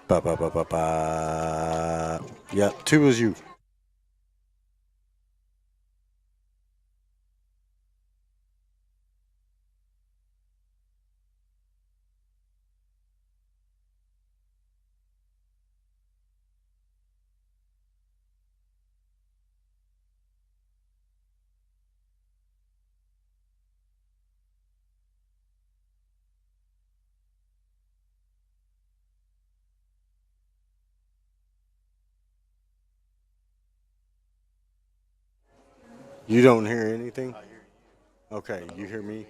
Ba ba ba ba ba. Yep, two was you. You don't hear anything? Okay, you hear me?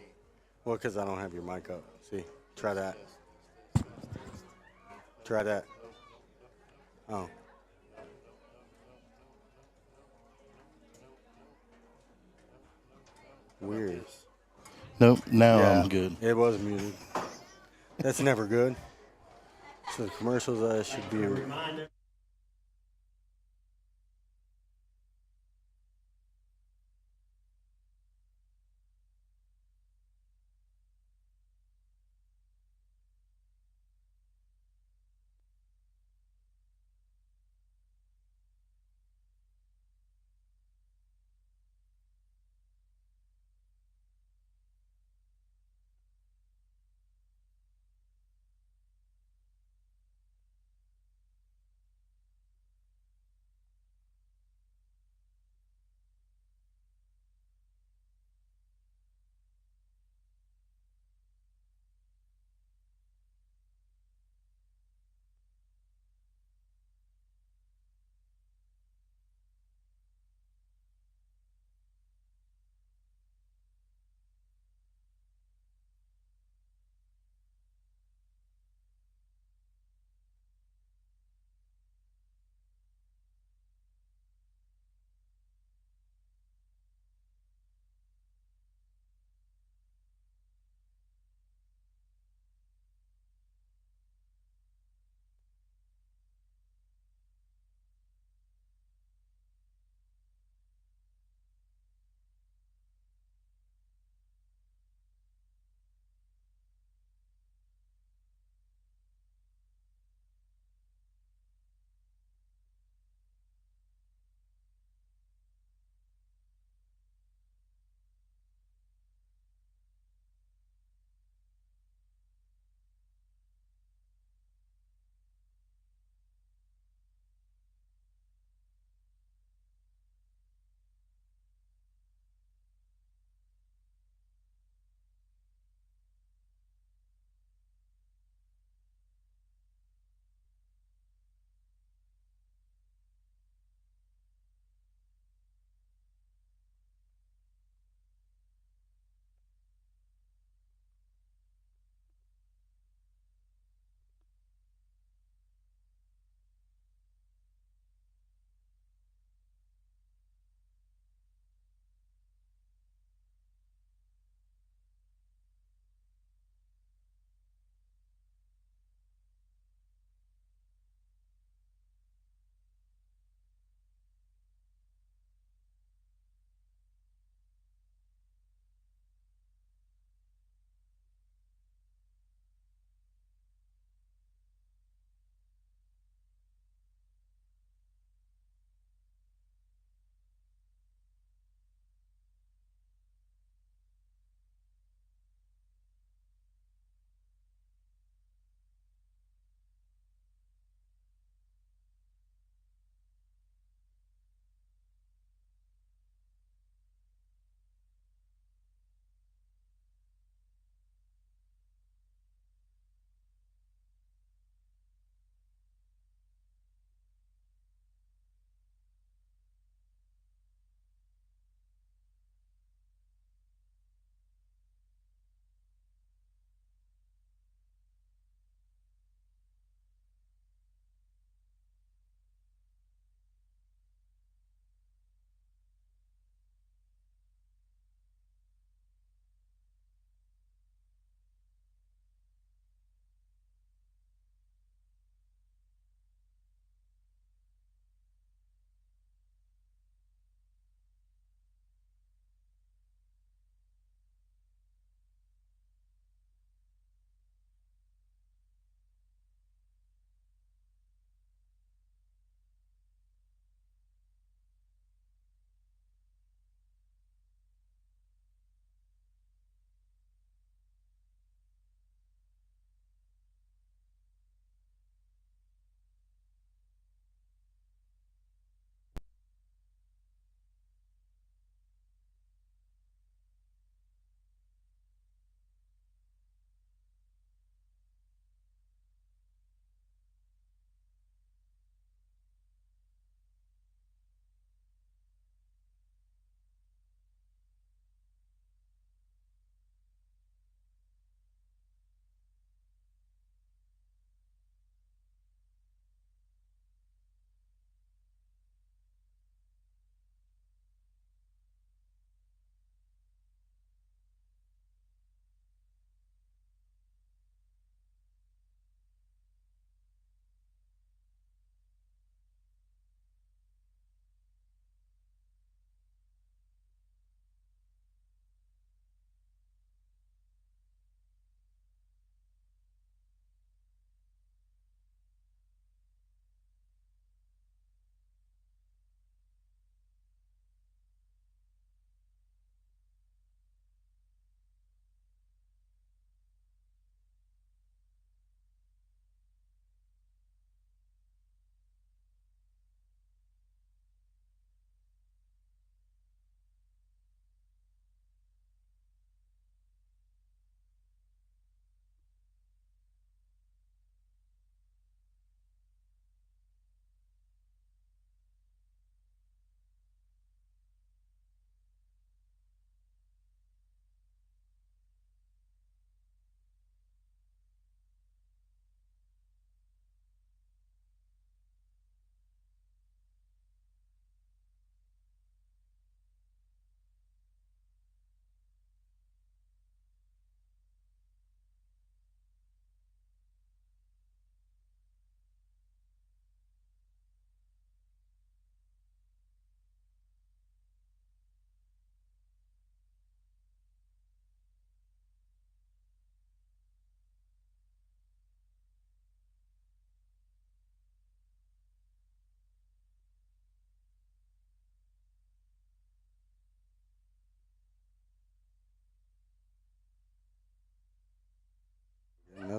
Well, because I don't have your mic up. See, try that. Try that. Oh, weird. Nope, now Yeah, I'm good. it was muted. That's never good. So the commercials should be.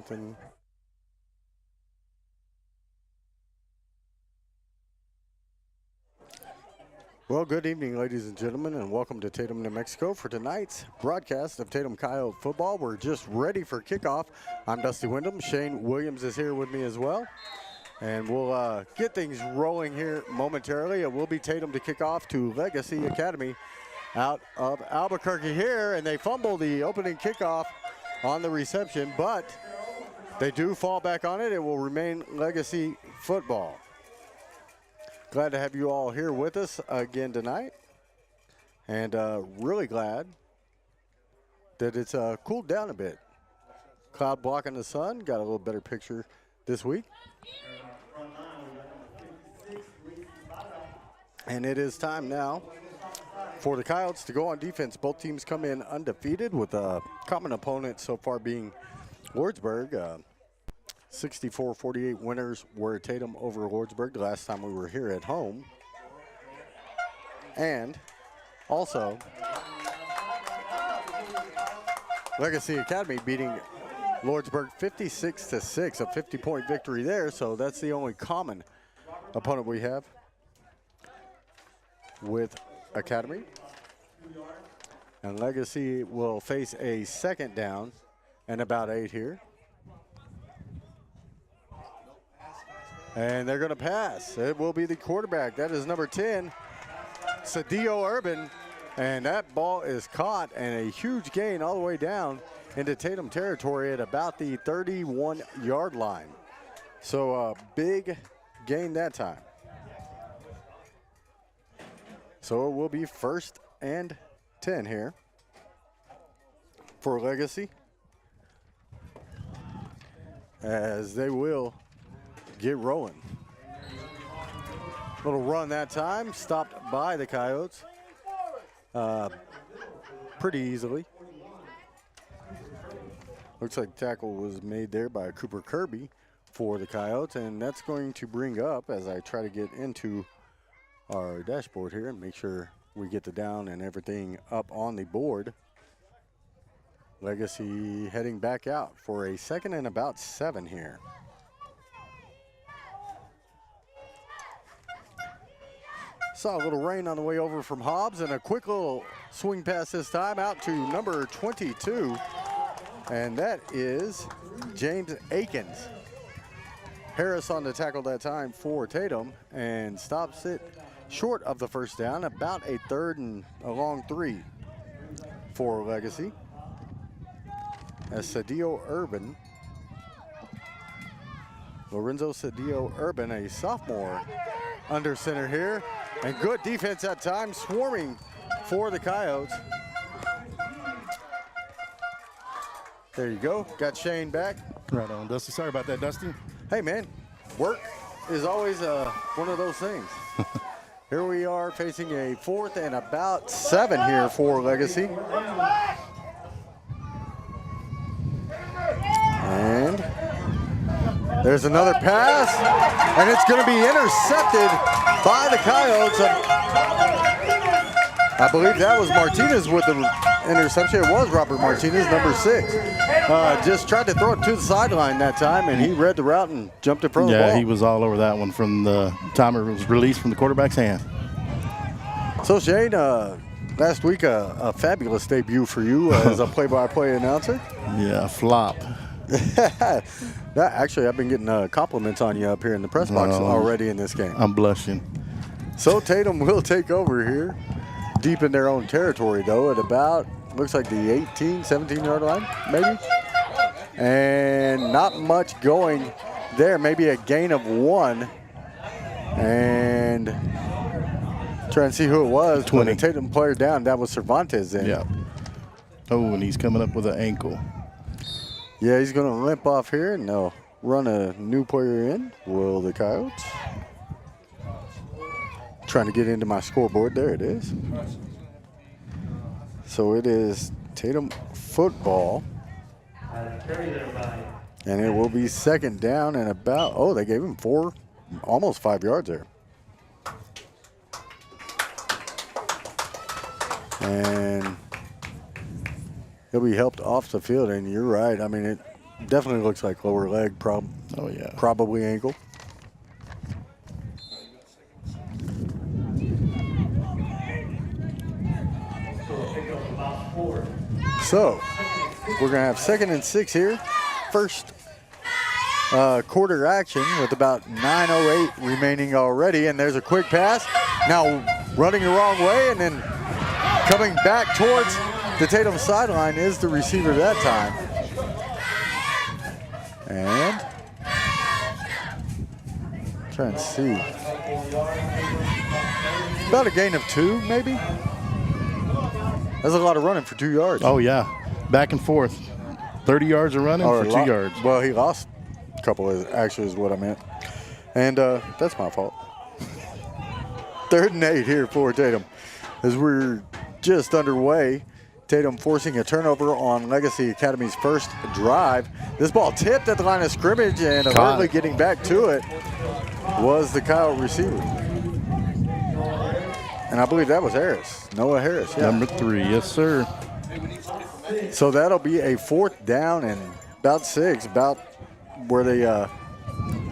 something. Well, good evening, ladies and gentlemen, and welcome to Tatum, New Mexico for tonight's broadcast of Tatum Coyote football. We're just ready for kickoff. I'm Dusty Wyndham. Shane Williams is here with me as well. And we'll get things rolling here momentarily. It will be Tatum to kick off to Legacy Academy out of Albuquerque here. And they fumble the opening kickoff on the reception, but they do fall back on it. It will remain Legacy football. Glad to have you all here with us again tonight. And really glad that it's cooled down a bit. Cloud blocking the sun. Got a little better picture this week. And it is time now for the Coyotes to go on defense. Both teams come in undefeated with a common opponent so far being Lordsburg. 64-48 winners were Tatum over Lordsburg the last time we were here at home. And also Legacy Academy beating Lordsburg 56-6, a 50-point victory there. So that's the only common opponent we have with Academy. And Legacy will face a second down and about 8 here. And they're going to pass. It will be the quarterback. That is number 10, Cedillo Urban. And that ball is caught, and a huge gain all the way down into Tatum territory at about the 31-yard line. So a big gain that time. So it will be 1st and 10 here for Legacy, as they will get rolling. Little run that time, stopped by the Coyotes pretty easily. Looks like tackle was made there by Cooper Kirby for the Coyotes, and that's going to bring up, as I try to get into our dashboard here and make sure we get the down and everything up on the board. Legacy heading back out for a 2nd and about 7 here. Saw a little rain on the way over from Hobbs, and a quick little swing pass this time out to number 22, and that is James Akins. Harris on the tackle that time for Tatum, and stops it short of the first down, about a 3rd and a long 3 for Legacy. As Cedillo Urban, Lorenzo Cedillo Urban, a sophomore, under center here. And good defense that time, swarming for the Coyotes. There you go. Got Shane back. Right on, Dusty. Sorry about that, Dusty. Hey, man, work is always one of those things. Here we are facing a 4th and about 7 here for Legacy. And there's another pass, and it's going to be intercepted by the Coyotes. I believe that was Martinez with the interception. It was Robert Martinez, number 6. Just tried to throw it to the sideline that time, and he read the route and jumped in front of the ball. Yeah, he was all over that one from the time it was released from the quarterback's hand. So, Shane, last week a fabulous debut for you as a play-by-play announcer. Yeah, flop. Actually, I've been getting compliments on you up here in the press box already in this game. I'm blushing. So Tatum will take over here, deep in their own territory, though, at about, looks like the 18, 17-yard line, maybe. And not much going there, maybe a gain of 1. And trying to see who it was. 20. When the Tatum player down, that was Cervantes then. Yeah. Oh, and he's coming up with an ankle. Yeah, he's going to limp off here, and they'll run a new player in. Will the Coyotes? Trying to get into my scoreboard. There it is. So it is Tatum football. And it will be 2nd down and about, oh, they gave him 4, almost 5 yards there. And he'll be helped off the field, and you're right. I mean, Definitely looks like lower leg, Oh, yeah. probably ankle. So, we're going to have 2nd and 6 here. First quarter action with about 9:08 remaining already. And there's a quick pass. Now running the wrong way and then coming back towards the Tatum sideline is the receiver that time. And trying to see. About a gain of 2, maybe? That's a lot of running for 2 yards. Oh, yeah. Back and forth. 30 yards of running for 2 yards. Well, he lost a couple, actually, is what I meant. And that's my fault. 3rd and 8 here for Tatum. As we're just underway, Tatum forcing a turnover on Legacy Academy's first drive. This ball tipped at the line of scrimmage, and alertly getting back to it was the Coyote receiver. And I believe that was Harris, Noah Harris. Yeah. Number 3, yes, sir. So that'll be a 4th down and about 6, about where they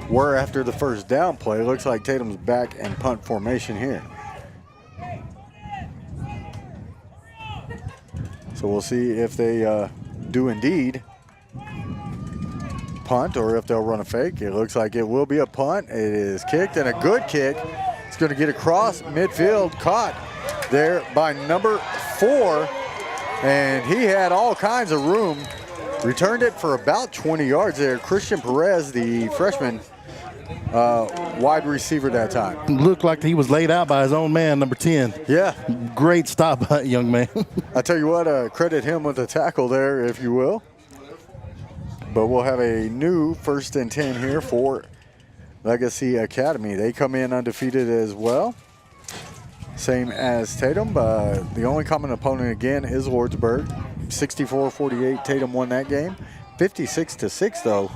were after the first down play. Looks like Tatum's back and punt formation here. So we'll see if they do indeed punt or if they'll run a fake. It looks like it will be a punt. It is kicked, and a good kick. It's going to get across midfield, caught there by number 4. And he had all kinds of room. Returned it for about 20 yards there. Christian Perez, the freshman wide receiver that time. Looked like he was laid out by his own man, number 10. Yeah. Great stop by that young man. I tell you what, credit him with the tackle there, if you will. But we'll have a new 1st and 10 here for Legacy Academy. They come in undefeated as well. Same as Tatum. The only common opponent again is Lordsburg. 64-48, Tatum won that game. 56-6 though,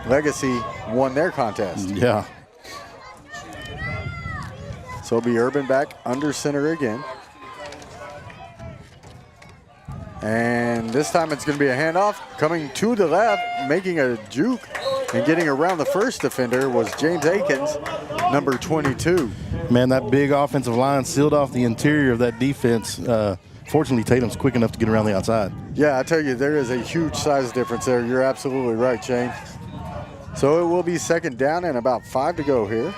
Legacy won their contest. Yeah. So it'll be Urban back under center again. And this time it's going to be a handoff. Coming to the left, making a juke and getting around the first defender was James Akins, number 22. Man, that big offensive line sealed off the interior of that defense. Fortunately, Tatum's quick enough to get around the outside. Yeah, I tell you, there is a huge size difference there. You're absolutely right, Shane. So it will be 2nd down and about 5 to go here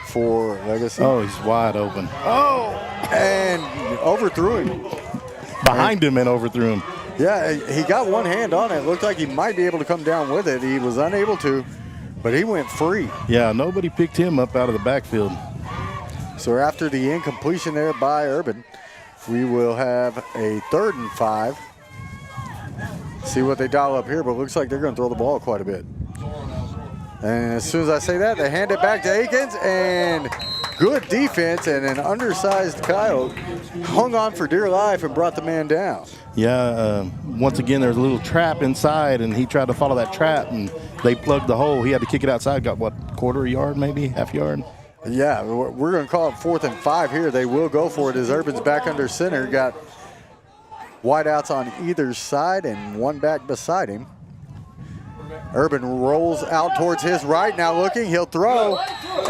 for Legacy. Oh, he's wide open. Oh, and overthrew him. Behind him and overthrew him. Yeah, he got one hand on it. Looked like he might be able to come down with it. He was unable to, but he went free. Yeah, nobody picked him up out of the backfield. So after the incompletion there by Urban, we will have a 3rd and 5. See what they dial up here, but it looks like they're going to throw the ball quite a bit. And as soon as I say that, they hand it back to Akins, and good defense, and an undersized Coyote hung on for dear life and brought the man down. Yeah, once again, there's a little trap inside, and he tried to follow that trap, and they plugged the hole. He had to kick it outside. Got, what, quarter yard maybe, half yard? Yeah, we're going to call it 4th and 5 here. They will go for it as Urban's back under center. Got wideouts on either side and one back beside him. Urban rolls out towards his right. Now looking, he'll throw.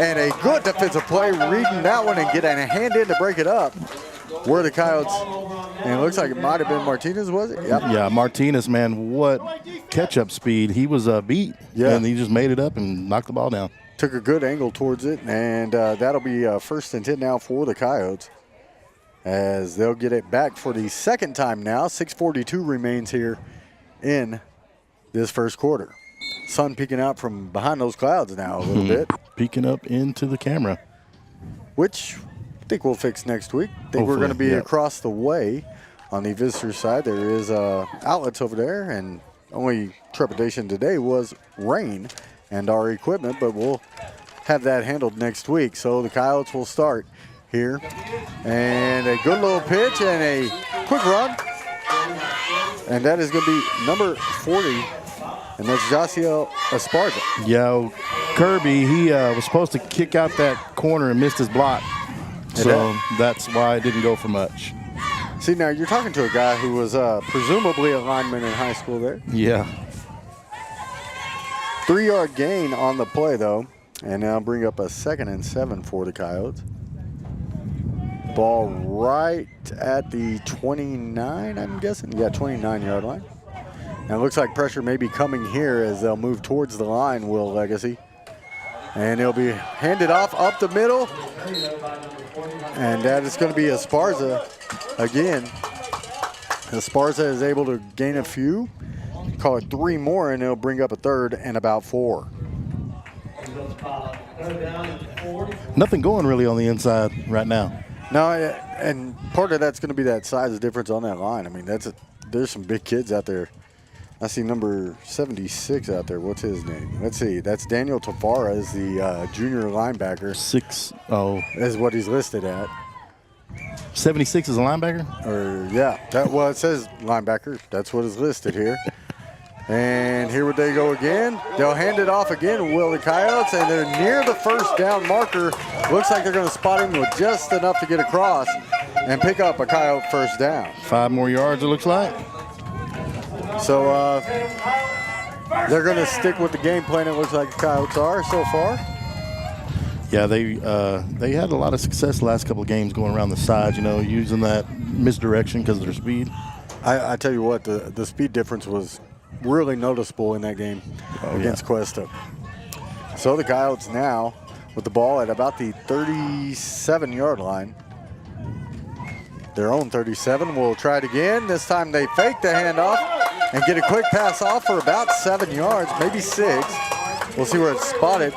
And a good defensive play, reading that one and getting a hand in to break it up. Were the Coyotes, and it looks like it might have been Martinez, was it? Yep. Yeah, Martinez, man, what catch-up speed. He was beat, and he just made it up and knocked the ball down. Took a good angle towards it, and that'll be 1st and 10 now for the Coyotes as they'll get it back for the 2nd time now. 6:42 remains here in this first quarter. Sun peeking out from behind those clouds now a little bit. Peeking up into the camera. Which I think we'll fix next week. I think we're going to be across the way on the visitor side. There is outlets over there, and only trepidation today was rain and our equipment, but we'll have that handled next week. So the Coyotes will start here. And a good little pitch and a quick run. And that is going to be number 40, and that's Josiel Esparza. Yeah, Kirby, he was supposed to kick out that corner and missed his block. So that's why it didn't go for much. See, now you're talking to a guy who was presumably a lineman in high school there. Yeah. 3-yard gain on the play, though. And now bring up a 2nd and 7 for the Coyotes. Ball right at the 29, I'm guessing. Yeah, 29-yard line. Now it looks like pressure may be coming here as they'll move towards the line, Will Legacy. And it'll be handed off up the middle. And that is going to be Esparza again. Esparza is able to gain a few. Call it 3 more, and it'll bring up a 3rd and about 4. Nothing going really on the inside right now. No, and part of that's going to be that size difference on that line. I mean, there's some big kids out there. I see number 76 out there. What's his name? Let's see. That's Daniel Tafara is the junior linebacker. 6'0" is what he's listed at. 76 is a linebacker? It says linebacker. That's what is listed here. And here would they go again. They'll hand it off again, Will, the Coyotes, and they're near the first down marker. Looks like they're going to spot him with just enough to get across and pick up a Coyote first down. 5 more yards, it looks like. So they're going to stick with the game plan, it looks like the Coyotes are so far. Yeah, they had a lot of success the last couple of games going around the sides, using that misdirection because of their speed. I tell you what, the speed difference was really noticeable in that game against Cuesta. So the Coyotes now with the ball at about the 37-yard line. Their own 37 will try it again. This time they fake the handoff and get a quick pass off for about 7 yards, maybe 6. We'll see where it's spotted.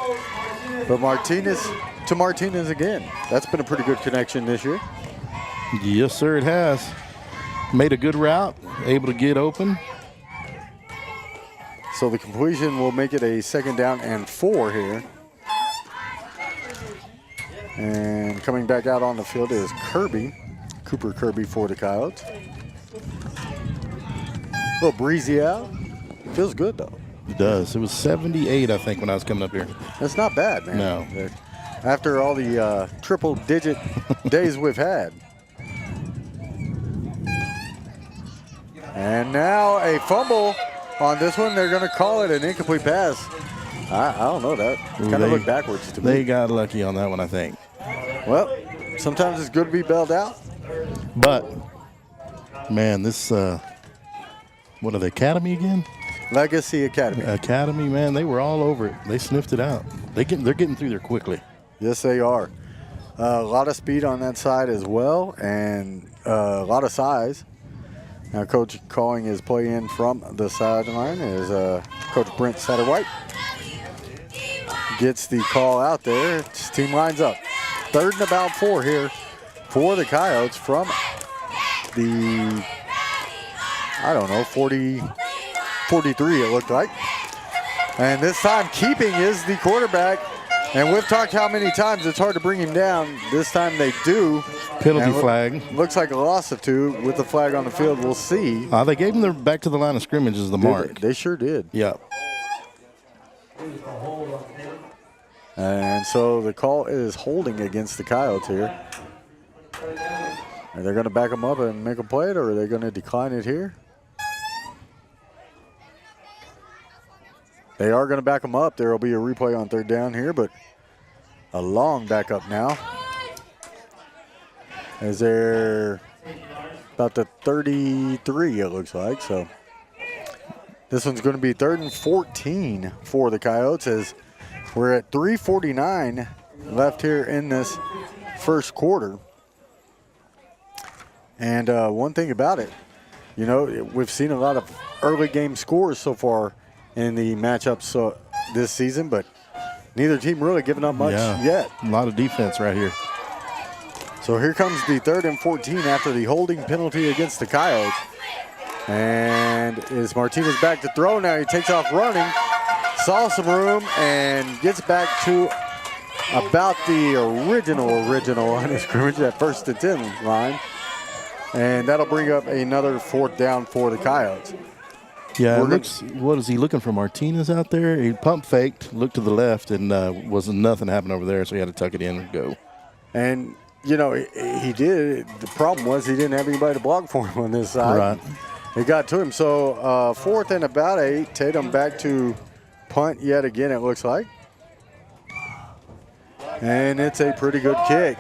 But Martinez again. That's been a pretty good connection this year. Yes, sir, it has. Made a good route, able to get open. So the completion will make it a 2nd down and 4 here. And coming back out on the field is Cooper Kirby for the Coyotes. A little breezy out. Feels good, though. It does. It was 78, I think, when I was coming up here. That's not bad, man. No. After all the triple-digit days we've had. And now a fumble on this one. They're going to call it an incomplete pass. I don't know that. Kind of look backwards to me. They got lucky on that one, I think. Well, sometimes it's good to be bailed out. But, man, this, what are they, Academy again? Legacy Academy. Academy, man, they were all over it. They sniffed it out. They're getting through there quickly. Yes, they are. A lot of speed on that side as well, and a lot of size. Now, Coach calling his play in from the sideline is Coach Brent Satterwhite. Gets the call out there. His team lines up. 3rd and about 4 here for the Coyotes from the, 43 it looked like. And this time keeping is the quarterback. And we've talked how many times it's hard to bring him down. This time they do. Penalty flag. Looks like a loss of 2 with the flag on the field. We'll see. They gave him back to the line of scrimmage as the mark. They sure did. Yeah. And so the call is holding against the Coyotes here. Are they going to back them up and make a play it, or are they going to decline it here? They are going to back them up. There will be a replay on 3rd down here, but a long backup now. As they're about the 33, it looks like. So this one's going to be 3rd and 14 for the Coyotes as we're at 3:49 left here in this first quarter. And one thing about it, we've seen a lot of early game scores so far in the matchups this season, but neither team really giving up much yet. A lot of defense right here. So here comes the 3rd and 14 after the holding penalty against the Coyotes. And is Martinez back to throw? Now he takes off running, saw some room, and gets back to about the original line of scrimmage, that 1st and 10 line. And that'll bring up another 4th down for the Coyotes. Yeah, what is he looking for? Martinez out there? He pump faked, looked to the left, and wasn't nothing happened over there, so he had to tuck it in and go. And, he did. The problem was he didn't have anybody to block for him on this side. Right. It got to him. So 4th and about 8. Tatum back to punt yet again, it looks like. And it's a pretty good kick.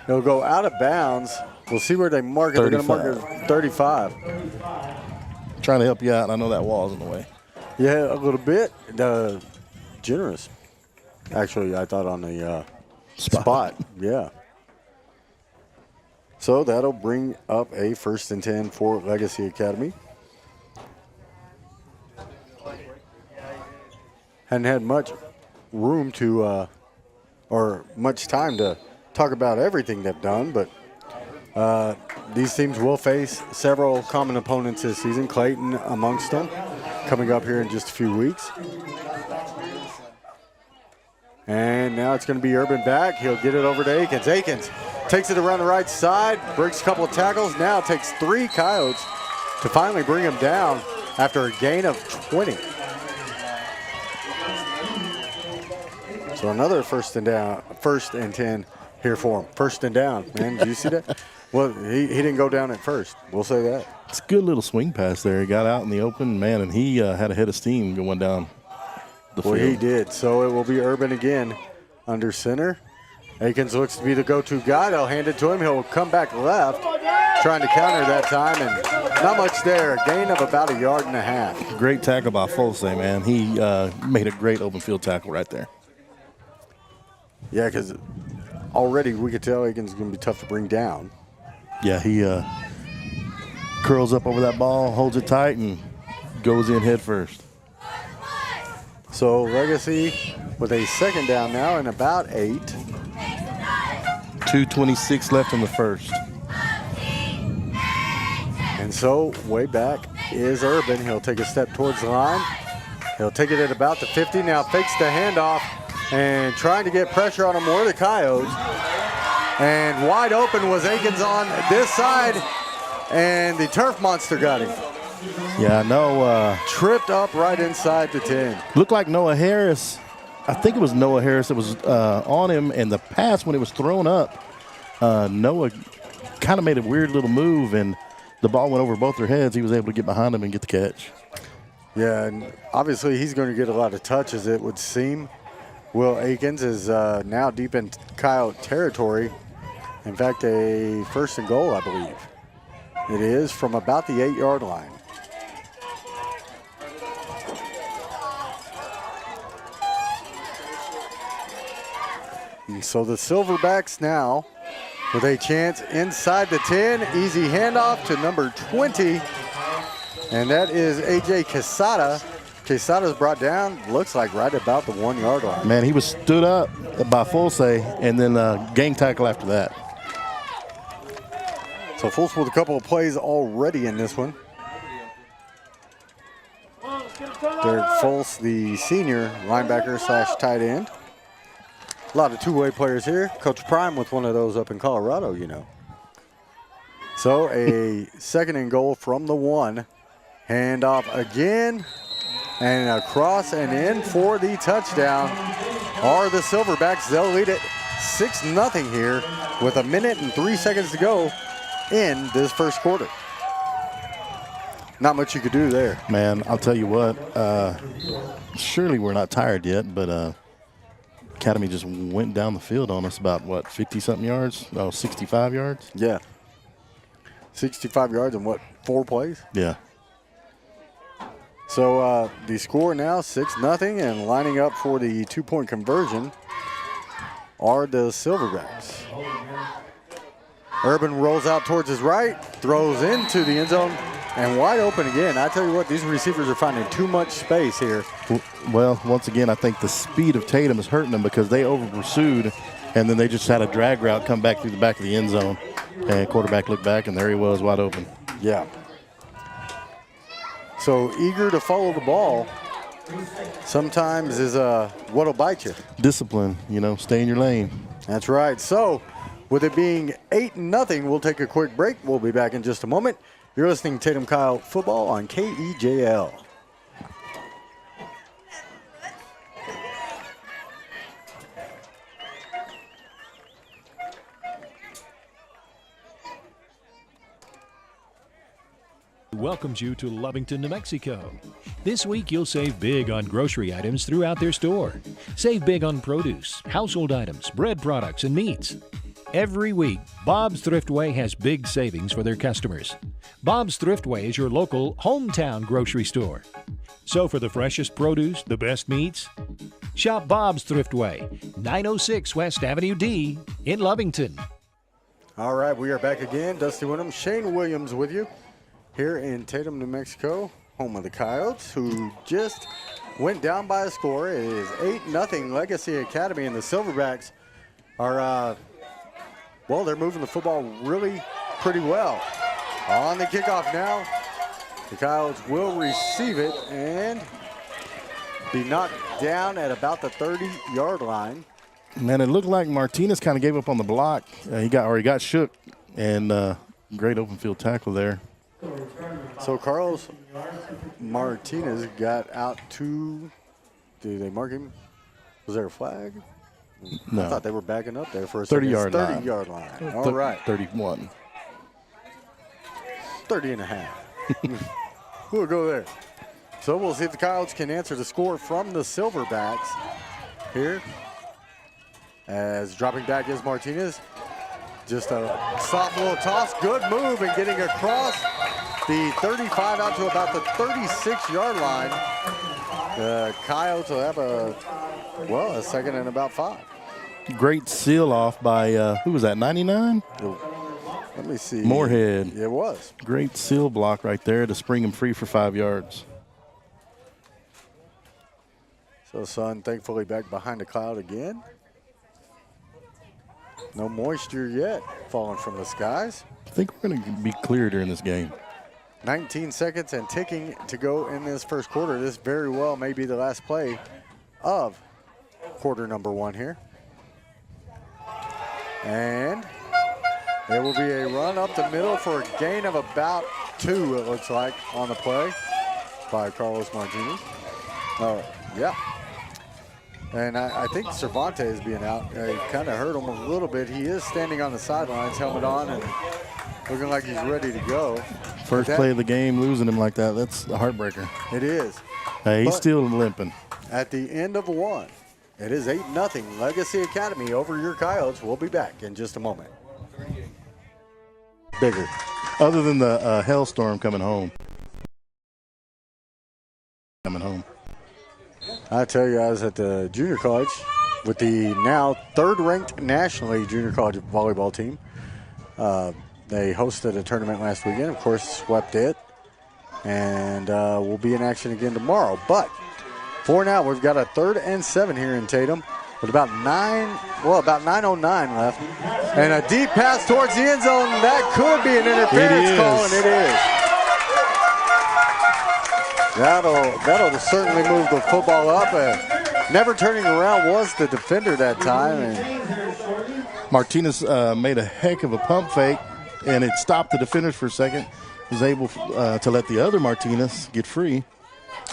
It'll go out of bounds. We'll see where they mark it. They're going to mark it 35. Trying to help you out. I know that wall's in the way. Yeah, a little bit. Generous. Actually, I thought on the spot. Yeah. So that'll bring up a 1st and 10 for Legacy Academy. Hadn't had much room to, or much time to talk about everything they've done, but these teams will face several common opponents this season, Clayton amongst them, coming up here in just a few weeks. And now it's going to be Urban back. He'll get it over to Akins. Akins takes it around the right side, breaks a couple of tackles, now takes 3 Coyotes to finally bring him down after a gain of 20. So another 1st and 10 here for him. 1st and down, man. Did you see that? Well, he didn't go down at first. We'll say that. It's a good little swing pass there. He got out in the open, man, and he had a head of steam going down the field. Well, he did. So it will be Urban again under center. Akins looks to be the go-to guy. They'll hand it to him. He'll come back left, trying to counter that time, and not much there. A gain of about 1.5 yards. Great tackle by Folse, man. He made a great open field tackle right there. Yeah, because already we could tell Akins is going to be tough to bring down. Yeah, he curls up over that ball, holds it tight, and goes in head first. So Legacy with a 2nd down now and about 8. 2:26 left in the first. And so way back is Urban. He'll take a step towards the line. He'll take it at about the 50. Now fakes the handoff and trying to get pressure on him were the Coyotes. And wide open was Akins on this side, and the turf monster got him. Yeah, I know. Tripped up right inside the 10. Looked like Noah Harris. I think it was Noah Harris that was on him, and the pass when it was thrown up, Noah kind of made a weird little move, and the ball went over both their heads. He was able to get behind him and get the catch. Yeah, and obviously he's going to get a lot of touches, it would seem. Will Akins is now deep in Coyote territory. In fact, a 1st and goal, I believe. It is from about the 8-yard line. And so the Silverbacks now with a chance inside the 10. Easy handoff to number 20. And that is A.J. Quesada. Quesada's brought down, looks like right about the 1-yard line. Man, he was stood up by Folse and then gang tackle after that. So Folse with a couple of plays already in this one. Derek Folse, the senior linebacker / tight end. A lot of two-way players here. Coach Prime with one of those up in Colorado, you know. So a 2nd and goal from the 1. Handoff again. And across and in for the touchdown are the Silverbacks. They'll lead it 6-0 here with 1 minute and 3 seconds to go in this first quarter. Not much you could do there. Man, I'll tell you what, surely we're not tired yet, but Academy just went down the field on us about, what, 50-something yards? Oh, 65 yards? Yeah. 65 yards in what, 4 plays? Yeah. So the score now 6-0, and lining up for the 2-point conversion are the Silverbacks. Urban rolls out towards his right, throws into the end zone, and wide open again. I tell you what, these receivers are finding too much space here. Well, once again, I think the speed of Tatum is hurting them because they over-pursued, and then they just had a drag route come back through the back of the end zone. And quarterback looked back, and there he was, wide open. Yeah. So eager to follow the ball sometimes is what'll bite you. Discipline, you know, stay in your lane. That's right. So with it being 8-0, we'll take a quick break. We'll be back in just a moment. You're listening to Tatum Kyle Football on KEJL. welcomes you to Lovington, New Mexico. This week, you'll save big on grocery items throughout their store. Save big on produce, household items, bread products, and meats. Every week, Bob's Thriftway has big savings for their customers. Bob's Thriftway is your local hometown grocery store. So for the freshest produce, the best meats, shop Bob's Thriftway, 906 West Avenue D in Lovington. All right, we are back again. Dusty Wyndham, Shane Williams with you here in Tatum, New Mexico, home of the Coyotes, who just went down by a score. It is 8-0 Legacy Academy, and the Silverbacks are, well, they're moving the football really pretty well. On the kickoff now, the Coyotes will receive it and be knocked down at about the 30-yard line. Man, it looked like Martinez kind of gave up on the block. He got shook, and great open field tackle there. So Carlos Martinez got out to, did they mark him? Was there a flag? No. I thought they were backing up there for a 30-yard line. 30-yard line. All right. 31. 30 and a half. We'll go there. So we'll see if the Coyotes can answer the score from the Silverbacks here. As dropping back is Martinez. Just a soft little toss. Good move and getting across the 35 out to about the 36-yard line. The Coyotes will have a second and about 5. Great seal off by, who was that, 99? Let me see. Moorhead. It was. Great seal block right there to spring him free for 5 yards. So Sun thankfully back behind the cloud again. No moisture yet falling from the skies. I think we're going to be clear during this game. 19 seconds and ticking to go in this first quarter. This very well may be the last play of quarter number 1 here. And there will be a run up the middle for a gain of about 2, it looks like, on the play by Carlos Martinez. Yeah. And I think Cervantes is being out. Kind of hurt him a little bit. He is standing on the sidelines, helmet on, and looking like he's ready to go. First play of the game, losing him like that, that's a heartbreaker. It is. He's still limping. At the end of 1, it is 8-0 Legacy Academy over your Coyotes. We'll be back in just a moment. Bigger. Other than the hailstorm coming home. I tell you, I was at the junior college with the now 3rd-ranked nationally junior college volleyball team. They hosted a tournament last weekend, of course, swept it, and we'll be in action again tomorrow. But for now, we've got a 3rd and 7 here in Tatum with about 9:09 left, and a deep pass towards the end zone. That could be an interference call, and it is. That'll certainly move the football up. Never turning around was the defender that time. And Martinez made a heck of a pump fake, and it stopped the defenders for a second. Was able to let the other Martinez get free.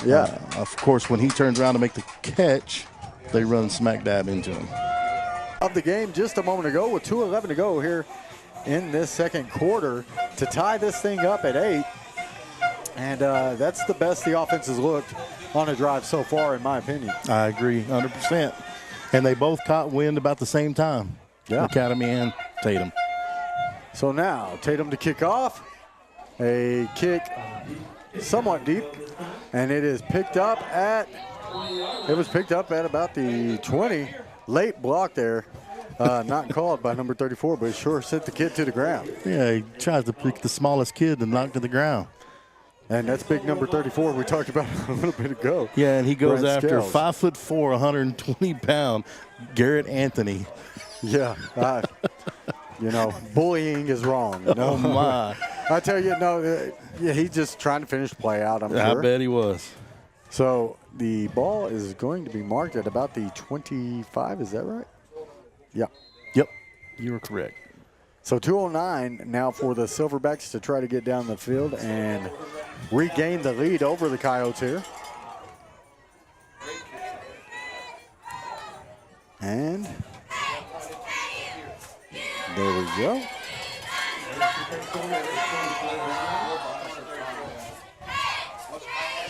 Yeah. Of course, when he turns around to make the catch, they run smack dab into him. Of the game just a moment ago with 2:11 to go here in this second quarter to tie this thing up at 8. And that's the best the offense has looked on a drive so far, in my opinion. I agree 100%. And they both caught wind about the same time. Yeah. Academy and Tatum. So now Tatum to kick off. A kick somewhat deep. And it is picked up at about the 20. Late block there. Not called by number 34, but it sure sent the kid to the ground. Yeah, he tries to pick the smallest kid and knock to the ground. And that's big number 34 we talked about a little bit ago. Yeah, and he goes Brent after Scales. 5'4", 120-pound Garrett Anthony. Yeah, bullying is wrong. Oh, my. I tell you, he's just trying to finish play out, I'm sure. I bet he was. So the ball is going to be marked at about the 25, is that right? Yeah. Yep, you were correct. So 2:09 now for the Silverbacks to try to get down the field and regain the lead over the Coyotes here. And there we go.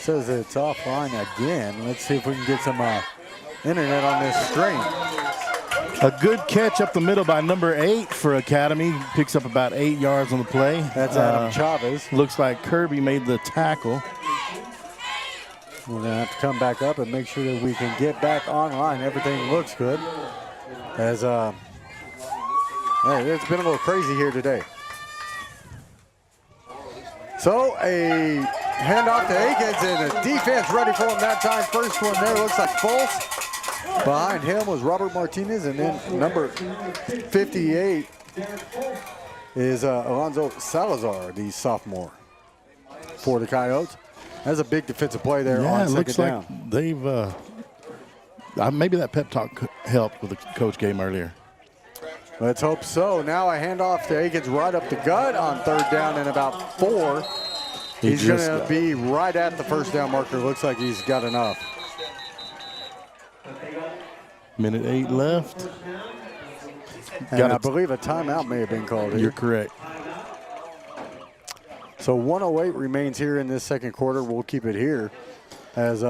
says it's offline again. Let's see if we can get some internet on this stream. A good catch up the middle by number 8 for Academy. Picks up about 8 yards on the play. That's Adam Chavez. Looks like Kirby made the tackle. We're going to have to come back up and make sure that we can get back online. Everything looks good. As hey, it's been a little crazy here today. So a handoff to Akins, and the defense ready for him that time. First one there looks like false. Behind him was Robert Martinez, and then number 58 is Alonzo Salazar, the sophomore for the Coyotes. That's a big defensive play there on second down. Like they've maybe that pep talk helped with the coach game earlier. Let's hope so. Now a handoff to Akins right up the gut on third down and about 4. He's going to be right at the first down marker. Looks like he's got enough. Minute 8 left. And I believe a timeout may have been called here. You're correct. So 1:08 remains here in this second quarter. We'll keep it here. As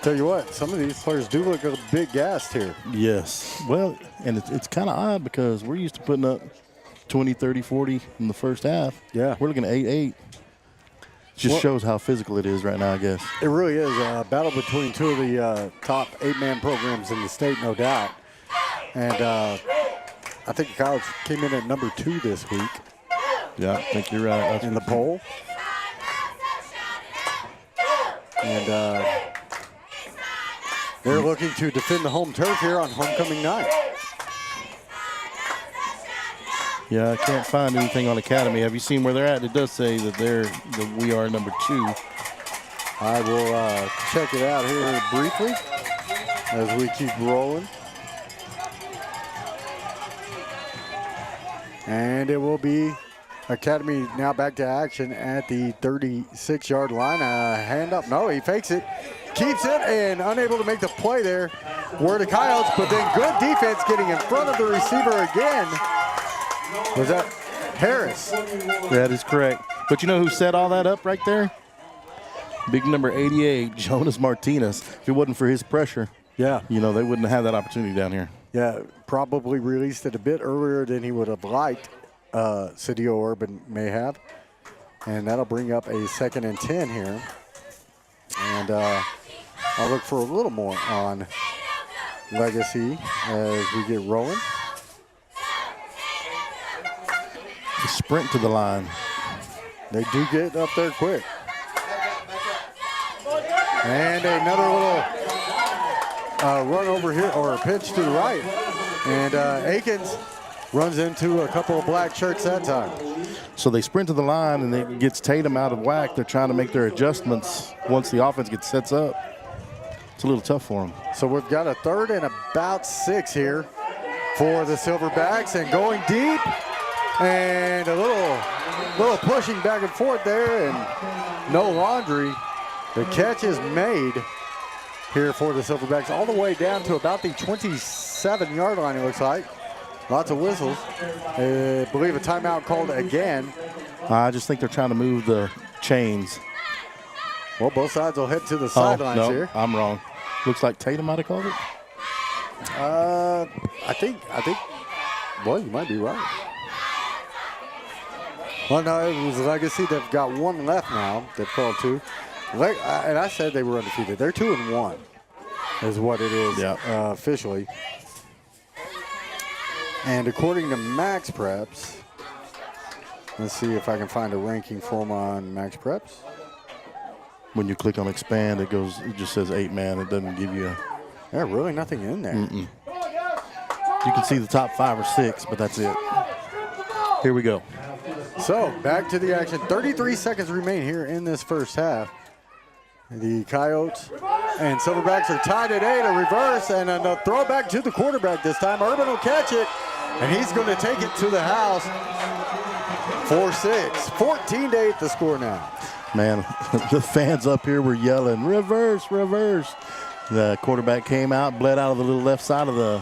tell you what, some of these players do look a bit gassed here. Yes. Well, and it's kind of odd because we're used to putting up 20, 30, 40 in the first half. Yeah. We're looking at 8-8. Just shows how physical it is right now, I guess. It really is a battle between two of the top 8-man programs in the state, no doubt. And I think the Coyotes came in at number 2 this week. Yeah, I think you're right. That's in the poll. And they're looking to defend the home turf here on homecoming night. Yeah, I can't find anything on Academy. Have you seen where they're at? It does say that we are number 2. I will check it out here briefly as we keep rolling. And it will be Academy now back to action at the 36-yard line. Hand up. No, he fakes it. Keeps it and unable to make the play there. Were the Coyotes, but then good defense getting in front of the receiver again. Was that Harris? That is correct. But you know who set all that up right there? Big number 88, Jonas Martinez. If it wasn't for his pressure, yeah, they wouldn't have had that opportunity down here. Yeah, probably released it a bit earlier than he would have liked. Cedillo Urban may have. And that'll bring up a 2nd and 10 here. And I'll look for a little more on Legacy as we get rolling. The sprint to the line. They do get up there quick. And another little run over here, or a pitch to the right. And Akins runs into a couple of black shirts that time. So they sprint to the line, and it gets Tatum out of whack. They're trying to make their adjustments once the offense gets sets up. It's a little tough for them. So we've got a 3rd and about 6 here for the Silverbacks, and going deep. And a little pushing back and forth there, and no laundry. The catch is made here for the Silverbacks all the way down to about the 27-yard line, it looks like. Lots of whistles. I believe a timeout called again. I just think they're trying to move the chains. Well, both sides will head to the sidelines here. I'm wrong. Looks like Tatum might have called it. I think, well, you might be right. Well, no, it was Legacy. They've got 1 left now. They've called 2. And I said they were undefeated. They're 2-1 is what it is officially. And according to Max Preps, let's see if I can find a ranking for them on Max Preps. When you click on expand, it just says 8-man. It doesn't give you Yeah, really nothing in there. You can see the top 5 or 6, but that's it. Here we go. So back to the action. 33 seconds remain here in this first half. The Coyotes and Silverbacks are tied at 8. A reverse and a throwback to the quarterback this time. Urban will catch it, and he's going to take it to the house. 4-6. 14-8 the score now. Man, the fans up here were yelling, reverse, reverse. The quarterback came out, bled out of the little left side of the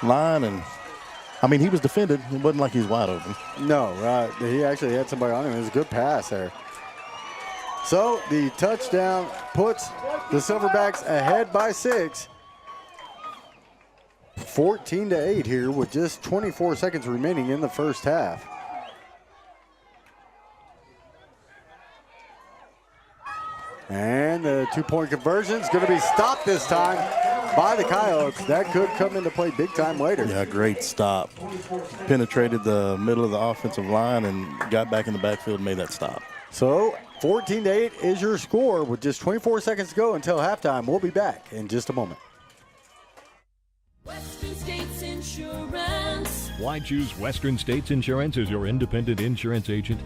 line, and I mean, he was defended. It wasn't like he was wide open. No, he actually had somebody on him. It was a good pass there. So the touchdown puts the Silverbacks ahead by 6. 14-8 here with just 24 seconds remaining in the first half. And the two-point conversion is going to be stopped this time by the Coyotes. That could come into play big time later. Yeah, great stop. Penetrated the middle of the offensive line and got back in the backfield and made that stop. So 14-8 is your score with just 24 seconds to go until halftime. We'll be back in just a moment. Western States Insurance. Why choose Western States Insurance as your independent insurance agent?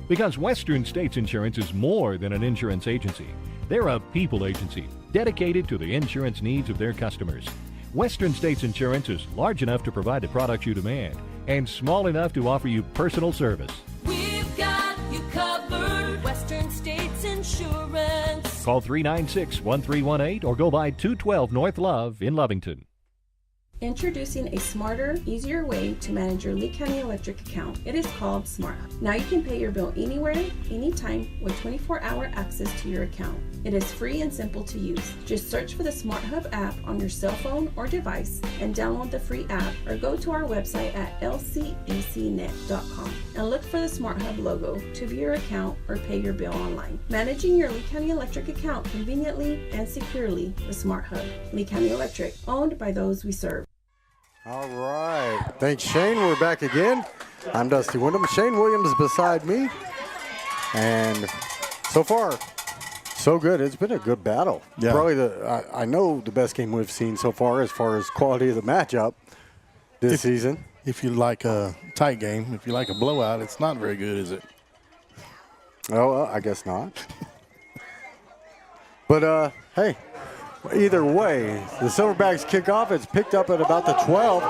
Because Western States Insurance is more than an insurance agency. They're a people agency dedicated to the insurance needs of their customers. Western States Insurance is large enough to provide the products you demand and small enough to offer you personal service. We've got you covered. Western States Insurance. Call 396-1318 or go by 212 North Love in Lovington. Introducing a smarter, easier way to manage your Lee County Electric account. It is called SmartHub. Now you can pay your bill anywhere, anytime, with 24-hour access to your account. It is free and simple to use. Just search for the SmartHub app on your cell phone or device and download the free app, or go to our website at lcecnet.com and look for the SmartHub logo to view your account or pay your bill online. Managing your Lee County Electric account conveniently and securely with SmartHub. Lee County Electric, owned by those we serve. All right. Thanks, Shane. We're back again. I'm Dusty Wyndham. Shane Williams beside me. And so far, so good. It's been a good battle. Yeah. Probably I know the best game we've seen so far as quality of the matchup this season. If you like a tight game, if you like a blowout, it's not very good, is it? Oh, well, I guess not. But, hey. Either way, the Silverbacks kick off. It's picked up at about the 12.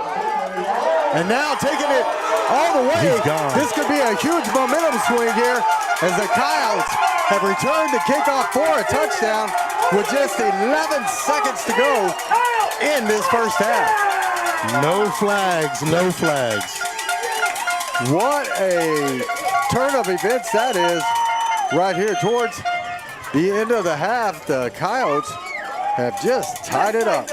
And now taking it all the way. He's gone. This could be a huge momentum swing here as the Coyotes have returned the kickoff for a touchdown with just 11 seconds to go in this first half. No flags, no flags. What a turn of events that is right here towards the end of the half. The Coyotes have just tied it up.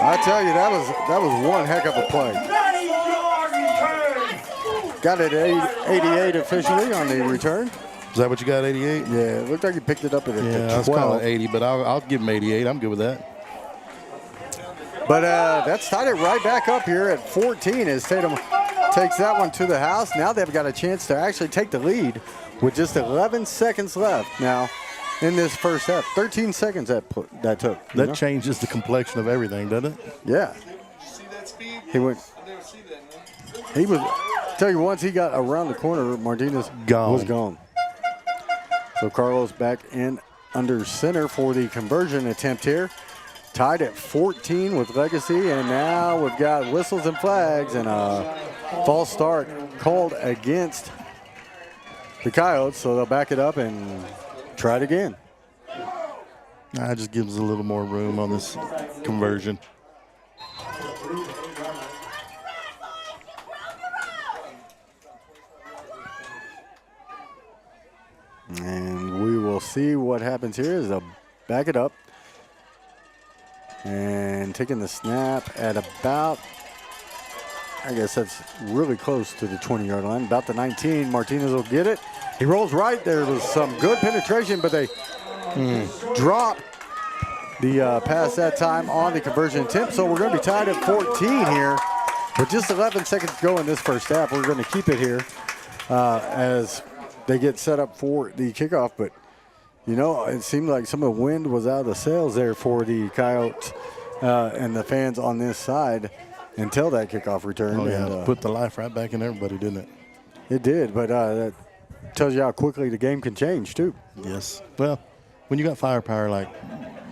I tell you, that was one heck of a play. Got it at 88 officially on the return. Is that what you got, 88? Yeah, it looked like he picked it up at the 12. Yeah, I was calling 80, but I'll give him 88. I'm good with that. But that's tied it right back up here at 14 as Tatum takes that one to the house. Now they've got a chance to actually take the lead with just 11 seconds left now in this first half. 13 seconds that took. That changes the complexion of everything, doesn't it? Yeah. He went. He was. Tell you, once he got around the corner, Martinez was gone. So Carlos back in under center for the conversion attempt here. Tied at 14 with Legacy, and now we've got whistles and flags and a false start called against the Coyotes. So they'll back it up and try it again. That just gives a little more room on this conversion. And we will see what happens here as they'll back it up. And taking the snap at about, I guess that's really close to the 20-yard line, about the 19. Martinez will get it. He rolls right. There was some good penetration, but they drop the pass that time on the conversion attempt. So we're going to be tied at 14 here with just 11 seconds to go in this first half. We're going to keep it here as they get set up for the kickoff. But, you know, it seemed like some of the wind was out of the sails there for the Coyotes and the fans on this side until that kickoff returned. Oh, yeah, and, put the life right back in everybody, didn't it? It did, but that tells you how quickly the game can change, too. Yes. Well, when you got firepower like,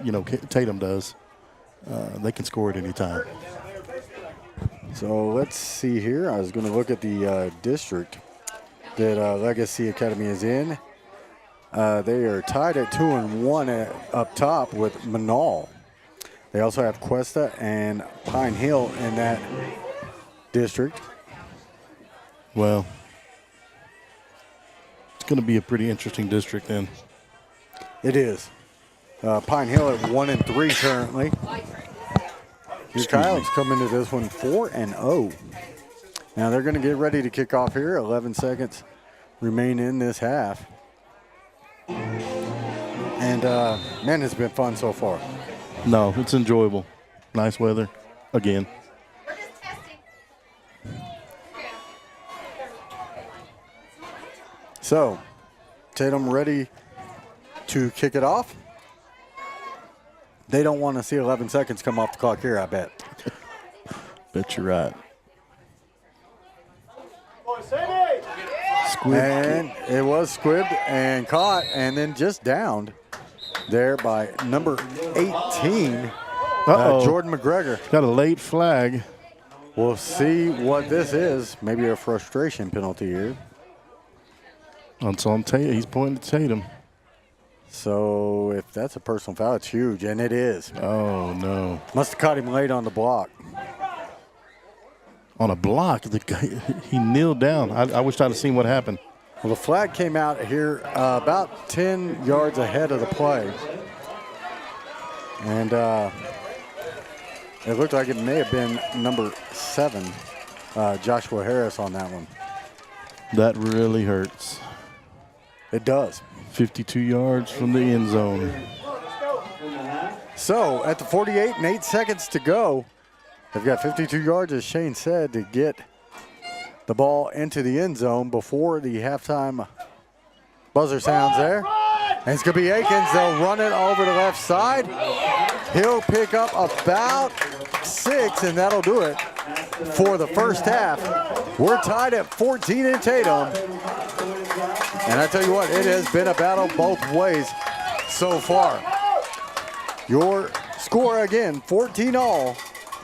you know, Tatum does, they can score at any time. So let's see here. I was going to look at the district that Legacy Academy is in. They are tied at 2-1 up top with Manal. They also have Cuesta and Pine Hill in that district. Well, going to be a pretty interesting district then. It is. Pine Hill at 1-3 currently. Your Coyotes come into this one 4-0. Now they're going to get ready to kick off here. 11 seconds remain in this half. And, man, it's been fun so far. No, it's enjoyable. Nice weather again. So, Tatum ready to kick it off. They don't want to see 11 seconds come off the clock here, I bet. Bet you're right. Squib and it was squibbed and caught and then just downed there by number 18, Jordan McGregor. Got a late flag. We'll see what this is. Maybe a frustration penalty here. It's on Tatum. He's pointing to Tatum. So if that's a personal foul, it's huge, and it is. Oh, no. Must have caught him late on the block. On a block, the guy, he kneeled down. I wish I'd have seen what happened. Well, the flag came out here about 10 yards ahead of the play. And it looked like it may have been number 7, Joshua Harris on that one. That really hurts. It does. 52 yards from the end zone. So at the 48 and 8 seconds to go, they've got 52 yards, as Shane said, to get the ball into the end zone before the halftime buzzer sounds there. And it's going to be Akins. They'll run it over the left side. He'll pick up about 6, and that'll do it for the first half. We're tied at 14 in Tatum. And I tell you what, it has been a battle both ways so far. Your score again, 14-all.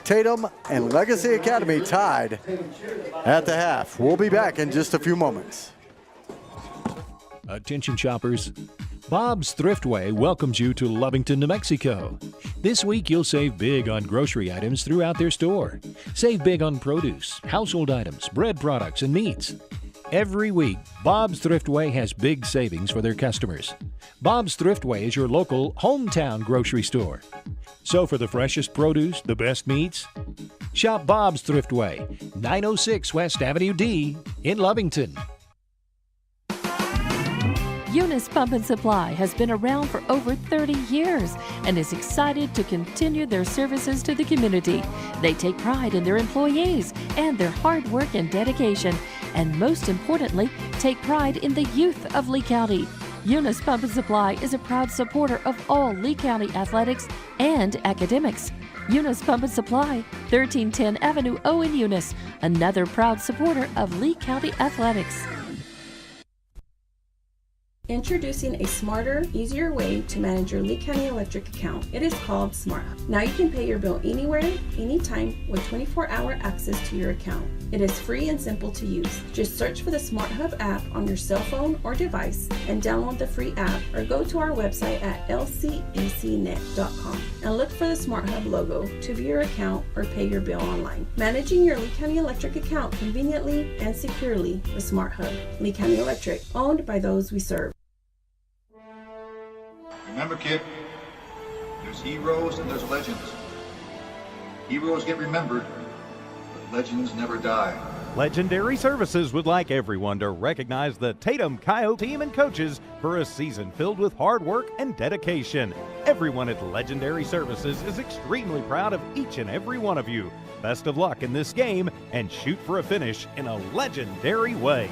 Tatum and Legacy Academy tied at the half. We'll be back in just a few moments. Attention shoppers, Bob's Thriftway welcomes you to Lovington, New Mexico. This week you'll save big on grocery items throughout their store. Save big on produce, household items, bread products, and meats. Every week, Bob's Thriftway has big savings for their customers. Bob's Thriftway is your local hometown grocery store. So for the freshest produce, the best meats, shop Bob's Thriftway, 906 West Avenue D in Lovington. Eunice Pump and Supply has been around for over 30 years and is excited to continue their services to the community. They take pride in their employees and their hard work and dedication, and most importantly, take pride in the youth of Lee County. Eunice Pump and Supply is a proud supporter of all Lee County athletics and academics. Eunice Pump and Supply, 1310 Avenue O in Eunice, another proud supporter of Lee County athletics. Introducing a smarter, easier way to manage your Lee County Electric account. It is called Smart Hub. Now you can pay your bill anywhere, anytime, with 24-hour access to your account. It is free and simple to use. Just search for the Smart Hub app on your cell phone or device and download the free app, or go to our website at lcecnet.com and look for the Smart Hub logo to view your account or pay your bill online. Managing your Lee County Electric account conveniently and securely with Smart Hub. Lee County Electric, owned by those we serve. Remember, kid, there's heroes and there's legends. Heroes get remembered, but legends never die. Legendary Services would like everyone to recognize the Tatum Coyote team and coaches for a season filled with hard work and dedication. Everyone at Legendary Services is extremely proud of each and every one of you. Best of luck in this game and shoot for a finish in a legendary way.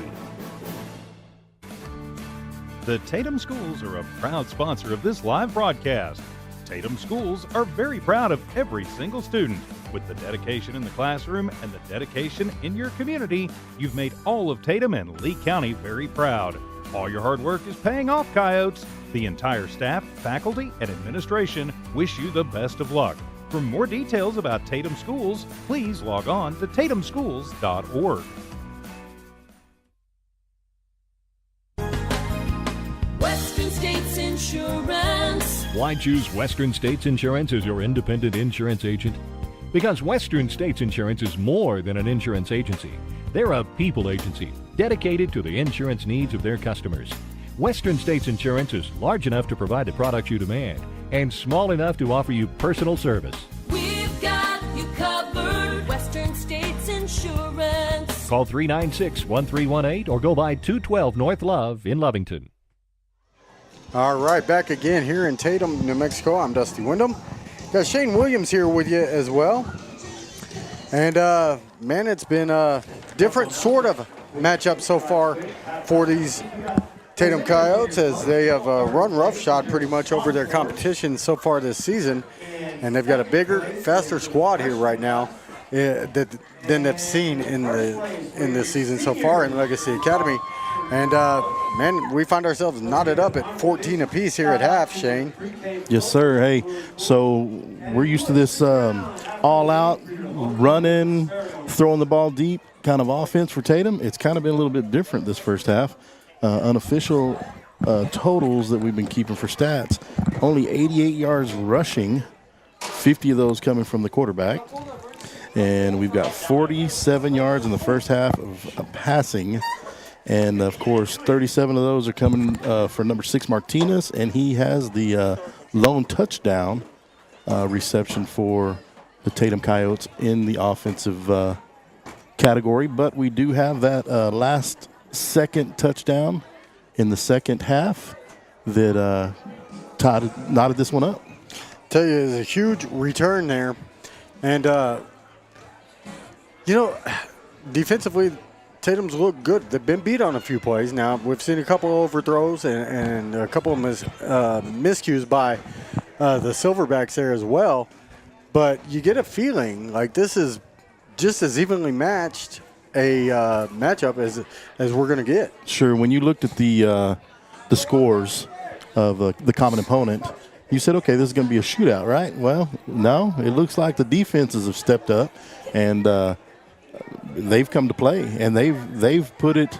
The Tatum Schools are a proud sponsor of this live broadcast. Tatum Schools are very proud of every single student. With the dedication in the classroom and the dedication in your community, you've made all of Tatum and Lee County very proud. All your hard work is paying off, Coyotes. The entire staff, faculty, and administration wish you the best of luck. For more details about Tatum Schools, please log on to tatumschools.org. Western States Insurance. Why choose Western States Insurance as your independent insurance agent? Because Western States Insurance is more than an insurance agency. They're a people agency dedicated to the insurance needs of their customers. Western States Insurance is large enough to provide the products you demand and small enough to offer you personal service. We've got you covered. Western States Insurance. Call 396-1318 or go by 212 North Love in Lovington. All right, back again here in Tatum, New Mexico. I'm Dusty Wyndham. Got Shane Williams here with you as well. And, man, it's been a different sort of matchup so far for these Tatum Coyotes, as they have run roughshod pretty much over their competition so far this season. And they've got a bigger, faster squad here right now than they've seen in this season so far in Legacy Academy. And, man, we find ourselves knotted up at 14 apiece here at half, Shane. Yes, sir. Hey, so we're used to this all-out, running, throwing the ball deep kind of offense for Tatum. It's kind of been a little bit different this first half. Unofficial totals that we've been keeping for stats, only 88 yards rushing, 50 of those coming from the quarterback. And we've got 47 yards in the first half of passing. And, of course, 37 of those are coming for number 6, Martinez, and he has the lone touchdown reception for the Tatum Coyotes in the offensive category. But we do have that last second touchdown in the second half that knotted this one up. Tell you, there's a huge return there. And, defensively, Tatum's looked good. They've been beat on a few plays. Now, we've seen a couple overthrows and a couple of miscues by the Silverbacks there as well. But you get a feeling like this is just as evenly matched a matchup as we're going to get. Sure. When you looked at the scores of the common opponent, you said, okay, this is going to be a shootout, right? Well, no. It looks like the defenses have stepped up, and they've come to play, and they've put it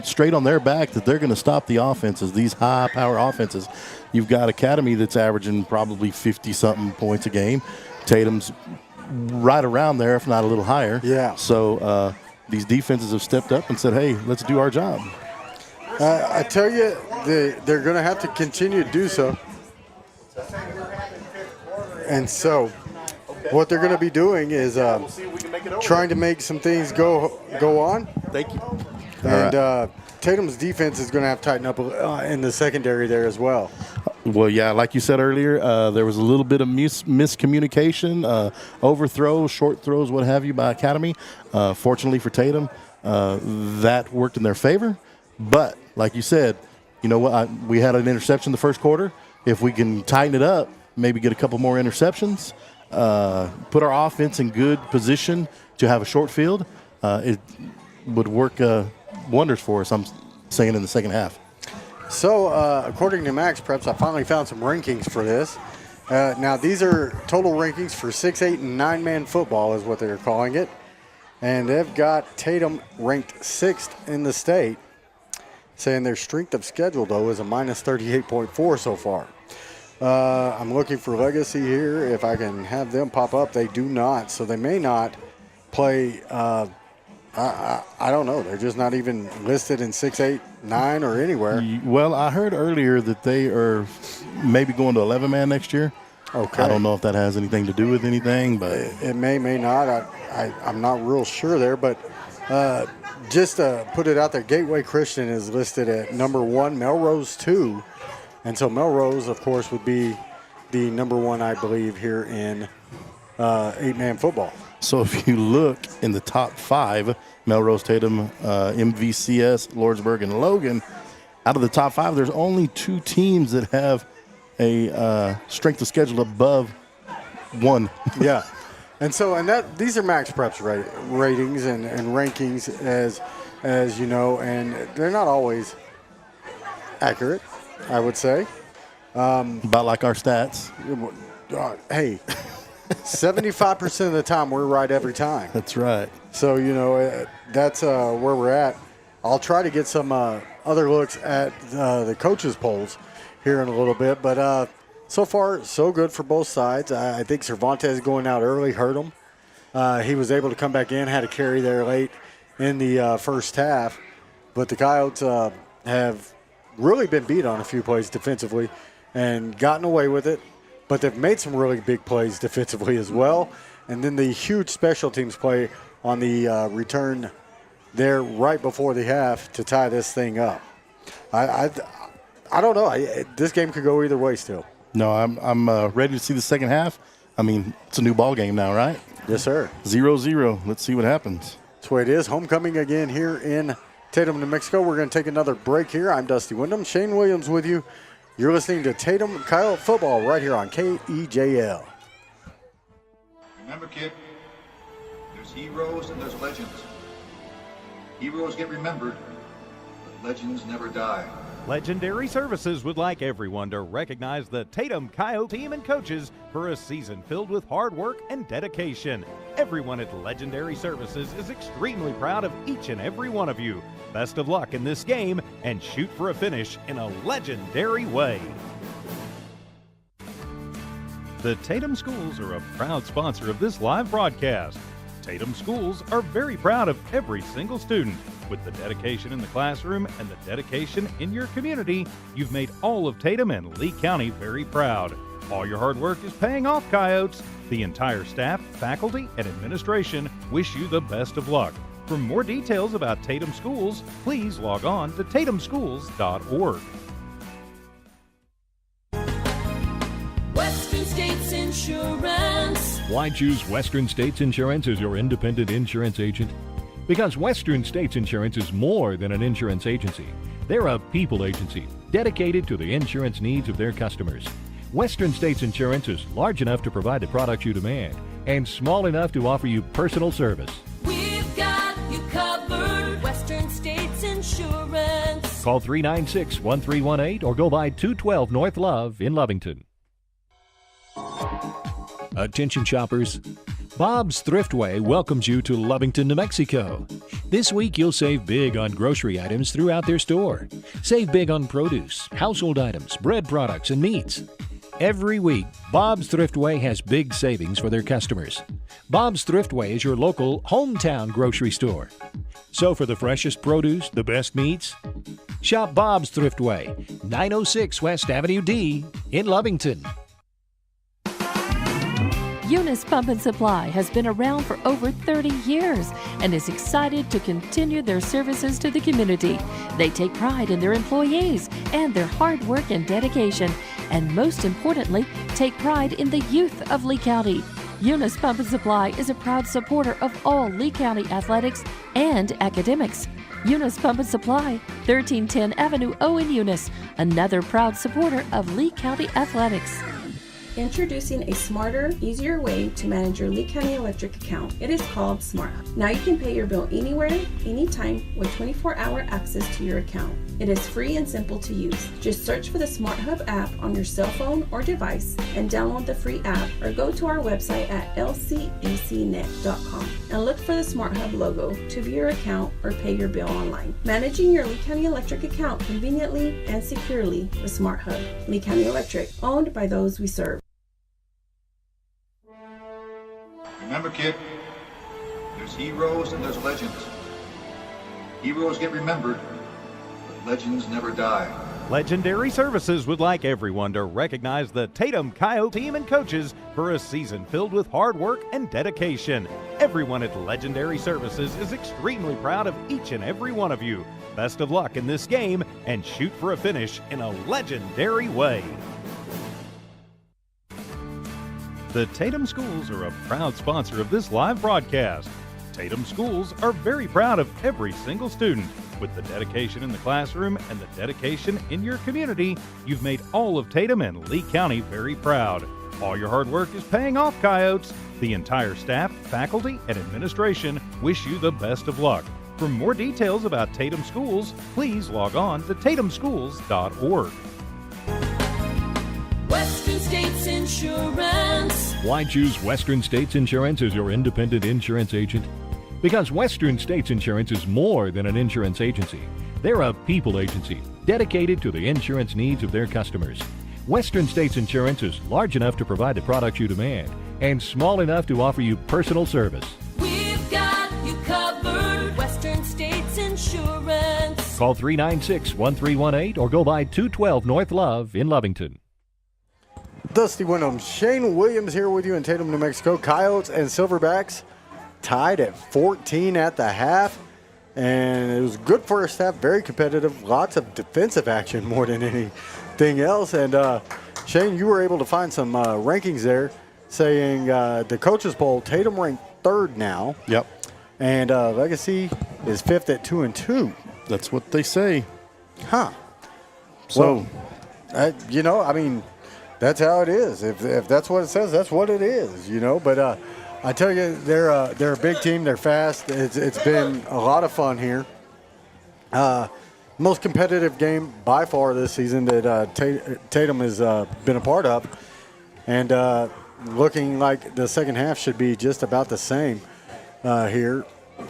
straight on their back that they're going to stop the offenses, these high-power offenses. You've got Academy that's averaging probably 50-something points a game. Tatum's right around there, if not a little higher. Yeah. So these defenses have stepped up and said, hey, let's do our job. I tell you, they're going to have to continue to do so. And so what they're going to be doing is trying to make some things go on. Thank you. And Tatum's defense is going to have to tighten up in the secondary there as well. Well, yeah, like you said earlier, there was a little bit of miscommunication, overthrows, short throws, what have you, by Academy. Fortunately for Tatum, that worked in their favor. But, like you said, you know what? We had an interception the first quarter. If we can tighten it up, maybe get a couple more interceptions, put our offense in good position to have a short field, it would work wonders for us, I'm saying, in the second half. So, according to Max Preps, I finally found some rankings for this. Now, these are total rankings for 6, 8, and 9-man football is what they're calling it. And they've got Tatum ranked 6th in the state, saying their strength of schedule, though, is a minus 38.4 so far. I'm looking for Legacy here. If I can have them pop up, they do not. So they may not play. I don't know. They're just not even listed in 6, 8, 9 or anywhere. Well, I heard earlier that they are maybe going to 11-man next year. Okay. I don't know if that has anything to do with anything, but it may not. I'm not real sure there, but just to put it out there, Gateway Christian is listed at number 1, Melrose 2. And so Melrose, of course, would be the number 1, I believe, here in 8-man football. So if you look in the top 5, Melrose, Tatum, MVCS, Lordsburg, and Logan, out of the top 5, there's only 2 teams that have a strength of schedule above 1. Yeah. And so, these are Max Preps ratings and rankings, as you know, and they're not always accurate, I would say. About like our stats. Hey, 75% of the time we're right every time. That's right. So, that's where we're at. I'll try to get some other looks at the coaches' polls here in a little bit. But so far, so good for both sides. I think Cervantes going out early hurt him. He was able to come back in, had a carry there late, in the first half. But the Coyotes have really been beat on a few plays defensively and gotten away with it. But they've made some really big plays defensively as well. And then the huge special teams play on the return there right before the half to tie this thing up. I don't know. This game could go either way still. No, I'm ready to see the second half. I mean, it's a new ball game now, right? Yes, sir. 0-0. Let's see what happens. That's the way it is. Homecoming again here in Tatum, New Mexico. We're going to take another break here. I'm Dusty Wyndham. Shane Williams with you. You're listening to Tatum Coyote Football right here on KEJL. Remember, kid, there's heroes and there's legends. Heroes get remembered, but legends never die. Legendary Services would like everyone to recognize the Tatum Coyote team and coaches for a season filled with hard work and dedication. Everyone at Legendary Services is extremely proud of each and every one of you. Best of luck in this game and shoot for a finish in a legendary way. The Tatum Schools are a proud sponsor of this live broadcast. Tatum Schools are very proud of every single student. With the dedication in the classroom and the dedication in your community, you've made all of Tatum and Lee County very proud. All your hard work is paying off, Coyotes. The entire staff, faculty, and administration wish you the best of luck. For more details about Tatum Schools, please log on to tatumschools.org. Western States Insurance. Why choose Western States Insurance as your independent insurance agent? Because Western States Insurance is more than an insurance agency. They're a people agency dedicated to the insurance needs of their customers. Western States Insurance is large enough to provide the products you demand and small enough to offer you personal service. We've got you covered. Western States Insurance. Call 396-1318 or go by 212 North Love in Lovington. Attention shoppers. Bob's Thriftway welcomes you to Lovington, New Mexico. This week you'll save big on grocery items throughout their store. Save big on produce, household items, bread products, and meats. Every week, Bob's Thriftway has big savings for their customers. Bob's Thriftway is your local hometown grocery store. So for the freshest produce, the best meats, shop Bob's Thriftway, 906 West Avenue D in Lovington. Eunice Pump and Supply has been around for over 30 years and is excited to continue their services to the community. They take pride in their employees and their hard work and dedication, and most importantly, take pride in the youth of Lee County. Eunice Pump and Supply is a proud supporter of all Lee County athletics and academics. Eunice Pump and Supply, 1310 Avenue O in Eunice, another proud supporter of Lee County athletics. Introducing a smarter, easier way to manage your Lee County Electric account. It is called Smart Hub. Now you can pay your bill anywhere, anytime with 24-hour access to your account. It is free and simple to use. Just search for the Smart Hub app on your cell phone or device and download the free app, or go to our website at lcecnet.com and look for the Smart Hub logo to view your account or pay your bill online. Managing your Lee County Electric account conveniently and securely with Smart Hub. Lee County Electric, owned by those we serve. Remember, kid, there's heroes and there's legends. Heroes get remembered, but legends never die. Legendary Services would like everyone to recognize the Tatum Coyote team and coaches for a season filled with hard work and dedication. Everyone at Legendary Services is extremely proud of each and every one of you. Best of luck in this game and shoot for a finish in a legendary way. The Tatum Schools are a proud sponsor of this live broadcast. Tatum Schools are very proud of every single student. With the dedication in the classroom and the dedication in your community, you've made all of Tatum and Lee County very proud. All your hard work is paying off, Coyotes. The entire staff, faculty, and administration wish you the best of luck. For more details about Tatum Schools, please log on to tatumschools.org. Western States Insurance. Why choose Western States Insurance as your independent insurance agent? Because Western States Insurance is more than an insurance agency. They're a people agency dedicated to the insurance needs of their customers. Western States Insurance is large enough to provide the products you demand and small enough to offer you personal service. We've got you covered. Western Call 396-1318 or go by 212 North Love in Lovington. Dusty Wyndham, Shane Williams here with you in Tatum, New Mexico. Coyotes and Silverbacks tied at 14 at the half. And it was good first half, very competitive, lots of defensive action more than anything else. And Shane, you were able to find some rankings there saying the coaches poll, Tatum ranked third now. Yep. And Legacy is fifth at 2-2. That's what they say. Huh. So, Well, I mean, that's how it is. If that's what it says, that's what it is, But I tell you, they're a big team. They're fast. It's been a lot of fun here. Most competitive game by far this season that Tatum has been a part of. And looking like the second half should be just about the same here.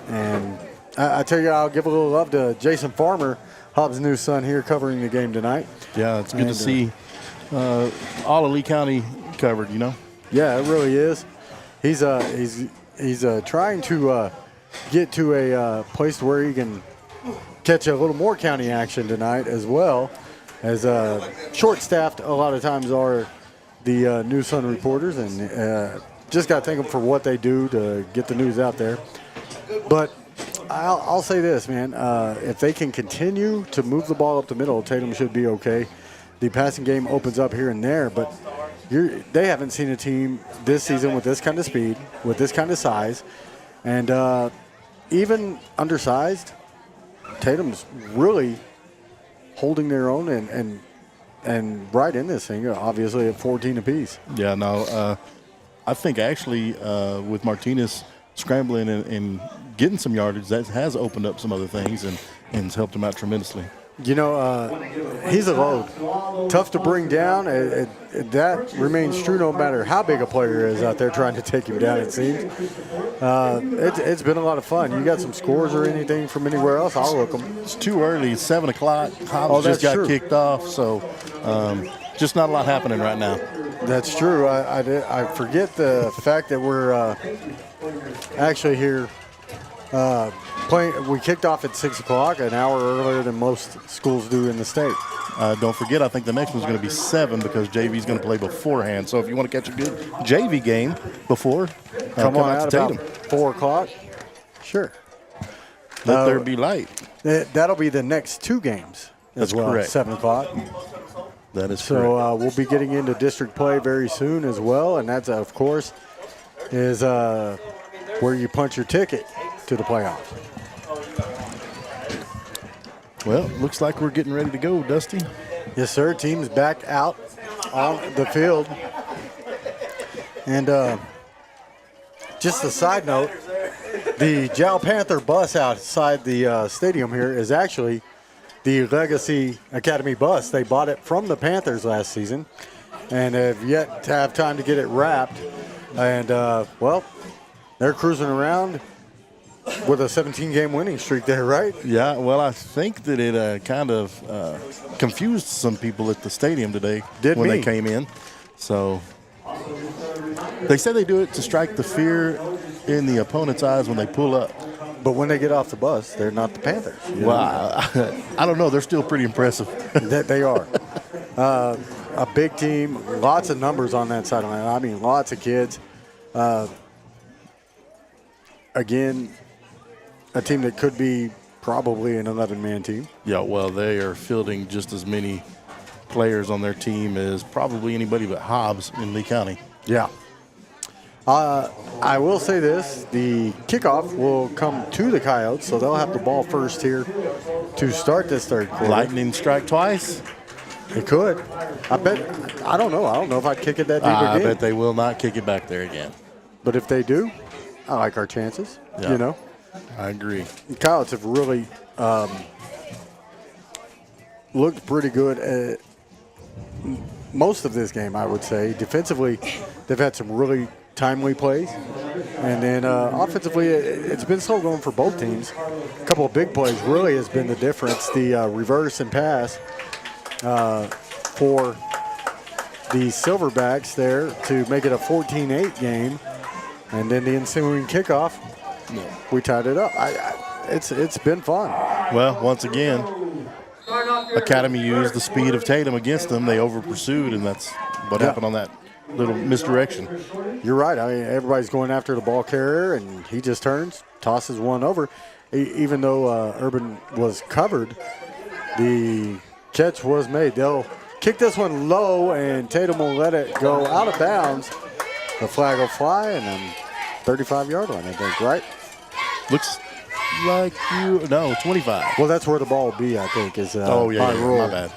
And I tell you, I'll give a little love to Jason Farmer, Hobbs' new son here, covering the game tonight. yeah, it's good to see all of Lee County covered, Yeah, it really is. He's trying to get to a place where he can catch a little more county action tonight, as well as short-staffed a lot of times are the New Sun reporters, and just got to thank them for what they do to get the news out there. But I'll say this, man, if they can continue to move the ball up the middle, Tatum should be okay. The passing game opens up here and there, but they haven't seen a team this season with this kind of speed, with this kind of size, and even undersized, Tatum's really holding their own and right in this thing, obviously at 14 apiece. Yeah, no, I think actually with Martinez scrambling and getting some yardage, that has opened up some other things and has helped him out tremendously. He's a load. Tough to bring down. That remains true no matter how big a player is out there trying to take him down, it seems. It's been a lot of fun. You got some scores or anything from anywhere else? I'll look them. It's too early. It's 7 o'clock. Hobbs just got kicked off, so just not a lot happening right now. That's true. I forget the fact that we're actually here playing. We kicked off at 6 o'clock, an hour earlier than most schools do in the state. Don't forget, I think the next one's going to be 7 because JV's going to play beforehand. So if you want to catch a good JV game before, come on out to Tatum. about 4 o'clock. Sure. Let there be light. That'll be the next 2 games as That's well, correct. 7 o'clock. That is correct. So we'll be getting into district play very soon as well, and that's, of course, is where you punch your ticket to the playoffs. Well, looks like we're getting ready to go, Dusty. Yes, sir. Team's back out on the field. And just a side note, the Jow Panther bus outside the stadium here is actually the Legacy Academy bus. They bought it from the Panthers last season and have yet to have time to get it wrapped. And, well, they're cruising around with a 17-game winning streak there, right? Yeah, well, I think that it kind of confused some people at the stadium today when they came in. So they say they do it to strike the fear in the opponent's eyes when they pull up. But when they get off the bus, they're not the Panthers. Well, I don't know. They're still pretty impressive. They are. A big team, lots of numbers on that sideline. I mean, lots of kids. Again, a team that could be probably an 11-man team. Yeah, well, they are fielding just as many players on their team as probably anybody but Hobbs in Lee County. Yeah. I will say this. The kickoff will come to the Coyotes, so they'll have the ball first here to start this third quarter. Lightning strike twice? It could. I don't know. I don't know if I'd kick it that deep I again. bet they will not kick it back there again. But if they do, I like our chances, Yeah. I agree. The Coyotes have really looked pretty good at most of this game, I would say. Defensively, they've had some really timely plays. And then offensively, it's been slow going for both teams. A couple of big plays really has been the difference. The reverse and pass for the Silverbacks there to make it a 14-8 game. And then the ensuing kickoff, we tied it up. it's been fun. Well, once again, Academy used the speed of Tatum against them. They over pursued, and that's what happened on that little misdirection. You're right. I mean, everybody's going after the ball carrier, and he just turns, tosses one over. Even though Urban was covered, the catch was made. They'll kick this one low, and Tatum will let it go out of bounds. The flag will fly, and then 35-yard line, I think, right? Looks like 25. Well, that's where the ball will be, I think, is my bad.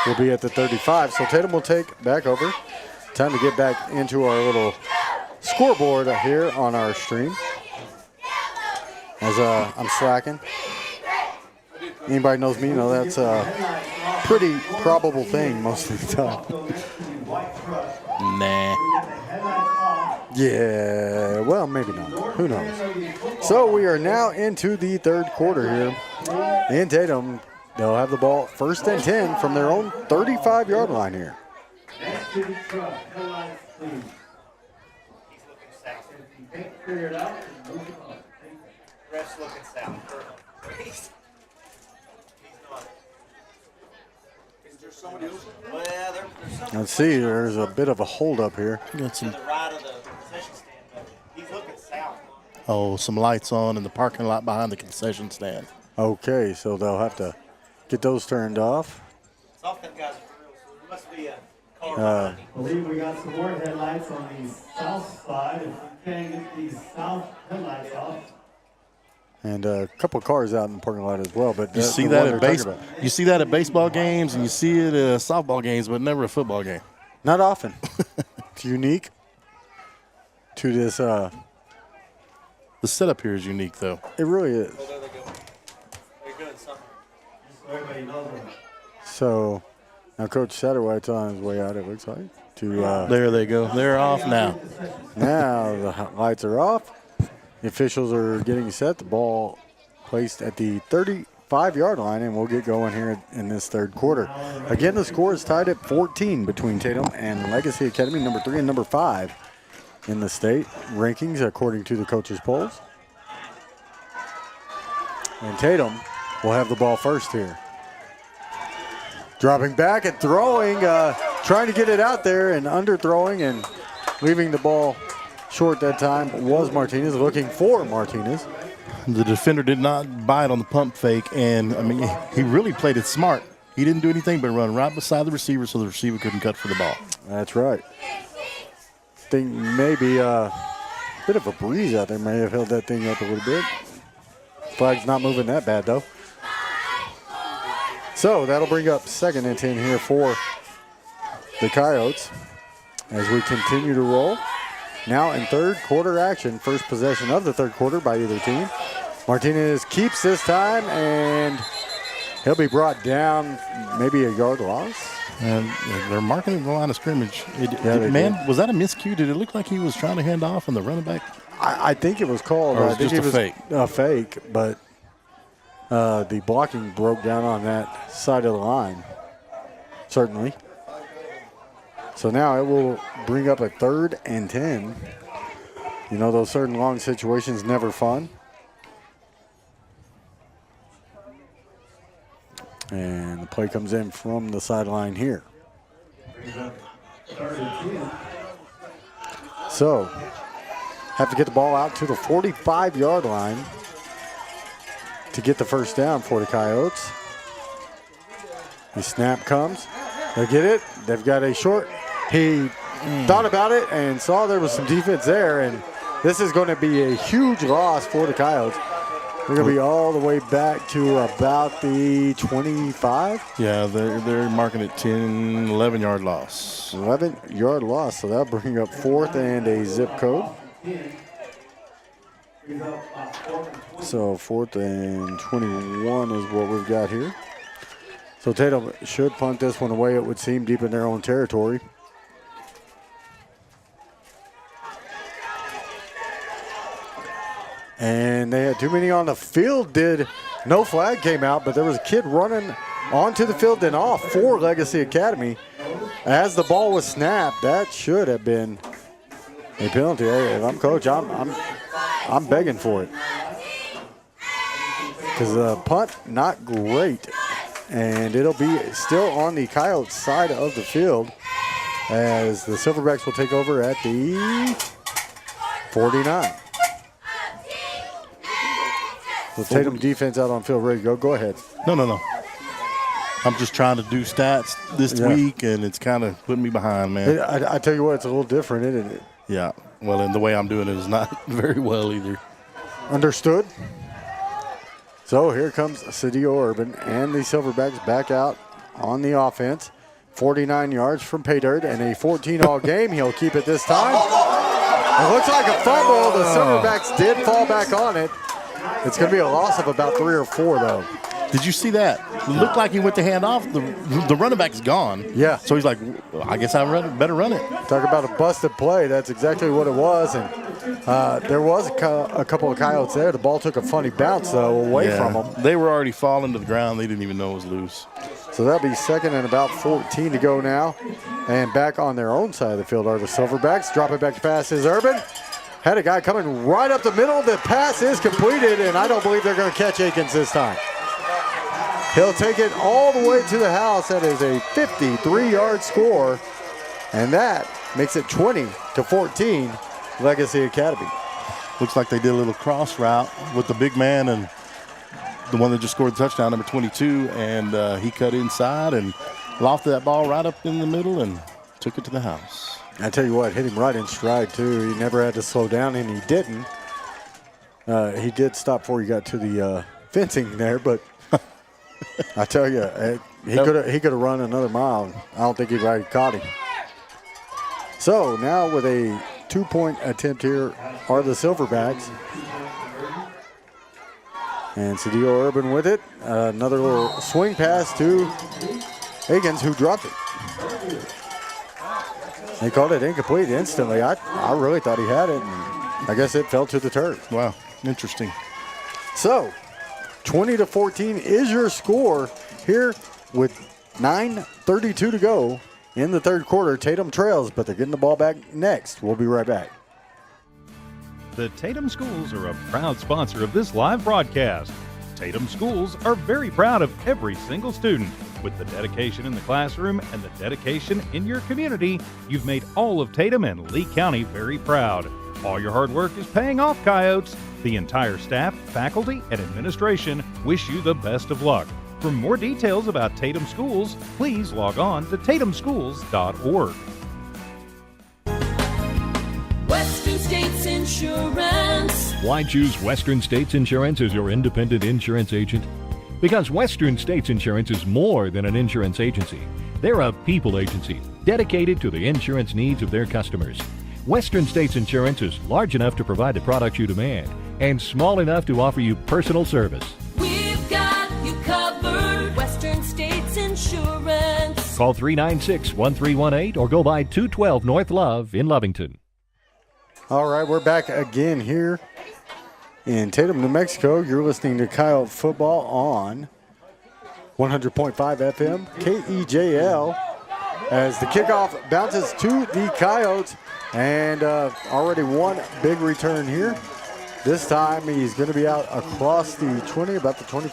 Will be at the 35. So Tatum will take back over. Time to get back into our little scoreboard here on our stream. As I'm slacking. Anybody knows me, that's a pretty probable thing most of the time. Nah. Yeah, well, maybe not. Who knows? So we are now into the third quarter here. And Tatum, they'll have the ball 1st and 10 from their own 35-yard line here. Let's see, there's a bit of a hold-up here. Got some, some lights on in the parking lot behind the concession stand. Okay, so they'll have to get those turned off. I believe we got some more headlights on the south side. If we can get these south headlights off. And a couple cars out in the parking lot as well. But you see that at baseball games, and you see it at softball games, but never a football game. Not often. It's unique to this. The setup here is unique, though. It really is. So now Coach Satterwhite's on his way out, it looks like. There they go. They're off now. Now the lights are off. The officials are getting set. The ball placed at the 35-yard line, and we'll get going here in this third quarter. Again, the score is tied at 14 between Tatum and Legacy Academy, number 3 and number 5 in the state rankings, according to the coaches' polls. And Tatum will have the ball first here. Dropping back and throwing, trying to get it out there and underthrowing and leaving the ball short that time was Martinez, looking for Martinez. The defender did not bite on the pump fake, and, he really played it smart. He didn't do anything but run right beside the receiver so the receiver couldn't cut for the ball. That's right. I think maybe a bit of a breeze out there may have held that thing up a little bit. Flag's not moving that bad, though. So that'll bring up 2nd and 10 here for the Coyotes as we continue to roll. Now in third quarter action, first possession of the third quarter by either team. Martinez keeps this time, and he'll be brought down maybe a yard loss. And they're marking the line of scrimmage. Was that a miscue? Did it look like he was trying to hand off and the running back? I think it was called. Or was I think just it was a fake, but the blocking broke down on that side of the line, certainly. So now it will bring up a 3rd and 10. Those certain long situations never fun. And the play comes in from the sideline here. So have to get the ball out to the 45-yard line to get the first down for the Coyotes. The snap comes. They get it. They've got a short. He thought about it and saw there was some defense there, and this is going to be a huge loss for the Coyotes. They're going to be all the way back to about the 25. Yeah, they're marking it 10, 11-yard loss. 11-yard loss, so that'll bring up 4th and a zip code. So 4th and 21 is what we've got here. So Tatum should punt this one away, it would seem, deep in their own territory. And they had too many on the field. No flag came out, but there was a kid running onto the field and off for Legacy Academy. As the ball was snapped, that should have been a penalty. Hey, if I'm coach, I'm begging for it. because the punt, not great. And it'll be still on the Coyotes side of the field as the Silverbacks will take over at the 49. The Tatum defense out on field, ready to go. Go ahead. No. I'm just trying to do stats this week, and it's kind of putting me behind, man. I tell you what, it's a little different, isn't it? Yeah. Well, and the way I'm doing it is not very well either. Understood. So here comes Cedillo Urban and the Silverbacks back out on the offense. 49 yards from pay dirt and a 14-all game. He'll keep it this time. It looks like a fumble. The Silverbacks did fall back on it. It's going to be a loss of about 3 or 4, though. Did you see that? It looked like he went to hand off. The running back's gone. Yeah. So he's like, well, I guess I better run it. Talk about a busted play. That's exactly what it was. And there was a couple of Coyotes there. The ball took a funny bounce, though, away from them. They were already falling to the ground. They didn't even know it was loose. So that'll be second and about 14 to go now. And back on their own side of the field are the Silverbacks. Drop it back to pass is Urban. Had a guy coming right up the middle. The pass is completed, and I don't believe they're going to catch Akins this time. He'll take it all the way to the house. That is a 53-yard score, and that makes it 20-14, Legacy Academy. Looks like they did a little cross route with the big man and the one that just scored the touchdown, number 22, and he cut inside and lofted that ball right up in the middle and took it to the house. I tell you what, hit him right in stride, too. He never had to slow down, and he didn't. He did stop before he got to the fencing there, but I tell you, he could have run another mile. I don't think he'd have caught him. So now with a 2-point attempt here are the Silverbacks. And Cedillo Urban with it. Another little swing pass to Akins, who dropped it. They called it incomplete instantly. I really thought he had it, and I guess it fell to the turf. Wow, interesting. So 20-14 is your score here with 9:32 to go in the third quarter. Tatum trails, but they're getting the ball back next. We'll be right back. The Tatum Schools are a proud sponsor of this live broadcast. Tatum Schools are very proud of every single student. With the dedication in the classroom and the dedication in your community, you've made all of Tatum and Lee County very proud. All your hard work is paying off, Coyotes. The entire staff, faculty, and administration wish you the best of luck. For more details about Tatum Schools, please log on to tatumschools.org. Western States Insurance. Why choose Western States Insurance as your independent insurance agent? Because Western States Insurance is more than an insurance agency. They're a people agency dedicated to the insurance needs of their customers. Western States Insurance is large enough to provide the products you demand and small enough to offer you personal service. We've got you covered. Western States Insurance. Call 396-1318 or go by 212 North Love in Lovington. All right, we're back again here in Tatum, New Mexico. You're listening to Coyote Football on 100.5 FM, KEJL, as the kickoff bounces to the Coyotes, and already one big return here. This time he's going to be out across the 20, about the 20,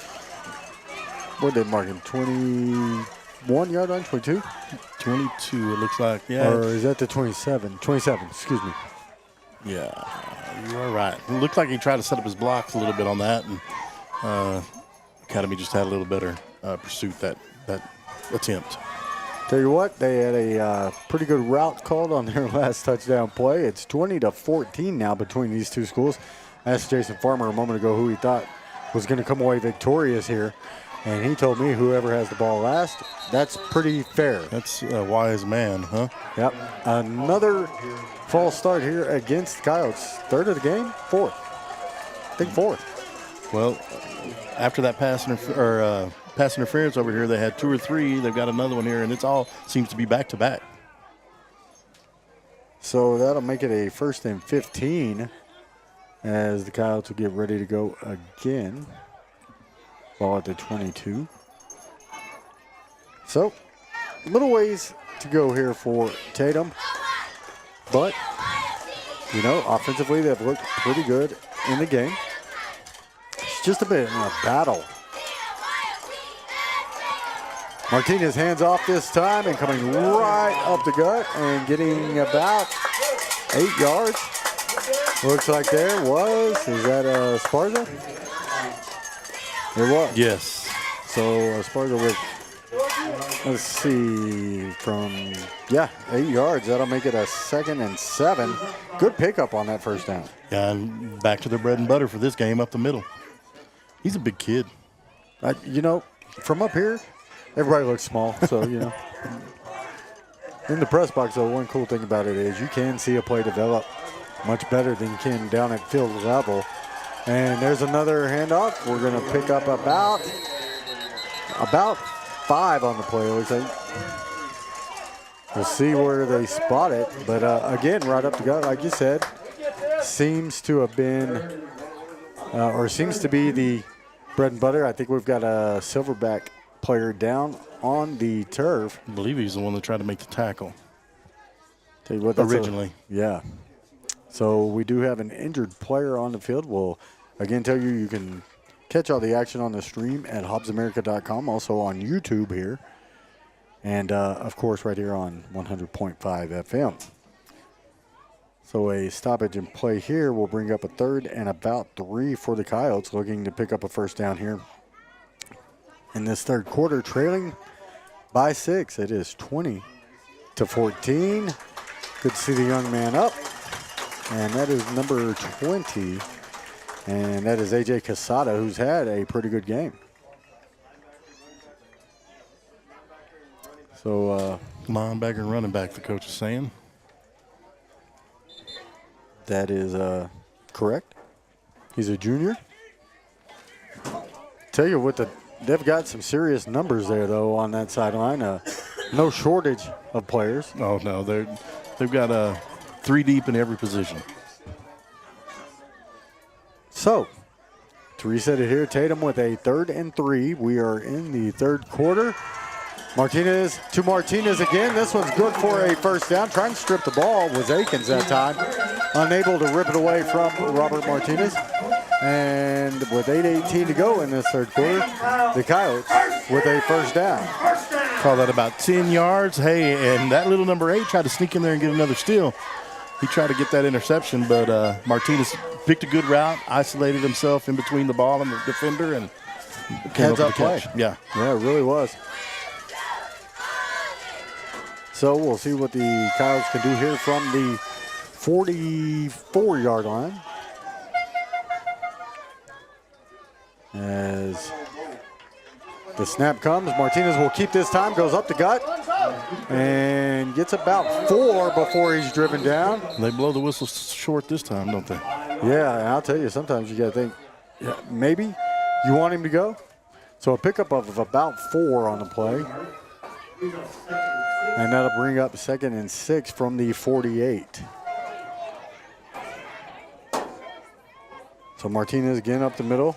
what did they mark him, 21-yard line, 22? 22, it looks like, yeah. Or is that the 27? 27, excuse me. Yeah, you are right. It looked like he tried to set up his blocks a little bit on that, and Academy just had a little better pursuit that attempt. Tell you what, they had a pretty good route called on their last touchdown play. It's 20-14 now between these two schools. I asked Jason Farmer a moment ago who he thought was going to come away victorious here, and he told me whoever has the ball last, that's pretty fair. That's a wise man, huh? Yep. Another false start here against the Coyotes. Third of the game? Fourth. I think fourth. Well, after that pass interference over here, they had 2 or 3. They've got another one here, and it's all seems to be back-to-back. So that'll make it a 1st and 15 as the Coyotes will get ready to go again. Ball at the 22. So, a little ways to go here for Tatum. But, you know, offensively they've looked pretty good in the game. just a bit in a battle. Martinez hands off this time and coming right up the gut and getting about 8 yards. Looks like there was, is that Esparza? It was. Yes. So Esparza with, let's see, from, 8 yards. That'll make it a 2nd and 7. Good pickup on that first down. Yeah, and back to their bread and butter for this game up the middle. He's a big kid. From up here, everybody looks small, so, In the press box, though, one cool thing about it is you can see a play develop much better than you can down at field level. And there's another handoff. We're going to pick up about 5 on the play. It looks like. We'll see where they spot it. But, again, right up the gut, like you said, seems to have been or seems to be the bread and butter. I think we've got a Silverback player down on the turf. I believe he's the one that tried to make the tackle. Tell you what, originally. Yeah. So we do have an injured player on the field. We'll again tell you you can catch all the action on the stream at HobbsAmerica.com, also on YouTube here, and of course right here on 100.5 FM. So a stoppage and play here will bring up a 3rd and about 3 for the Coyotes, looking to pick up a first down here in this third quarter, trailing by 6. It is 20-14. Good to see the young man up. And that is number 20. And that is A.J. Casada, who's had a pretty good game. So, linebacker and running back, the coach is saying. That is correct. He's a junior. Tell you what, they've got some serious numbers there, though, on that sideline. No shortage of players. Oh, no. They've got 3 deep in every position. So, to reset it here, Tatum with a 3rd and 3. We are in the third quarter. Martinez to Martinez again. This one's good for a first down. Trying to strip the ball was Akins that time. Unable to rip it away from Robert Martinez. And with 8:18 to go in this third quarter, the Coyotes with a first down. Call that about 10 yards. Hey, and that little number 8 tried to sneak in there and get another steal. He tried to get that interception, but Martinez picked a good route, isolated himself in between the ball and the defender, and Heads up play. Yeah, it really was. So we'll see what the Coyotes can do here from the 44-yard line. As the snap comes, Martinez will keep this time, goes up the gut, and gets about 4 before he's driven down. They blow the whistle short this time, don't they? Yeah, and I'll tell you, sometimes you got to think, maybe you want him to go. So a pickup of about 4 on the play. And that'll bring up 2nd and 6 from the 48. So Martinez again up the middle.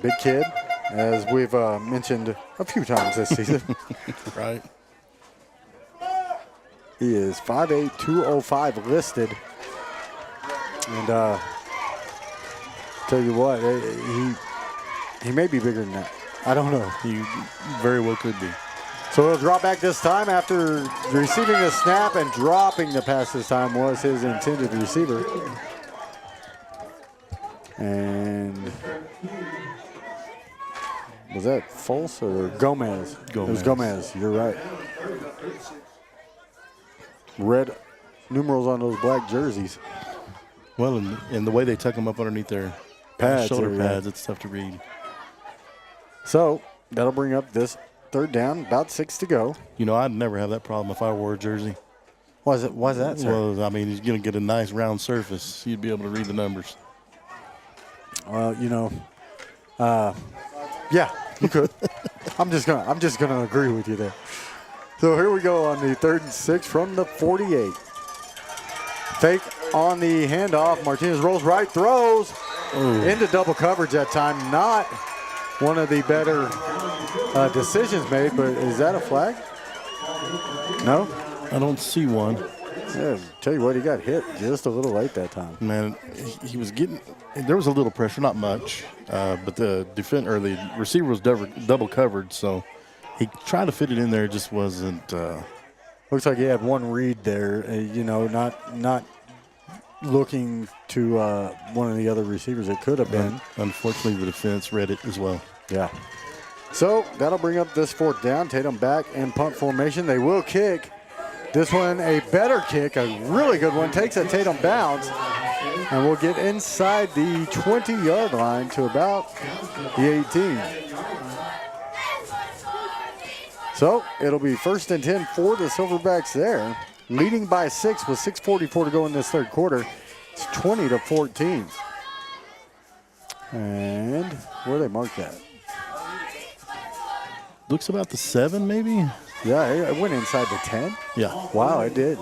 Big kid, as we've mentioned a few times this season. Right. He is 5'8", 205 listed. And tell you what, he may be bigger than that. I don't know. He very well could be. So he'll drop back this time after receiving the snap, and dropping the pass this time was his intended receiver. And was that False or Gomez? It was Gomez. You're right. Red numerals on those black jerseys. Well, and the way they tuck them up underneath their pads, shoulder pads, it's tough to read. So that'll bring up this third down, about 6 to go. I'd never have that problem if I wore a jersey. Why is that, sir? Well, I mean, he's going to get a nice round surface. You'd be able to read the numbers. Well, yeah, you could. I'm just gonna agree with you there. So here we go on the 3rd and 6 from the 48. Fake on the handoff. Martinez rolls right, throws into double coverage that time. Not one of the better decisions made, but is that a flag? No? I don't see one. Yeah, tell you what, he got hit just a little late that time. Man, he was getting – there was a little pressure, not much, but the receiver was double covered, so he tried to fit it in there. It just wasn't Looks like he had one read there, not looking to one of the other receivers. It could have been. Unfortunately, the defense read it as well. Yeah. So that'll bring up this 4th down. Tatum back in punt formation. They will kick. This one a better kick, a really good one. Takes a Tatum bounce, and we'll get inside the 20-yard line to about the 18. So it'll be 1st and 10 for the Silverbacks there. Leading by 6 with 6:44 to go in this 3rd quarter. It's 20-14. And where they marked that? Looks about the 7, maybe? Yeah, it went inside the 10. Yeah. Wow, it did.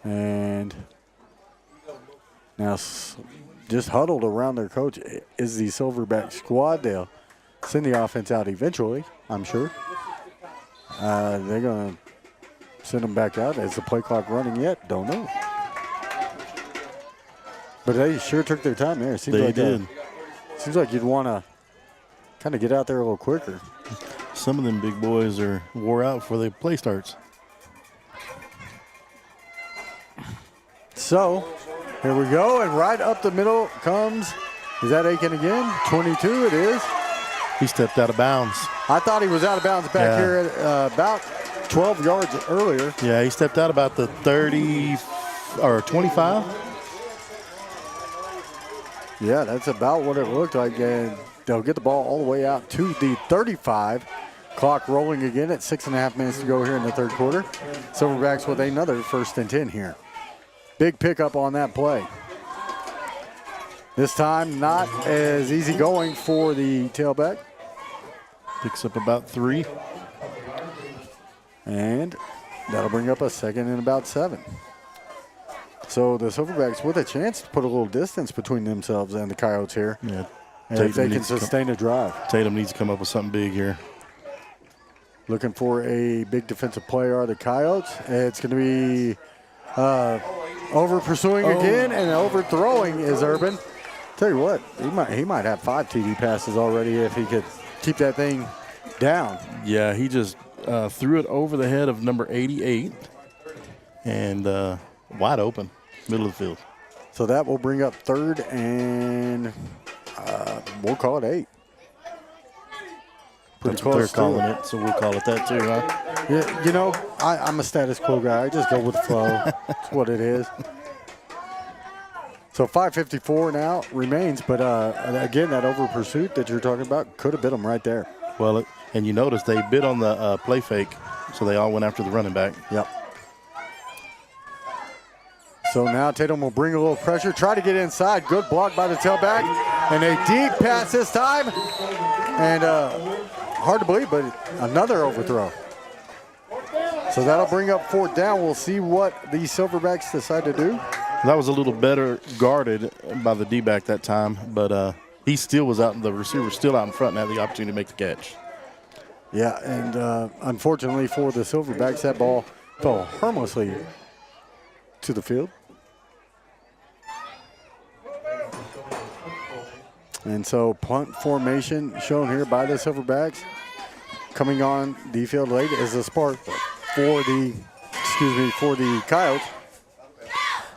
And now just huddled around their coach is the Silverback squad. They'll send the offense out eventually, I'm sure. They're going to send them back out. Is the play clock running yet? Don't know. But they sure took their time there. They did. Seems like you'd want to kind of get out there a little quicker. Some of them big boys are wore out before the play starts. So, here we go, and right up the middle comes, is that Aiken again? 22 it is. He stepped out of bounds. I thought he was out of bounds back here at about 12 yards earlier. Yeah, he stepped out about the 30 or 25. Yeah, that's about what it looked like, and they'll get the ball all the way out to the 35. Clock rolling again at 6.5 minutes to go here in the 3rd quarter. Silverbacks with another 1st and 10 here. Big pickup on that play. This time not as easy going for the tailback. Picks up about 3. And that'll bring up a 2nd and about 7. So the Silverbacks with a chance to put a little distance between themselves and the Coyotes here. Yeah. And if they can sustain a drive. Tatum needs to come up with something big here. Looking for a big defensive player are the Coyotes. It's going to be over pursuing again, and overthrowing is Urban. Tell you what, he might have 5 TD passes already if he could keep that thing down. Yeah, he just threw it over the head of number 88 and wide open, middle of the field. So that will bring up 3rd and we'll call it 8. That's what they're calling it, so we'll call it that too, huh? Yeah, I'm a status quo guy. I just go with the flow. That's what it is. So 5:54 now remains, but again, that over pursuit that you're talking about could have bit them right there. Well, and you notice they bit on the play fake, so they all went after the running back. Yep. So now Tatum will bring a little pressure, try to get inside. Good block by the tailback, and a deep pass this time. And hard to believe, but another overthrow. So that'll bring up 4th down. We'll see what the Silverbacks decide to do. That was a little better guarded by the D-back that time, but he still was out, the receiver was still out in front and had the opportunity to make the catch. Yeah, and unfortunately for the Silverbacks, that ball fell harmlessly to the field. And so punt formation shown here by the Silverbacks. Coming on the field late is a spark for the Coyotes.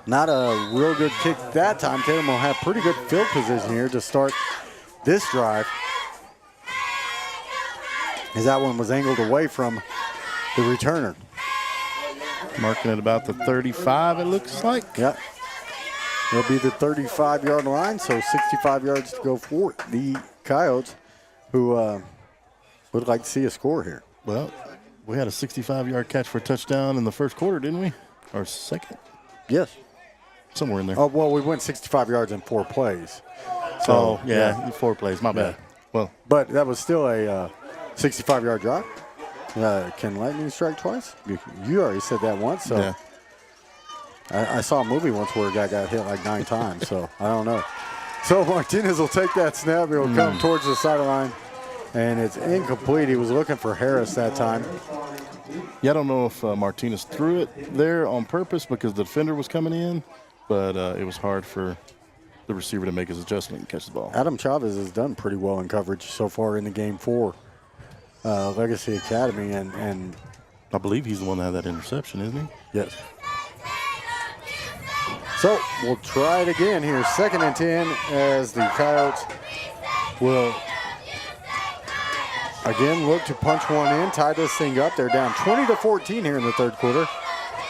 Not a real good kick that time. Tatum will have pretty good field position here to start this drive, as that one was angled away from the returner. Marking it about the 35, it looks like. Yep. It'll be the 35-yard line, so 65 yards to go for the Coyotes, who would like to see a score here. Well, we had a 65-yard catch for a touchdown in the 1st quarter, didn't we? Or 2nd? Yes. Somewhere in there. Oh, well, we went 65 yards in 4 plays. So, yeah, 4 plays. My bad. Well, but that was still a 65-yard drive. Can lightning strike twice? You already said that once, so. Yeah. I saw a movie once where a guy got hit like 9 times, so I don't know. So Martinez will take that snap. He'll come towards the sideline, and it's incomplete. He was looking for Harris that time. Yeah, I don't know if Martinez threw it there on purpose because the defender was coming in, but it was hard for the receiver to make his adjustment and catch the ball. Adam Chavez has done pretty well in coverage so far in the game for Legacy Academy, and I believe he's the one that had that interception, isn't he? yes. So we'll try it again here. 2nd and 10 as the Coyotes will again look to punch one in, tie this thing up. They're down 20-14 here in the 3rd quarter.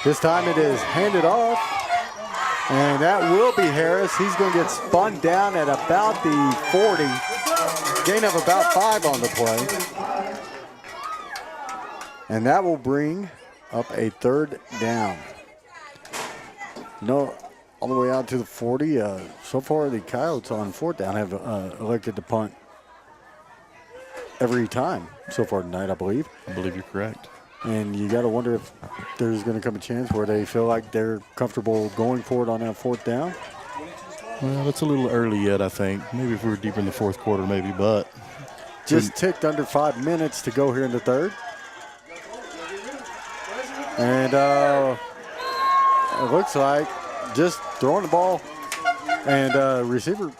This time it is handed off, and that will be Harris. He's going to get spun down at about the 40. Gain of about 5 on the play. And that will bring up a 3rd down. No, all the way out to the 40. So far, the Coyotes on 4th down have elected to punt every time so far tonight, I believe. I believe you're correct. And you got to wonder if there's going to come a chance where they feel like they're comfortable going for it on that 4th down. Well, that's a little early yet, I think. Maybe if we were deeper in the 4th quarter, maybe, but. Just ticked under 5 minutes to go here in the 3rd. And it looks like just throwing the ball and receiver.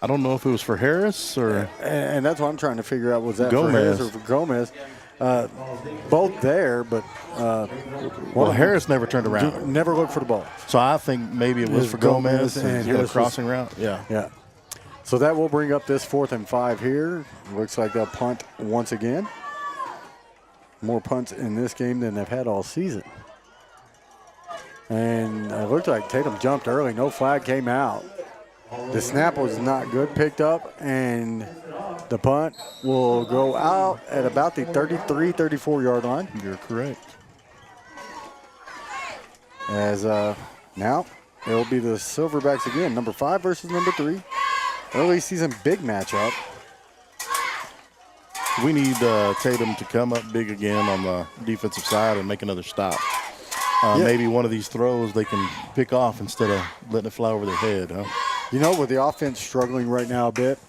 I don't know if it was for Harris or. And that's what I'm trying to figure out. Was that Gomez. for Harris or for Gomez? Both there, but well, Harris never turned around. Never looked for the ball. So I think maybe it was for Gomez and Harris crossing route. Yeah. Yeah. So that will bring up this 4th and 5 here. Looks like they'll punt once again. More punts in this game than they've had all season. And it looked like Tatum jumped early. No flag came out. The snap was not good, picked up, and the punt will go out at about the 33, 34-yard line. You're correct. As now it will be the Silverbacks again, number 5 versus number 3. Early season big matchup. We need Tatum to come up big again on the defensive side and make another stop. Maybe one of these throws they can pick off instead of letting it fly over their head. Huh? You know, with the offense struggling right now a bit,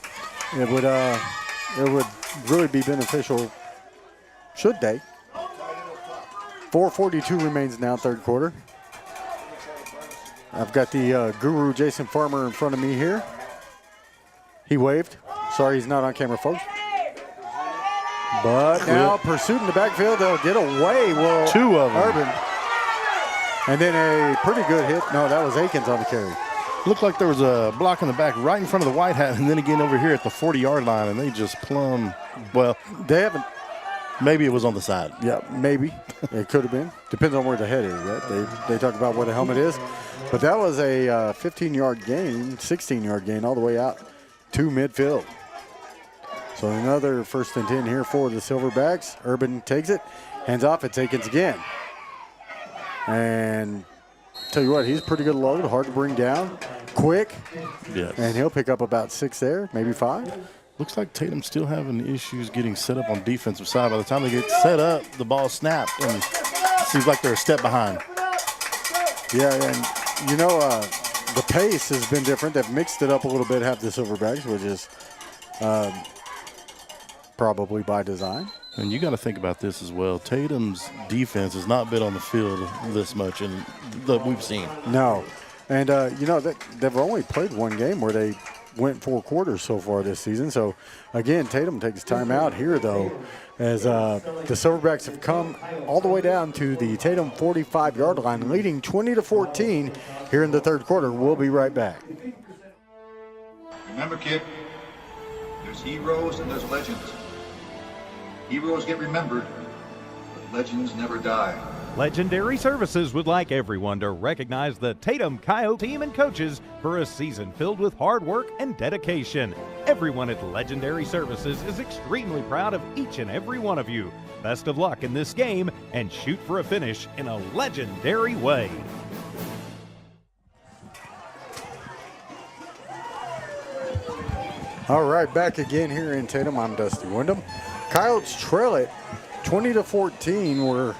it would really be beneficial, should they. 4:42 remains now, 3rd quarter. I've got the guru Jason Farmer in front of me here. He waved. Sorry he's not on camera, folks. But now pursuit in the backfield. They'll get away. Well, 2 of them. Urban. And then a pretty good hit. No, that was Akins on the carry. Looked like there was a block in the back right in front of the White Hat, and then again over here at the 40-yard line, and they just plumb. Well, they haven't. Maybe it was on the side. Yeah, maybe. It could have been. Depends on where the head is, right? They talk about where the helmet is. But that was a 15-yard gain, 16-yard gain all the way out to midfield. So another 1st and 10 here for the Silverbacks. Urban takes it, hands off, it's Akins again. And tell you what, he's pretty good load, hard to bring down, quick. Yes. And he'll pick up about 6 there, maybe 5. Looks like Tatum's still having issues getting set up on defensive side. By the time they get set up, the ball snapped, and it seems like they're a step behind. Yeah, and you know, the pace has been different. They've mixed it up a little bit, have the Silverbacks, which is probably by design. And you got to think about this as well. Tatum's defense has not been on the field this much that we've seen. No. And, you know, they've only played one game where they went 4 quarters so far this season. So, again, Tatum takes time out here, though, as the Silverbacks have come all the way down to the Tatum 45-yard line, leading 20-14 here in the 3rd quarter. We'll be right back. Remember, kid, there's heroes and there's legends. Heroes get remembered, but legends never die. Legendary Services would like everyone to recognize the Tatum Coyote team and coaches for a season filled with hard work and dedication. Everyone at Legendary Services is extremely proud of each and every one of you. Best of luck in this game and shoot for a finish in a legendary way. All right, back again here in Tatum. I'm Dusty Wyndham. Coyotes trail it 20-14. We're,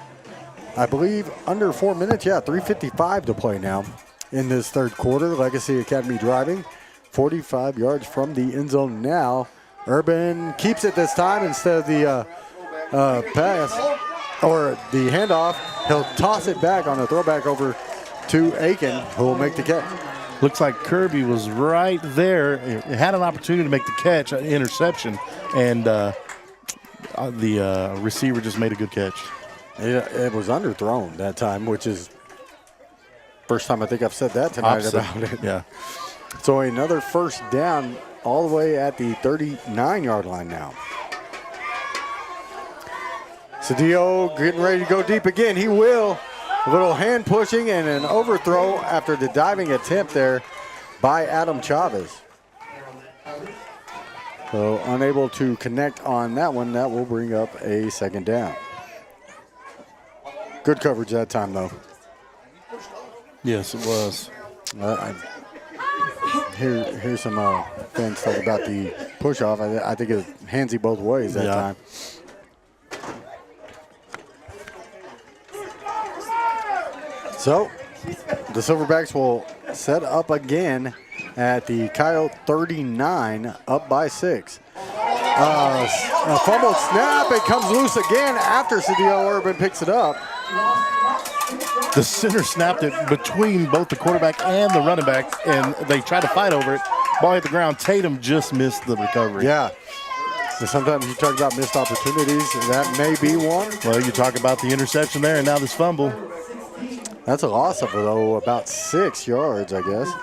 I believe, under 4 minutes. Yeah, 3:55 to play now in this 3rd quarter. Legacy Academy driving 45 yards from the end zone now. Urban keeps it this time instead of the pass. or the handoff. He'll toss it back on a throwback over to Aiken, who will make the catch. Looks like Kirby was right there. He had an opportunity to make the catch, an interception, and the receiver just made a good catch. It was underthrown that time, which is first time I think I've said that tonight about it. Yeah. So another first down all the way at the 39-yard line now. Cedillo getting ready to go deep again. He will. A little hand pushing and an overthrow after the diving attempt there by Adam Chavez. So unable to connect on that one. That will bring up a second down. Good coverage that time, though. Yes, it was. Here's some fans talk about the push-off. I think it was handsy both ways that time. So the Silverbacks will set up again at the Coyote 39, up by 6. A fumble snap. It comes loose again after Cedillo Urban picks it up. The center snapped it between both the quarterback and the running back, and they tried to fight over it. Ball hit the ground. Tatum just missed the recovery. Yeah. So sometimes you talk about missed opportunities. That may be one. Well, you talk about the interception there, and now this fumble. That's a loss of, though, about 6 yards, I guess.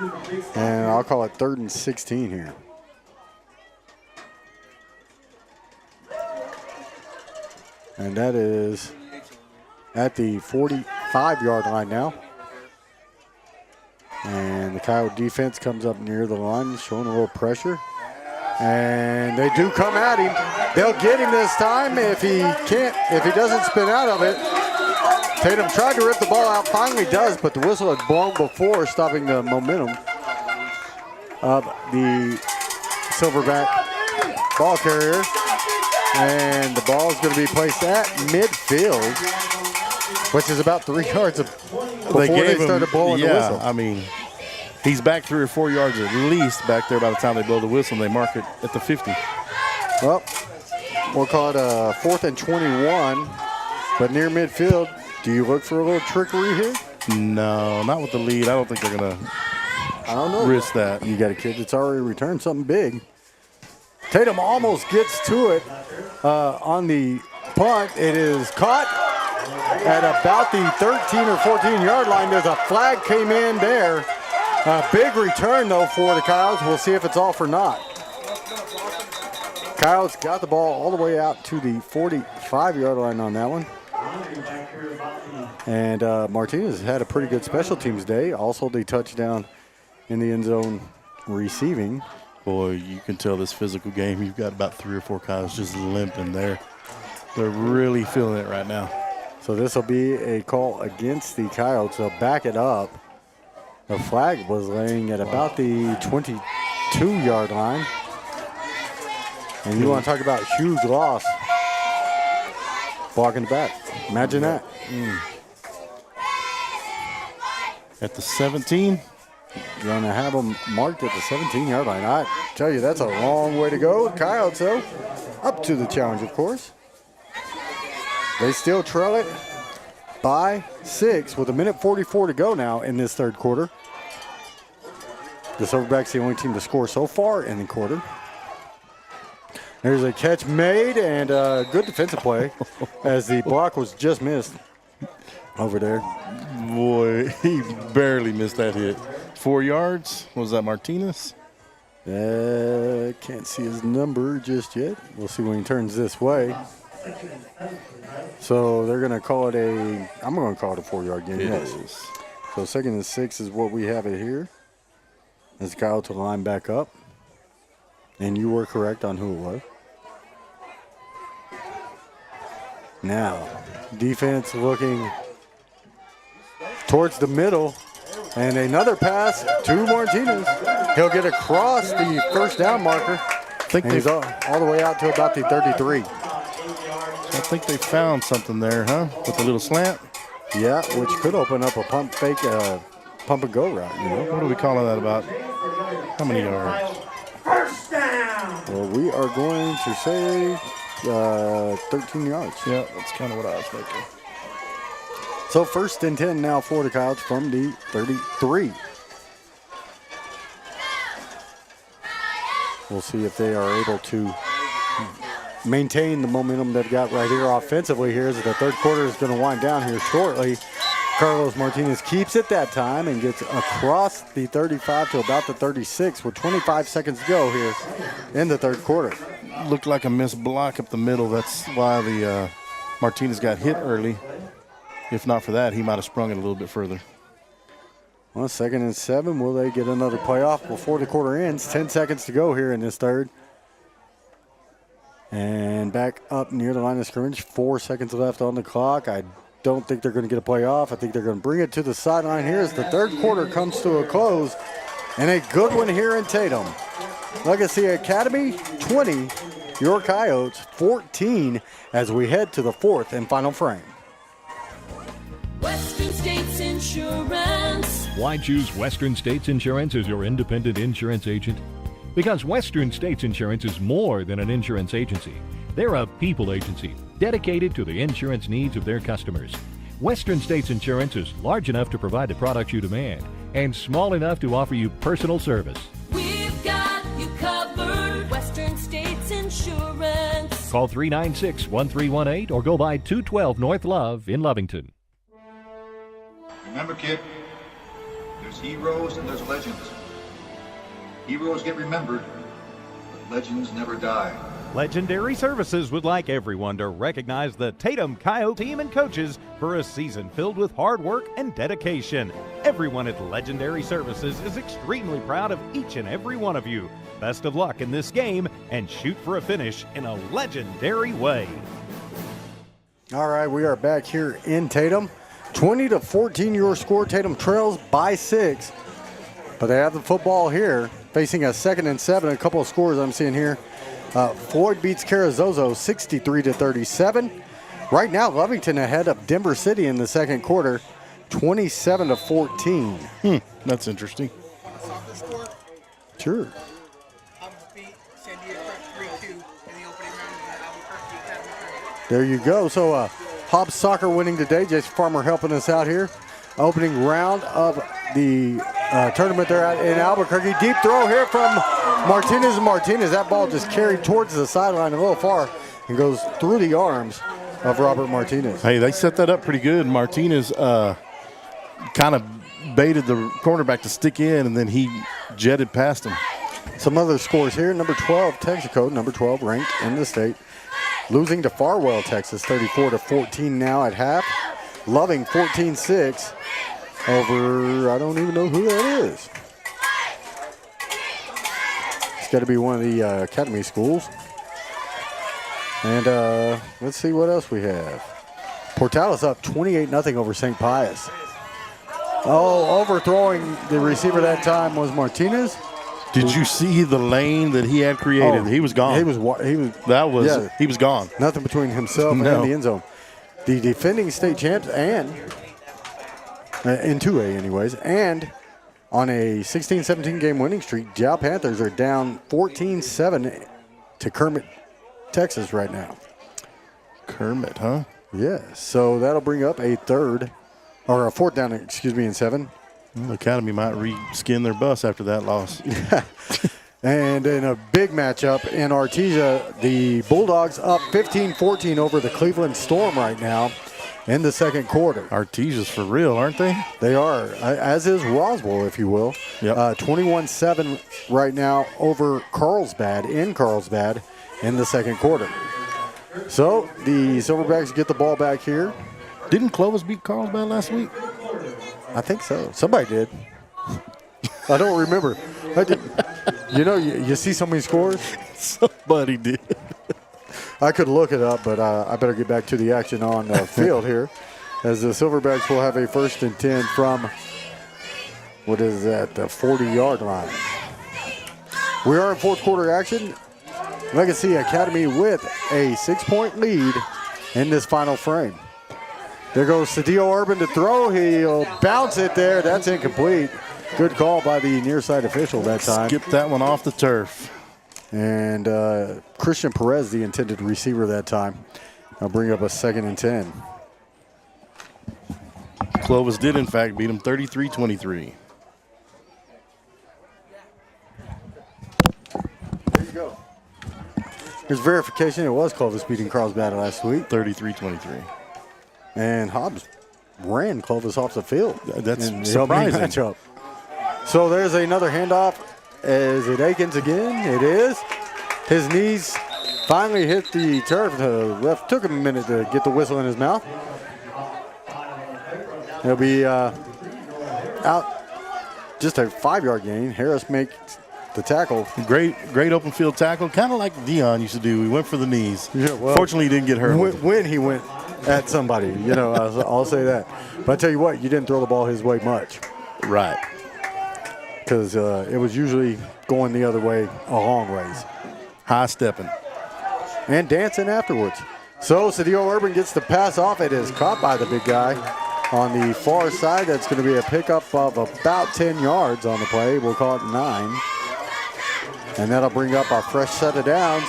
And I'll call it 3rd and 16 here. And that is at the 45-yard line now. And the Coyote defense comes up near the line, showing a little pressure. And they do come at him. They'll get him this time if he doesn't spin out of it. Tatum tried to rip the ball out, finally does, but the whistle had blown before, stopping the momentum of the Silverback ball carrier. And the ball is going to be placed at midfield, which is about 3 yards before they started blowing the whistle. I mean, he's back 3 or 4 yards at least back there by the time they blow the whistle and they mark it at the 50. Well, we'll call it a 4th and 21, but near midfield. Do you look for a little trickery here? No, not with the lead. I don't think they're going to risk that. You got a kid that's already returned something big. Tatum almost gets to it on the punt. It is caught at about the 13 or 14-yard line. There's a flag came in there. A big return, though, for the Coyotes. We'll see if it's off or not. Coyotes got the ball all the way out to the 45-yard line on that one. And Martinez had a pretty good special teams day. Also, the touchdown in the end zone receiving. Boy, you can tell this physical game, you've got about 3 or 4 Coyotes just limping there. They're really feeling it right now. So this will be a call against the Coyotes. They'll back it up. The flag was laying at about the 22-yard line. And you want to talk about huge loss. Blocking the back. Imagine that. At the 17. You're going to have them marked at the 17-yard line. I tell you, that's a long way to go. Coyotes, though, up to the challenge, of course. They still trail it by 6 with 1:44 to go now in this third quarter. The Silverbacks the only team to score so far in the quarter. There's a catch made and a good defensive play as the block was just missed over there. Boy, he barely missed that hit. 4 yards. Was that Martinez? Can't see his number just yet. We'll see when he turns this way. So they're going to call it I'm going to call it a 4-yard gain. Yes. So 2nd and 6 is what we have it here. As Kyle to line back up. And you were correct on who it was. Now, defense looking towards the middle. And another pass to Martinez. He'll get across the first down marker. He's all the way out to about the 33. I think they found something there, huh? With a little slant. Yeah, which could open up a pump and go route. You know? What are we calling that about? How many yards? First down. Well, we are going to say 13 yards. Yeah, that's kind of what I was thinking. So 1st and 10 now for the Coyotes from the 33. We'll see if they are able to maintain the momentum they've got right here offensively here as the third quarter is going to wind down here shortly. Carlos Martinez keeps it that time and gets across the 35 to about the 36 with 25 seconds to go here in the third quarter. Looked like a missed block up the middle. That's why the Martinez got hit early. If not for that, he might have sprung it a little bit further. Well, 2nd and 7. Will they get another playoff before the quarter ends? 10 seconds to go here in this third. And back up near the line of scrimmage. 4 seconds left on the clock. I don't think they're going to get a playoff. I think they're going to bring it to the sideline here as the third quarter comes to a close. And a good one here in Tatum. Legacy Academy 20, your Coyotes 14 as we head to the fourth and final frame. Western States Insurance. Why choose Western States Insurance as your independent insurance agent? Because Western States Insurance is more than an insurance agency. They're a people agency dedicated to the insurance needs of their customers. Western States Insurance is large enough to provide the products you demand and small enough to offer you personal service. We've got you covered. Western States Insurance. Call 396-1318 or go by 212 North Love in Lovington. Remember, kid, there's heroes and there's legends. Heroes get remembered, but legends never die. Legendary Services would like everyone to recognize the Tatum Coyote team and coaches for a season filled with hard work and dedication. Everyone at Legendary Services is extremely proud of each and every one of you. Best of luck in this game and shoot for a finish in a legendary way. All right, we are back here in Tatum. 20-14 your score. Tatum trails by 6. But they have the football here, facing a 2nd and 7. A couple of scores I'm seeing here. Floyd beats Carrizozo 63-37. Right now, Lovington ahead of Denver City in the second quarter, 27-14. That's interesting. Sure. There you go. So Hobbs Soccer winning today. Jason Farmer helping us out here. Opening round of the tournament there in Albuquerque. Deep throw here from Martinez and Martinez. That ball just carried towards the sideline a little far and goes through the arms of Robert Martinez. Hey, they set that up pretty good. Martinez kind of baited the cornerback to stick in, and then he jetted past him. Some other scores here. Number 12, Texaco, number 12 ranked in the state. Losing to Farwell, Texas, 34-14 now at half. Loving 14-6 over, I don't even know who that is. It's got to be one of the academy schools. And let's see what else we have. Portales up 28-0 over St. Pius. Oh, overthrowing the receiver that time was Martinez. Did you see the lane that he had created? Oh, he was gone. He was gone. Nothing between himself and the end zone. The defending state champs and in 2A anyways, and on a 16-17 game winning streak, Jow Panthers are down 14-7 to Kermit, Texas right now. Kermit, huh? Yeah, so that'll bring up a fourth down, and 7. Well, the Academy might reskin their bus after that loss. And in a big matchup in Artesia, the Bulldogs up 15-14 over the Cleveland Storm right now in the second quarter. Artesia's for real, aren't they? They are, as is Roswell, if you will. Yep. 21-7 right now over Carlsbad in the second quarter. So the Silverbacks get the ball back here. Didn't Clovis beat Carlsbad last week? I think so. Somebody did. I don't remember. I did. You know, you see so many scores? Somebody did. I could look it up, but I better get back to the action on the field here, as the Silverbacks will have a 1st and 10 from, the 40-yard line. We are in fourth quarter action. Legacy Academy with a 6-point lead in this final frame. There goes Cedillo Urban to throw. He'll bounce it there. That's incomplete. Good call by the near side official that time. Skip that one off the turf. And Christian Perez, the intended receiver that time. I'll bring up a 2nd and 10. Clovis did, in fact, beat him 33-23. There you go. Here's verification. It was Clovis beating Carlsbad last week. 33-23. And Hobbs ran Clovis off the field. That's in the surprising. opening matchup. So there's another handoff. Is it Akins again? It is. His knees finally hit the turf. The ref took him a minute to get the whistle in his mouth. He'll be out just a 5-yard gain. Harris makes the tackle. Great open field tackle, kind of like Dion used to do. He went for the knees. Yeah, well, fortunately, he didn't get hurt. When he went at somebody, I'll say that. But I tell you what, you didn't throw the ball his way much. Right. Because it was usually going the other way a long ways. High stepping. And dancing afterwards. So Cedillo Urban gets the pass off. It is caught by the big guy on the far side. That's going to be a pickup of about 10 yards on the play. We'll call it 9. And that'll bring up our fresh set of downs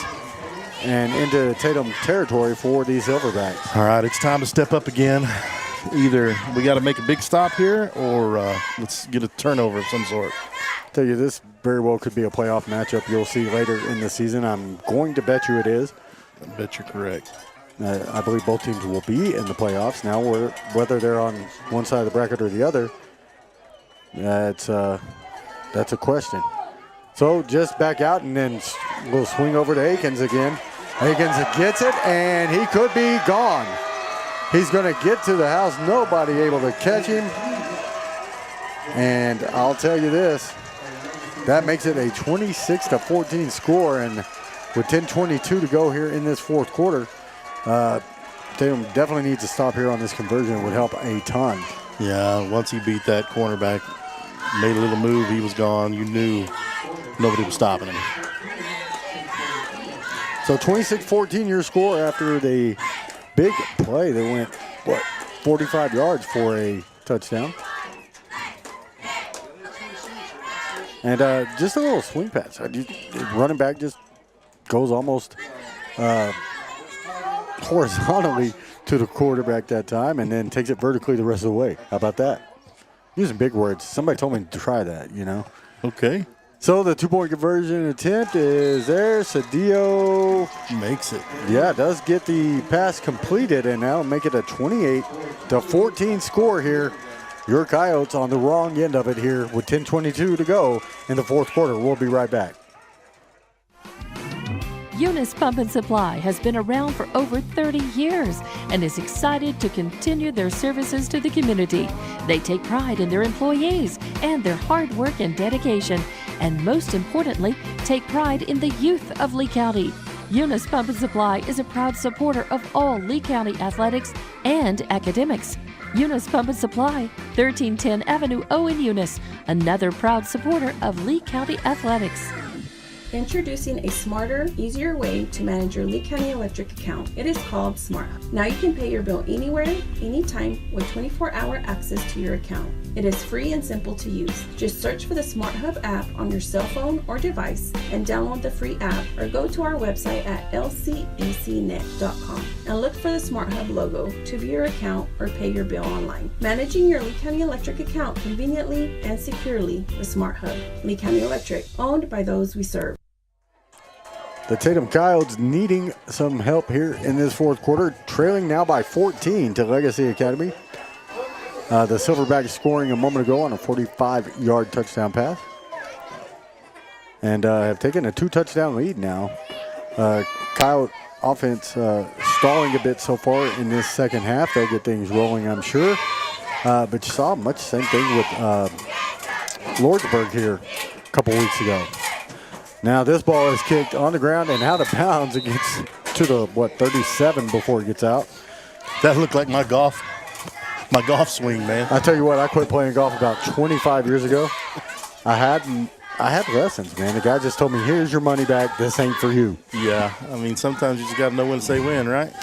and into Tatum territory for the Silverbacks. All right, it's time to step up again. Either we got to make a big stop here or let's get a turnover of some sort. Tell you, this very well could be a playoff matchup you'll see later in the season. I'm going to bet you it is. I bet you're correct. I believe both teams will be in the playoffs. Now, whether they're on one side of the bracket or the other, that's a question. So just back out and then we'll swing over to Akins again. Akins gets it, and he could be gone. He's going to get to the house. Nobody able to catch him. And I'll tell you this, that makes it a 26-14 score. And with 10:22 to go here in this fourth quarter, Tatum definitely needs to stop here on this conversion. It would help a ton. Yeah, once he beat that cornerback, made a little move, he was gone. You knew nobody was stopping him. So 26-14 your score after the big play. They went, 45 yards for a touchdown. And just a little swing pass. Running back just goes almost horizontally to the quarterback that time and then takes it vertically the rest of the way. How about that? Using big words. Somebody told me to try that, Okay. So the 2-point conversion attempt is there. Cedillo makes it. Yeah, does get the pass completed, and now make it a 28-14 score here. Your Coyotes on the wrong end of it here with 10:22 to go in the fourth quarter. We'll be right back. Eunice Pump and Supply has been around for over 30 years and is excited to continue their services to the community. They take pride in their employees and their hard work and dedication, and most importantly, take pride in the youth of Lee County. Eunice Pump and Supply is a proud supporter of all Lee County athletics and academics. Eunice Pump and Supply, 1310 Avenue O in Eunice, another proud supporter of Lee County athletics. Introducing a smarter, easier way to manage your Lee County Electric account. It is called SmartHub. Now you can pay your bill anywhere, anytime, with 24-hour access to your account. It is free and simple to use. Just search for the SmartHub app on your cell phone or device and download the free app, or go to our website at lcecnet.com and look for the SmartHub logo to view your account or pay your bill online. Managing your Lee County Electric account conveniently and securely with SmartHub. Lee County Electric, owned by those we serve. The Tatum Coyotes needing some help here in this fourth quarter, trailing now by 14 to Legacy Academy. The Silverbacks scoring a moment ago on a 45-yard touchdown pass. And have taken a 2-touchdown lead now. Coyote offense stalling a bit so far in this second half. They'll get things rolling, I'm sure. But you saw much the same thing with Lordsburg here a couple weeks ago. Now this ball is kicked on the ground and out of bounds. It gets to the, 37 before it gets out. That looked like my golf swing, man. I tell you what, I quit playing golf about 25 years ago. I had lessons, man. The guy just told me, here's your money back. This ain't for you. Yeah, I mean, sometimes you just got to know when to say when, right?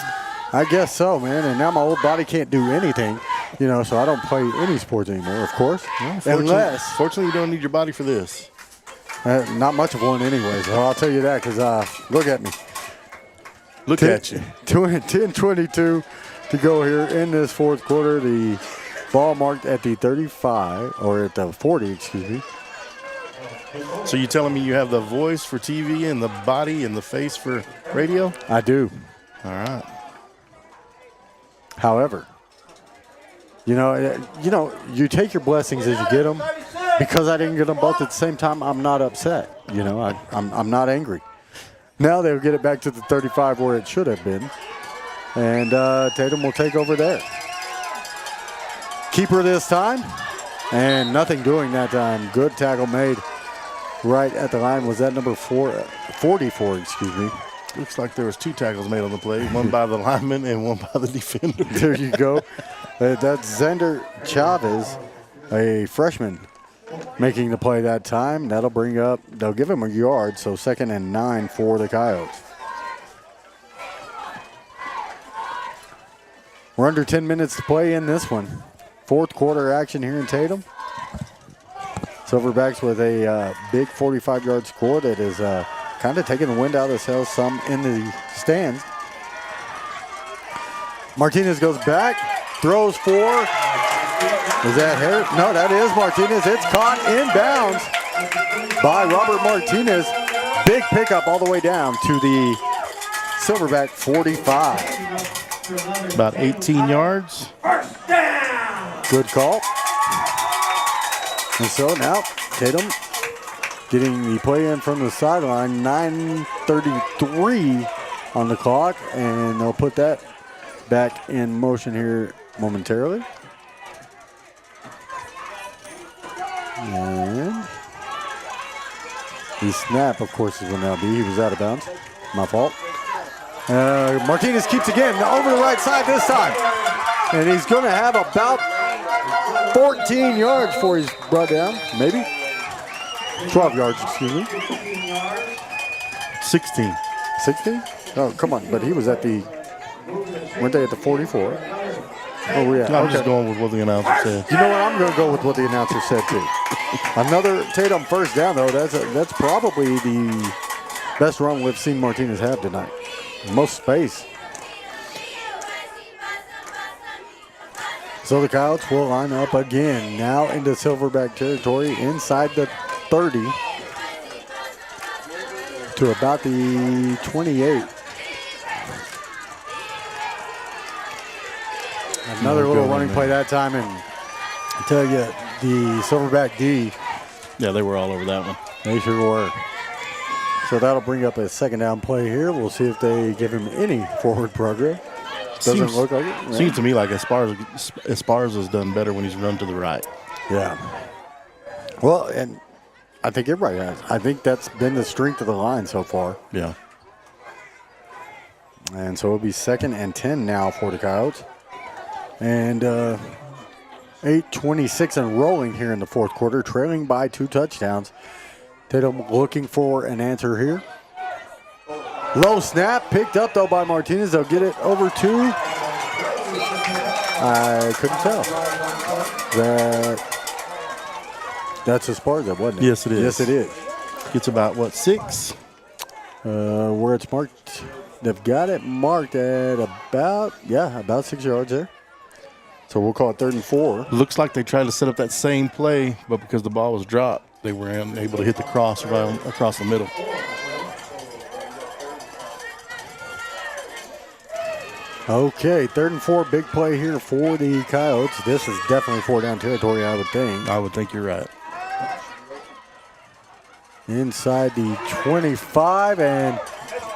I guess so, man. And now my old body can't do anything, so I don't play any sports anymore, of course. Well, fortunately, you don't need your body for this. Not much of one anyway, so I'll tell you that because look at me. Look at you. 10:22 to go here in this fourth quarter. The ball marked at the 35, or at the 40, excuse me. So you telling me you have the voice for TV and the body and the face for radio? I do. All right. However, you take your blessings as you get them. Because I didn't get them both at the same time, I'm not upset. I'm not angry. Now they'll get it back to the 35 where it should have been. And Tatum will take over there. Keeper this time. And nothing doing that time. Good tackle made right at the line. Was that number 44, excuse me. Looks like there was 2 tackles made on the play. One by the lineman and one by the defender. There you go. That's Xander Chavez, a freshman, making the play that time. That'll bring up, they'll give him a yard, so 2nd and 9 for the Coyotes. We're under 10 minutes to play in this one. Fourth quarter action here in Tatum. Silverbacks with a big 45-yard score that is kind of taking the wind out of the sails some in the stands. Martinez goes back, throws for. Is that Harris? No, that is Martinez. It's caught inbounds by Robert Martinez. Big pickup all the way down to the Silverback 45. About 18 yards. Good call. And so now Tatum getting the play in from the sideline. 9:33 on the clock, and they'll put that back in motion here momentarily. And the snap, of course, is when that'll be. He was out of bounds. My fault. Martinez keeps again over the right side this time. And he's going to have about 14 yards before he's brought down. Maybe 12 yards, excuse me. 16. 16? Oh, come on. But he was at the, weren't they at the 44? Oh, yeah. I'm just going with what the announcer said. You know what? I'm going to go with what the announcer said, too. Another Tatum first down, though. That's probably the best run we've seen Martinez have tonight. Most space. So the Coyotes will line up again. Now into Silverback territory inside the 30 to about the 28. Another little running play that time, and I tell you, the Silverback D. Yeah, they were all over that one. They sure were. So that'll bring up a second down play here. We'll see if they give him any forward progress. Doesn't look like it. Right? Seems to me like Esparza's done better when he's run to the right. Yeah. Well, and I think everybody has. I think that's been the strength of the line so far. Yeah. And so it'll be 2nd and 10 now for the Coyotes. And 8:26 and rolling here in the fourth quarter, trailing by 2 touchdowns. Tatum looking for an answer here. Low snap, picked up though by Martinez. They'll get it over to, I couldn't tell. That's Esparza, wasn't it? Yes, it is. Yes, it is. It's about, what, 6? Where it's marked, they've got it marked at about 6 yards there. So we'll call it 3rd and 4. Looks like they tried to set up that same play, but because the ball was dropped, they were able to hit the cross right across the middle. Okay, 3rd and 4, big play here for the Coyotes. This is definitely 4-down territory, I would think. I would think you're right. Inside the 25 and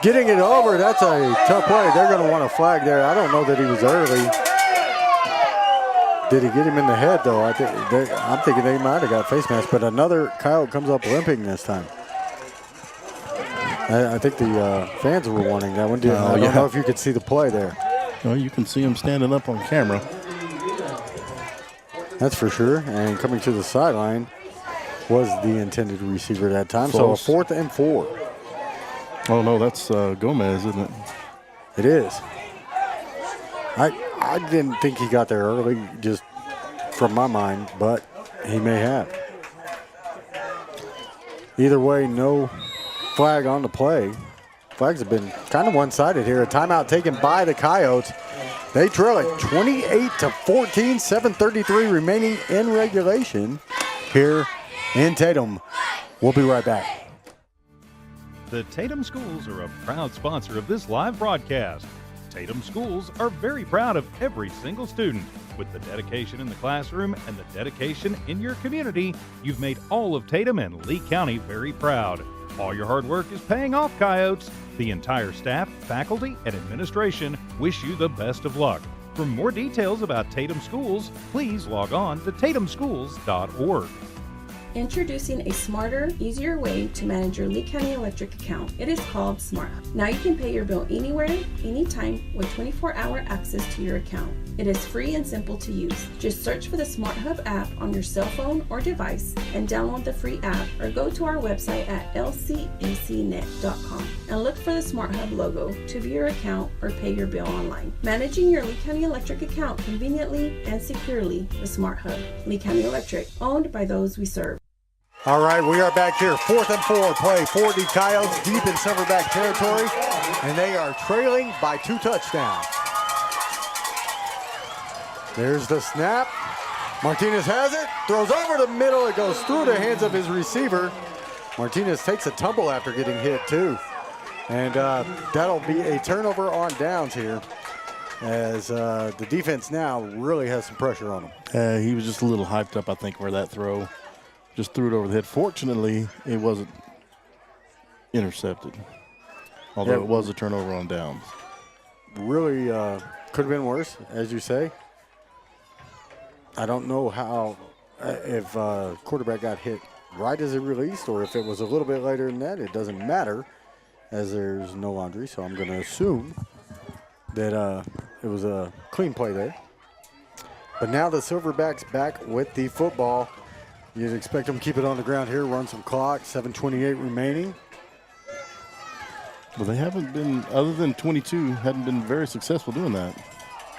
getting it over. That's a tough play. They're going to want a flag there. I don't know that he was early. Did he get him in the head, though? I'm thinking they might have got face mask, but another Coyote comes up limping this time. I think the fans were wanting that one. I don't know if you could see the play there. Well, you can see him standing up on camera. That's for sure. And coming to the sideline was the intended receiver that time. Close. So a 4th and 4. Oh, no, that's Gomez, isn't it? It is. I didn't think he got there early, just from my mind, but he may have. Either way, no flag on the play. Flags have been kind of one-sided here. A timeout taken by the Coyotes. They trail it 28-14, 7:33 remaining in regulation here in Tatum. We'll be right back. The Tatum Schools are a proud sponsor of this live broadcast. Tatum Schools are very proud of every single student. With the dedication in the classroom and the dedication in your community, you've made all of Tatum and Lee County very proud. All your hard work is paying off, Coyotes. The entire staff, faculty, and administration wish you the best of luck. For more details about Tatum Schools, please log on to tatumschools.org. Introducing a smarter, easier way to manage your Lee County Electric account. It is called Smart Hub. Now you can pay your bill anywhere, anytime, with 24-hour access to your account. It is free and simple to use. Just search for the Smart Hub app on your cell phone or device and download the free app, or go to our website at lcecnet.com and look for the Smart Hub logo to view your account or pay your bill online. Managing your Lee County Electric account conveniently and securely with Smart Hub. Lee County Electric, owned by those we serve. All right, we are back here. 4th and 4 play for the Coyotes deep in Silverback territory, and they are trailing by 2 touchdowns. There's the snap. Martinez has it, throws over the middle. It goes through the hands of his receiver. Martinez takes a tumble after getting hit too. And that'll be a turnover on downs here, as the defense now really has some pressure on him. He was just a little hyped up, I think, for that throw. Just threw it over the head. Fortunately, it wasn't intercepted, although it was a turnover on downs. Really could have been worse, as you say. I don't know how, if quarterback got hit right as it released, or if it was a little bit later than that. It doesn't matter, as there's no laundry, so I'm going to assume that it was a clean play there. But now the Silverbacks back with the football. You'd expect them to keep it on the ground here, run some clock, 7:28 remaining. Well, they haven't been, other than 22, hadn't been very successful doing that.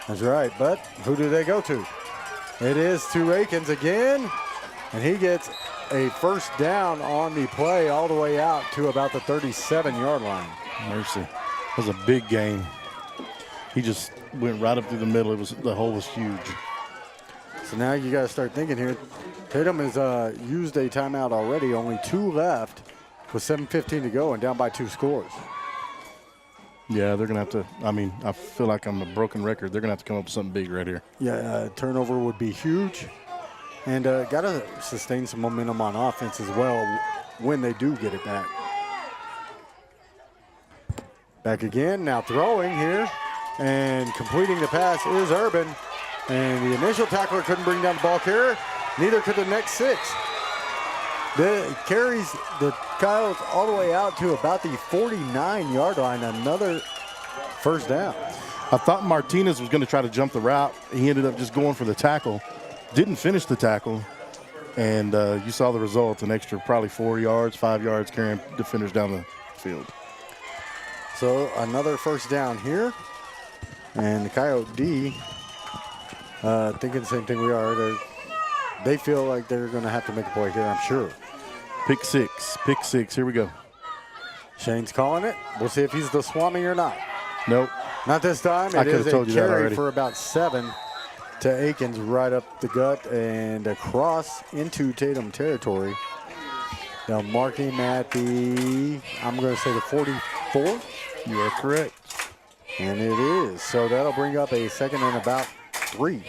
That's right, but who do they go to? It is to Akins again, and he gets a first down on the play all the way out to about the 37-yard line. Mercy. That was a big gain. He just went right up through the middle. The hole was huge. So now you got to start thinking here. Tatum has used a timeout already, only 2 left with 7:15 to go and down by 2 scores. Yeah, they're going to have to, I feel like I'm a broken record. They're going to have to come up with something big right here. Yeah, turnover would be huge. And got to sustain some momentum on offense as well when they do get it back. Back again, now throwing here. And completing the pass is Urban. And the initial tackler couldn't bring down the ball carrier. Neither could the next 6. It carries the Coyotes all the way out to about the 49-yard line. Another first down. I thought Martinez was going to try to jump the route. He ended up just going for the tackle. Didn't finish the tackle. And you saw the result, an extra probably 4 yards, 5 yards carrying defenders down the field. So another first down here. And the Coyote D thinking the same thing we are. They feel like they're going to have to make a play here, I'm sure. Pick six. Here we go. Shane's calling it. We'll see if he's the Swami or not. Nope. Not this time. It is a carry for about 7 to Akins right up the gut and across into Tatum territory. They'll mark him at the, I'm going to say the 44. You are correct. And it is. So that'll bring up a second and about 3.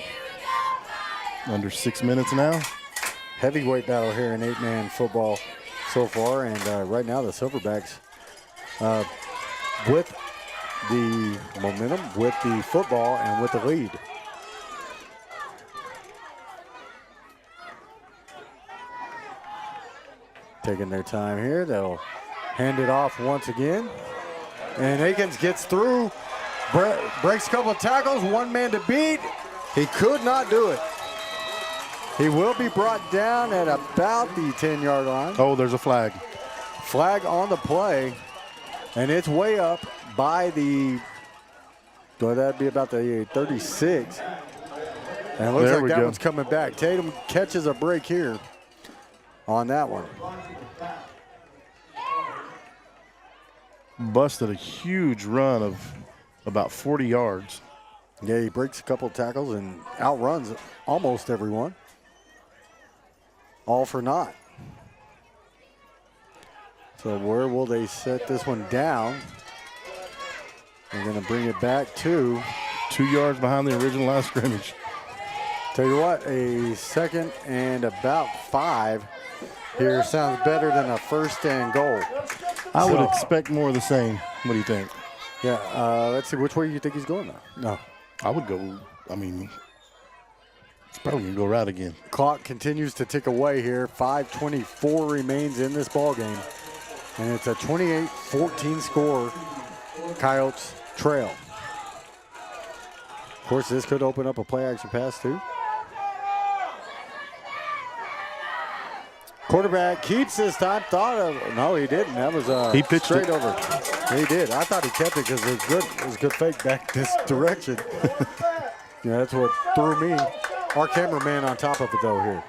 Under 6 minutes now. Heavyweight battle here in 8-man football so far. And right now the Silverbacks with the momentum, with the football, and with the lead. Taking their time here. They'll hand it off once again. And Akins gets through, breaks a couple of tackles, 1 man to beat. He could not do it. He will be brought down at about the 10-yard line. Oh, there's a flag. Flag on the play, and it's way up by the, well, that'd be about the 36. And it looks like that one's coming back. Tatum catches a break here on that one. busted a huge run of about 40 yards. Yeah, he breaks a couple tackles and outruns almost everyone. All for naught. So where will they set this one down? They're going to bring it back to 2 yards behind the original line of scrimmage. Tell you what, a 2nd and about 5 here sounds better than a 1st and goal. I would expect more of the same. What do you think? Yeah, let's see, which way you think he's going now? No. I would go, I mean, it's probably going to go right again. Clock continues to tick away here. 5:24 remains in this ball game. And it's a 28-14 score. Coyotes trail. Of course, this could open up a play action pass too. Quarterback keeps this time. No, he didn't. That was he pitched straight it over. He did. I thought he kept it because it was good. It was a good fake back this direction. Yeah, that's what threw me. Our cameraman on top of it though here.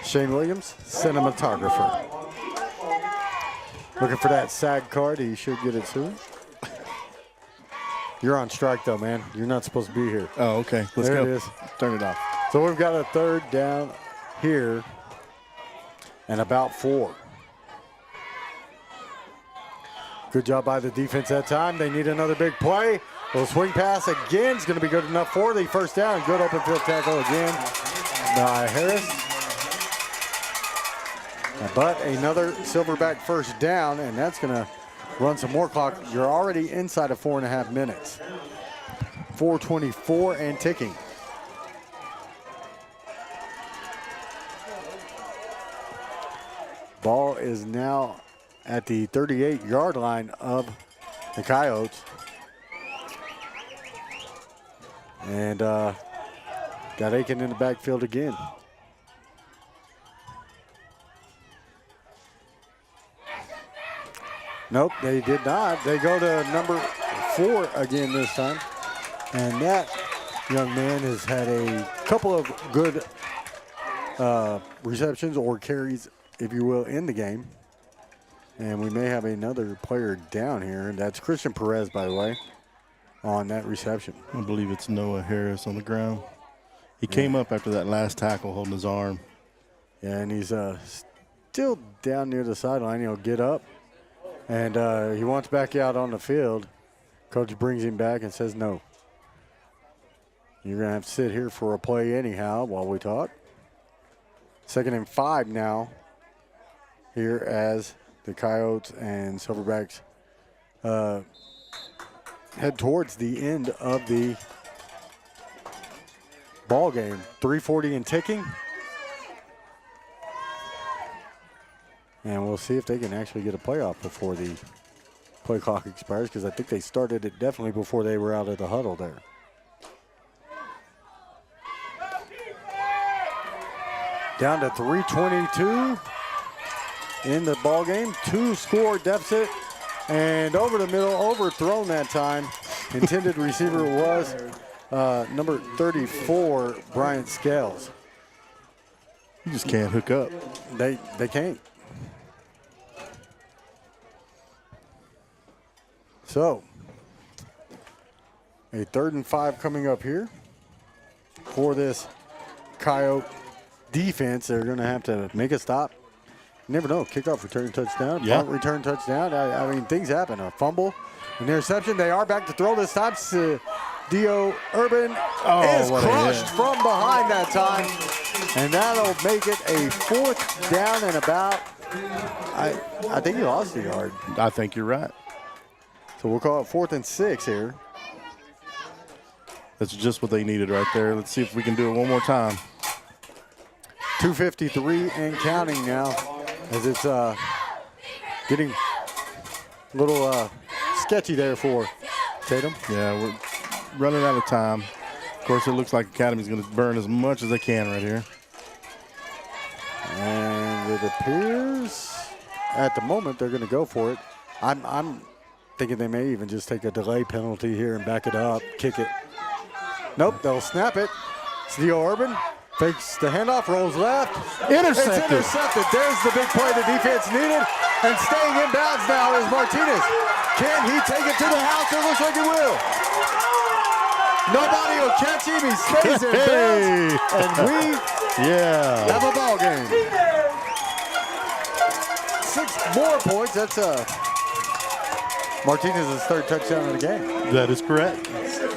Shane Williams, cinematographer. Looking for that SAG card. He should get it soon. You're on strike though, man. You're not supposed to be here. Oh, okay. Let's there go. It is. Turn it off. So we've got a 3rd down here and about 4. Good job by the defense that time. They need another big play. Little swing pass again is going to be good enough for the 1st down. Good open field tackle again by Harris. But another Silverback 1st down, and that's going to run some more clock. You're already inside of 4.5 minutes. 4:24 and ticking. Ball is now at the 38-yard line of the Coyotes. And got Aiken in the backfield again. Nope, they did not. They go to number 4 again this time. And that young man has had a couple of good receptions or carries, if you will, in the game. And we may have another player down here. And that's Christian Perez, by the way, on that reception. I believe it's Noah Harris on the ground. He came up after that last tackle holding his arm. Yeah, and he's still down near the sideline. He'll get up. And he wants back out on the field. Coach brings him back and says, no. You're going to have to sit here for a play anyhow while we talk. 2nd and 5 now here as the Coyotes and Silverbacks head towards the end of the ball game. 3:40 and ticking. And we'll see if they can actually get a playoff before the play clock expires, because I think they started it definitely before they were out of the huddle there. Down to 3:22 in the ball game. 2-score deficit. And over the middle, overthrown that time. Intended receiver was number 34, Bryant Scales. You just can't hook up. They can't. So, a 3rd and 5 coming up here for this Coyote defense. They're going to have to make a stop. You never know. Kickoff, return, touchdown. Yeah. Punt, return, touchdown. I mean, things happen. A fumble, an interception. They are back to throw this time. Dio Urban is crushed from behind that time. And that'll make it a 4th down and about. I think he lost a yard. I think you're right. So we'll call it 4th and 6 here. That's just what they needed right there. Let's see if we can do it one more time. 2:53 and counting now, as it's getting a little sketchy there for Tatum. Yeah, we're running out of time. Of course, it looks like Academy's going to burn as much as they can right here. And it appears at the moment they're going to go for it. I'm thinking they may even just take a delay penalty here and back it up, kick it. Nope, they'll snap it. It's Dio Urban. Fakes the handoff, rolls left. Intercepted. It's intercepted. There's the big play the defense needed. And staying in bounds now is Martinez. Can he take it to the house? It looks like he will. Nobody will catch him. He stays in bounds. And we have a ball game. 6 more points. That's Martinez's 3rd touchdown of the game. That is correct.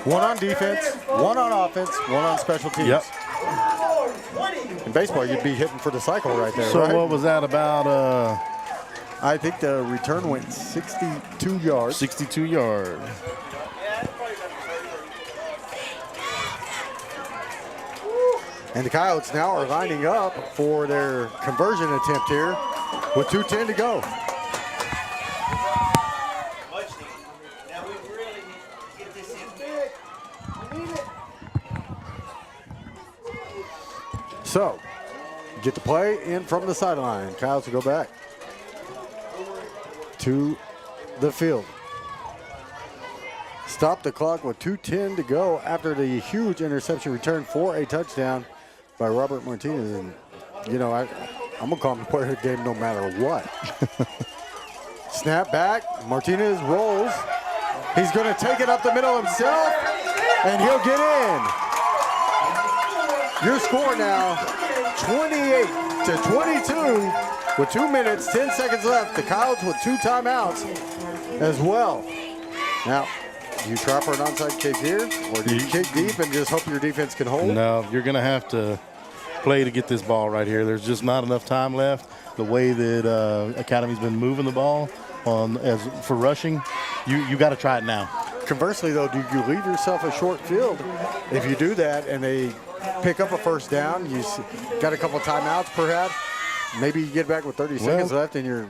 1 on defense, 1 on offense, 1 on special teams. Yep. In baseball, you'd be hitting for the cycle right there, So right? what was that about? I think the return went 62 yards. 62 yards. And the Coyotes now are lining up for their conversion attempt here with 2:10 to go. So, get the play in from the sideline. Coyotes will go back to the field. Stop the clock with 2:10 to go after the huge interception return for a touchdown by Robert Martinez. And, you know, I'm going to call him the player of the game no matter what. Snap back. Martinez rolls. He's going to take it up the middle himself, and he'll get in. Your score now, 28-22 with 2 minutes, 10 seconds left. The Coyotes with 2 timeouts as well. Now, do you try for an onside kick here, or do you kick deep and just hope your defense can hold? No, you're going to have to play to get this ball right here. There's just not enough time left. The way that Academy's been moving the ball for rushing, you got to try it now. Conversely, though, do you leave yourself a short field? If you do that and they pick up a first down, you got a couple timeouts perhaps, maybe you get back with 30 seconds left and you're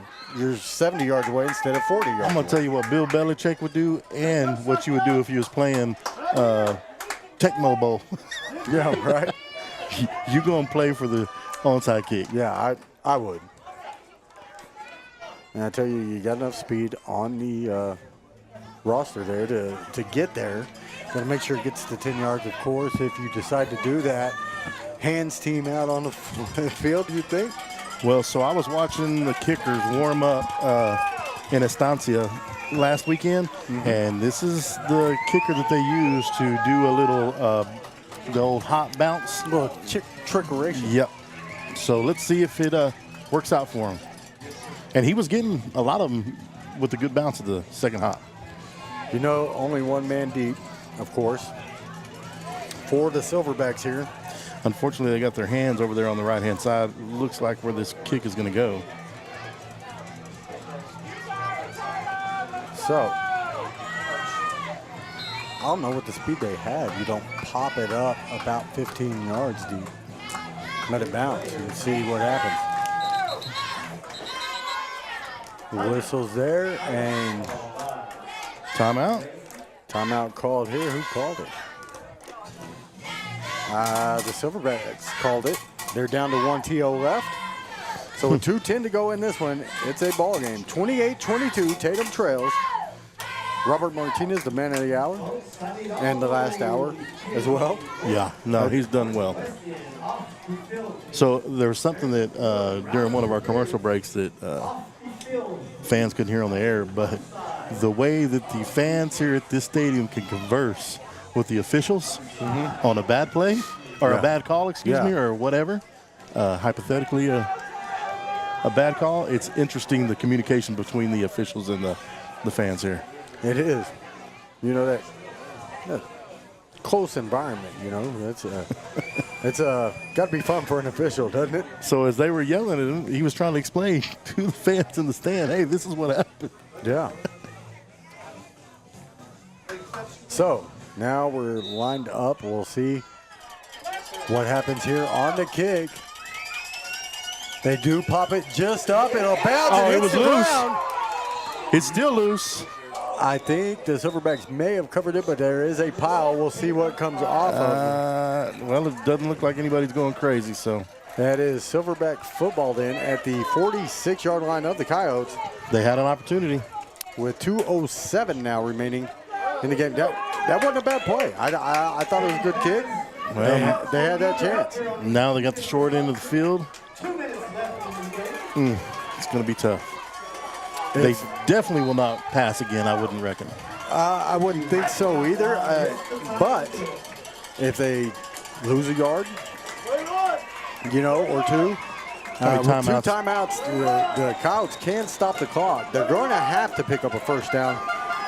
70 yards away instead of 40 yards I'm going to tell you what Bill Belichick would do and what you would do if you was playing Tecmo Bowl. Yeah, right. You go and play for the onside kick. Yeah, I would. And I tell you, you got enough speed on the roster there to get there. Got to make sure it gets to 10 yards, of course. If you decide to do that, hands team out on the field, you think? Well, so I was watching the kickers warm up in Estancia last weekend, and this is the kicker that they use to do a little, the old hot bounce. Little trickeration. Yep. So let's see if it works out for him. And he was getting a lot of them with the good bounce of the second hop. You know, only 1 man deep, of course, for the Silverbacks here. Unfortunately, they got their hands over there on the right-hand side. Looks like where this kick is going to go. So, I don't know what the speed they had. You don't pop it up about 15 yards deep. Let it bounce and see what happens. Whistles there, and timeout. Timeout called here. Who called it? The Silverbacks called it. They're down to 1 TO left. So with 2:10 to go in this one, it's a ball game. 28-22, Tatum trails. Robert Martinez, the man of the hour, and the last hour as well. Yeah, no, he's done well. So there was something that during one of our commercial breaks that fans couldn't hear on the air, but the way that the fans here at this stadium can converse with the officials on a bad play or a bad call, excuse me, or whatever, hypothetically a bad call, it's interesting the communication between the officials and the fans here. It is. You know, that close environment, you know, it's got to be fun for an official, doesn't it? So as they were yelling at him, he was trying to explain to the fans in the stand, hey, this is what happened. Yeah. So now we're lined up. We'll see what happens here on the kick. They do pop it just up. It'll bounce. Oh, it was hits the loose. ground. It's still loose. I think the Silverbacks may have covered it, but there is a pile. We'll see what comes off of it. Well, it doesn't look like anybody's going crazy, so. That is Silverback football then at the 46-yard line of the Coyotes. They had an opportunity. With 2:07 now remaining in the game. That wasn't a bad play. I thought it was a good kick. Well, They had that chance. now they got the short end of the field. 2 minutes left in the game. It's going to be tough. They definitely will not pass again, I wouldn't reckon. I wouldn't think so either. But if they lose a yard, or two, How many with two timeouts? timeouts, the Coyotes can stop the clock. They're going to have to pick up a first down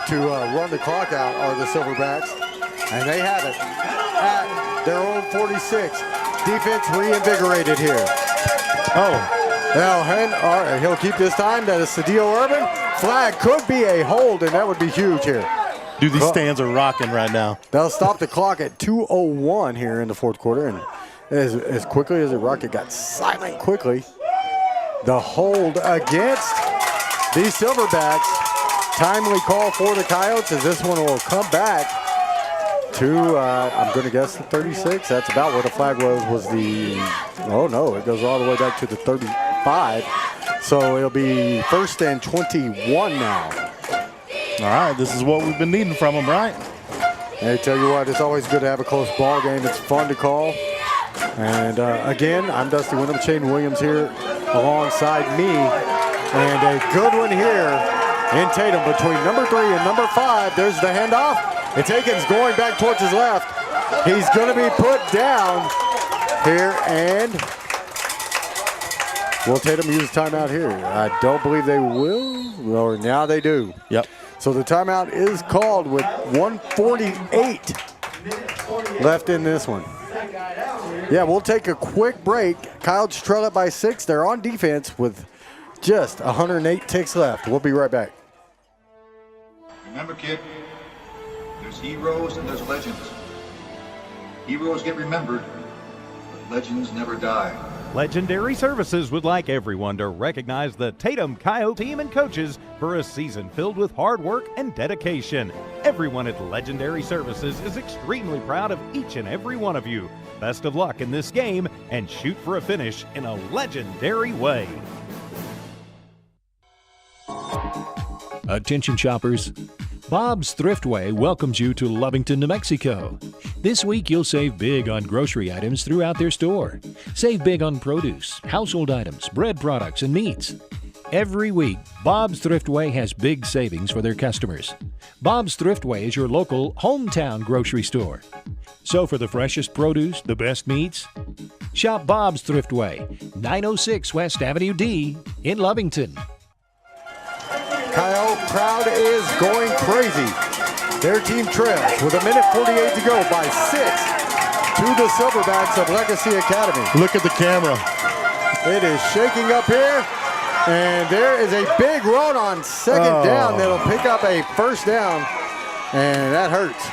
to run the clock out, are the Silverbacks. And they have it at their own 46. Defense reinvigorated here. Oh, Now, he'll keep this time. That is Sadio Urban. Flag could be a hold, and that would be huge here. dude, these stands are rocking right now. They'll stop the clock at 2:01 here in the fourth quarter, and as quickly as the Rocket got silent quickly, the hold against the Silverbacks. Timely call for the Coyotes as this one will come back to, I'm going to guess the 36. That's about where the flag was oh no, it goes all the way back to the 35. So it'll be 1st and 21 now. All right, this is what we've been needing from them, right? And I tell you what, it's always good to have a close ball game. It's fun to call. And again, I'm Dusty Wyndham, Shane Williams here alongside me. And a good one here in Tatum between number 3 and number 5. There's the handoff. It's Aikens going back towards his left. He's going to be put down here, and will Tatum use timeout here? I don't believe they will, or now they do. Yep. So the timeout is called with 1:48 left in this one. Yeah, we'll take a quick break. Coyotes trail up by 6. They're on defense with just 108 ticks left. We'll be right back. Remember, kid, there's heroes and there's legends. Heroes get remembered, but legends never die. Legendary Services would like everyone to recognize the Tatum Coyote team and coaches for a season filled with hard work and dedication. Everyone at Legendary Services is extremely proud of each and every one of you. Best of luck in this game and shoot for a finish in a legendary way. Attention shoppers, Bob's Thriftway welcomes you to Lovington, New Mexico. This week you'll save big on grocery items throughout their store. Save big on produce, household items, bread products, and meats. Every week, Bob's Thriftway has big savings for their customers. Bob's Thriftway is your local hometown grocery store. So for the freshest produce, the best meats, shop Bob's Thriftway, 906 West Avenue D in Lovington. Coyote crowd is going crazy. Their team trails with 1:48 to go by 6 to the Silverbacks of Legacy Academy. Look at the camera. It is shaking up here, and there is a big run on second down that'll pick up a first down, and that hurts.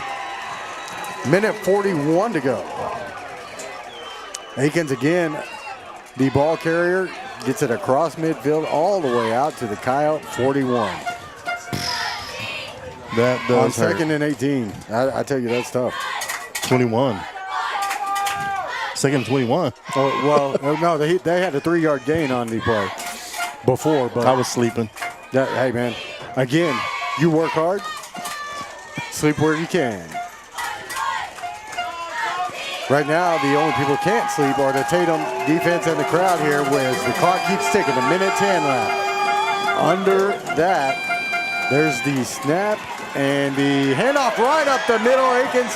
1:41 to go. Aikens again, the ball carrier, gets it across midfield all the way out to the Coyote 41. That does On second and 18. I tell you, that's tough. 21. Second and 21. Oh, well, no, they had a 3-yard gain on the play before, but I was sleeping. hey, man, again, you work hard, sleep where you can. Right now, the only people who can't sleep are the Tatum defense and the crowd here, whereas the clock keeps ticking, 1:10 left. Under that, there's the snap and the handoff right up the middle. Aikens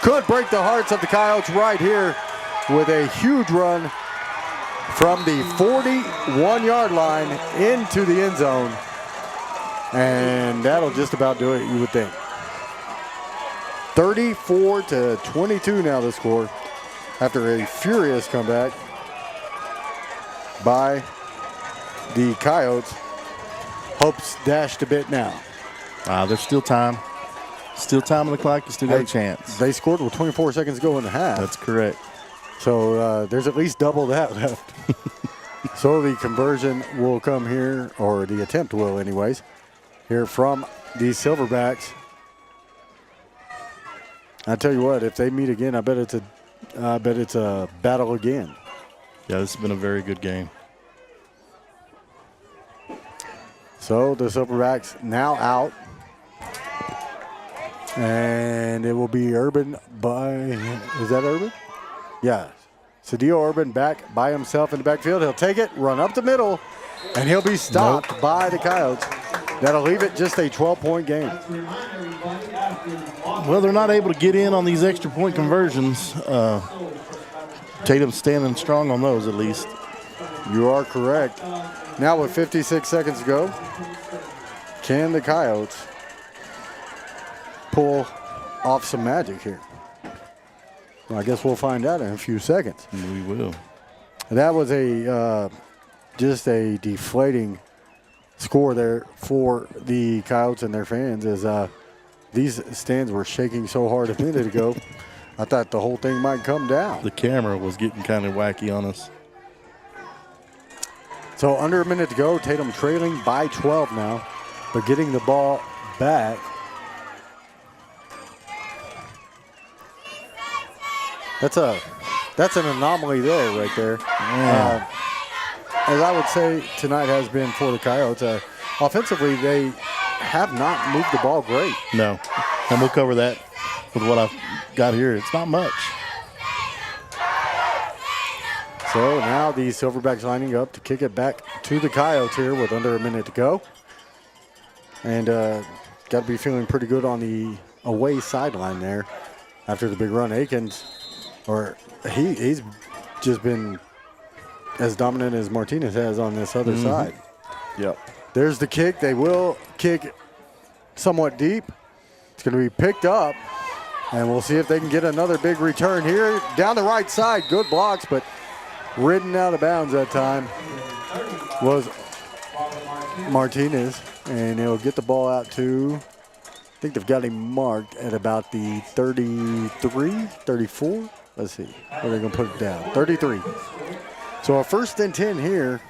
could break the hearts of the Coyotes right here with a huge run from the 41-yard line into the end zone. And that'll just about do it, you would think. 34-22 now the score after a furious comeback by the Coyotes. Hopes dashed a bit now. There's still time. Still time on the clock. You still got a chance. They scored with 24 seconds to go in the half. That's correct. So there's at least double that left. So the conversion will come here, or the attempt will anyways, here from the Silverbacks. I tell you what, if they meet again, I bet it's a battle again. Yeah, this has been a very good game. So the Silverbacks now out. And it will be Urban by, is that Urban? Yeah. Sadio Urban back by himself in the backfield. He'll take it, run up the middle, and he'll be stopped by the Coyotes. That'll leave it just a 12-point game. Well, they're not able to get in on these extra point conversions. Tatum's standing strong on those at least. You are correct. Now with 56 seconds to go, can the Coyotes pull off some magic here? Well, I guess we'll find out in a few seconds. We will. That was just a deflating score there for the Coyotes and their fans, as these stands were shaking so hard a minute ago. I thought the whole thing might come down. The camera was getting kind of wacky on us. So under a minute to go, Tatum trailing by 12 now, but getting the ball back. That's an anomaly there, right there. Yeah. As I would say, tonight has been for the Coyotes. Offensively, they have not moved the ball great. No, and we'll cover that with what I've got here. It's not much. So now the Silverbacks lining up to kick it back to the Coyotes here with under a minute to go. And got to be feeling pretty good on the away sideline there after the big run. Akins, he's just been as dominant as Martinez has on this other side. Yep. There's the kick. They will kick somewhat deep. It's going to be picked up, and we'll see if they can get another big return here. Down the right side, good blocks, but ridden out of bounds that time was Martinez, and he'll get the ball out to, I think they've got him marked at about the 33, 34. Let's see, where are they going to put it down? 33. So a 1st and 10 here,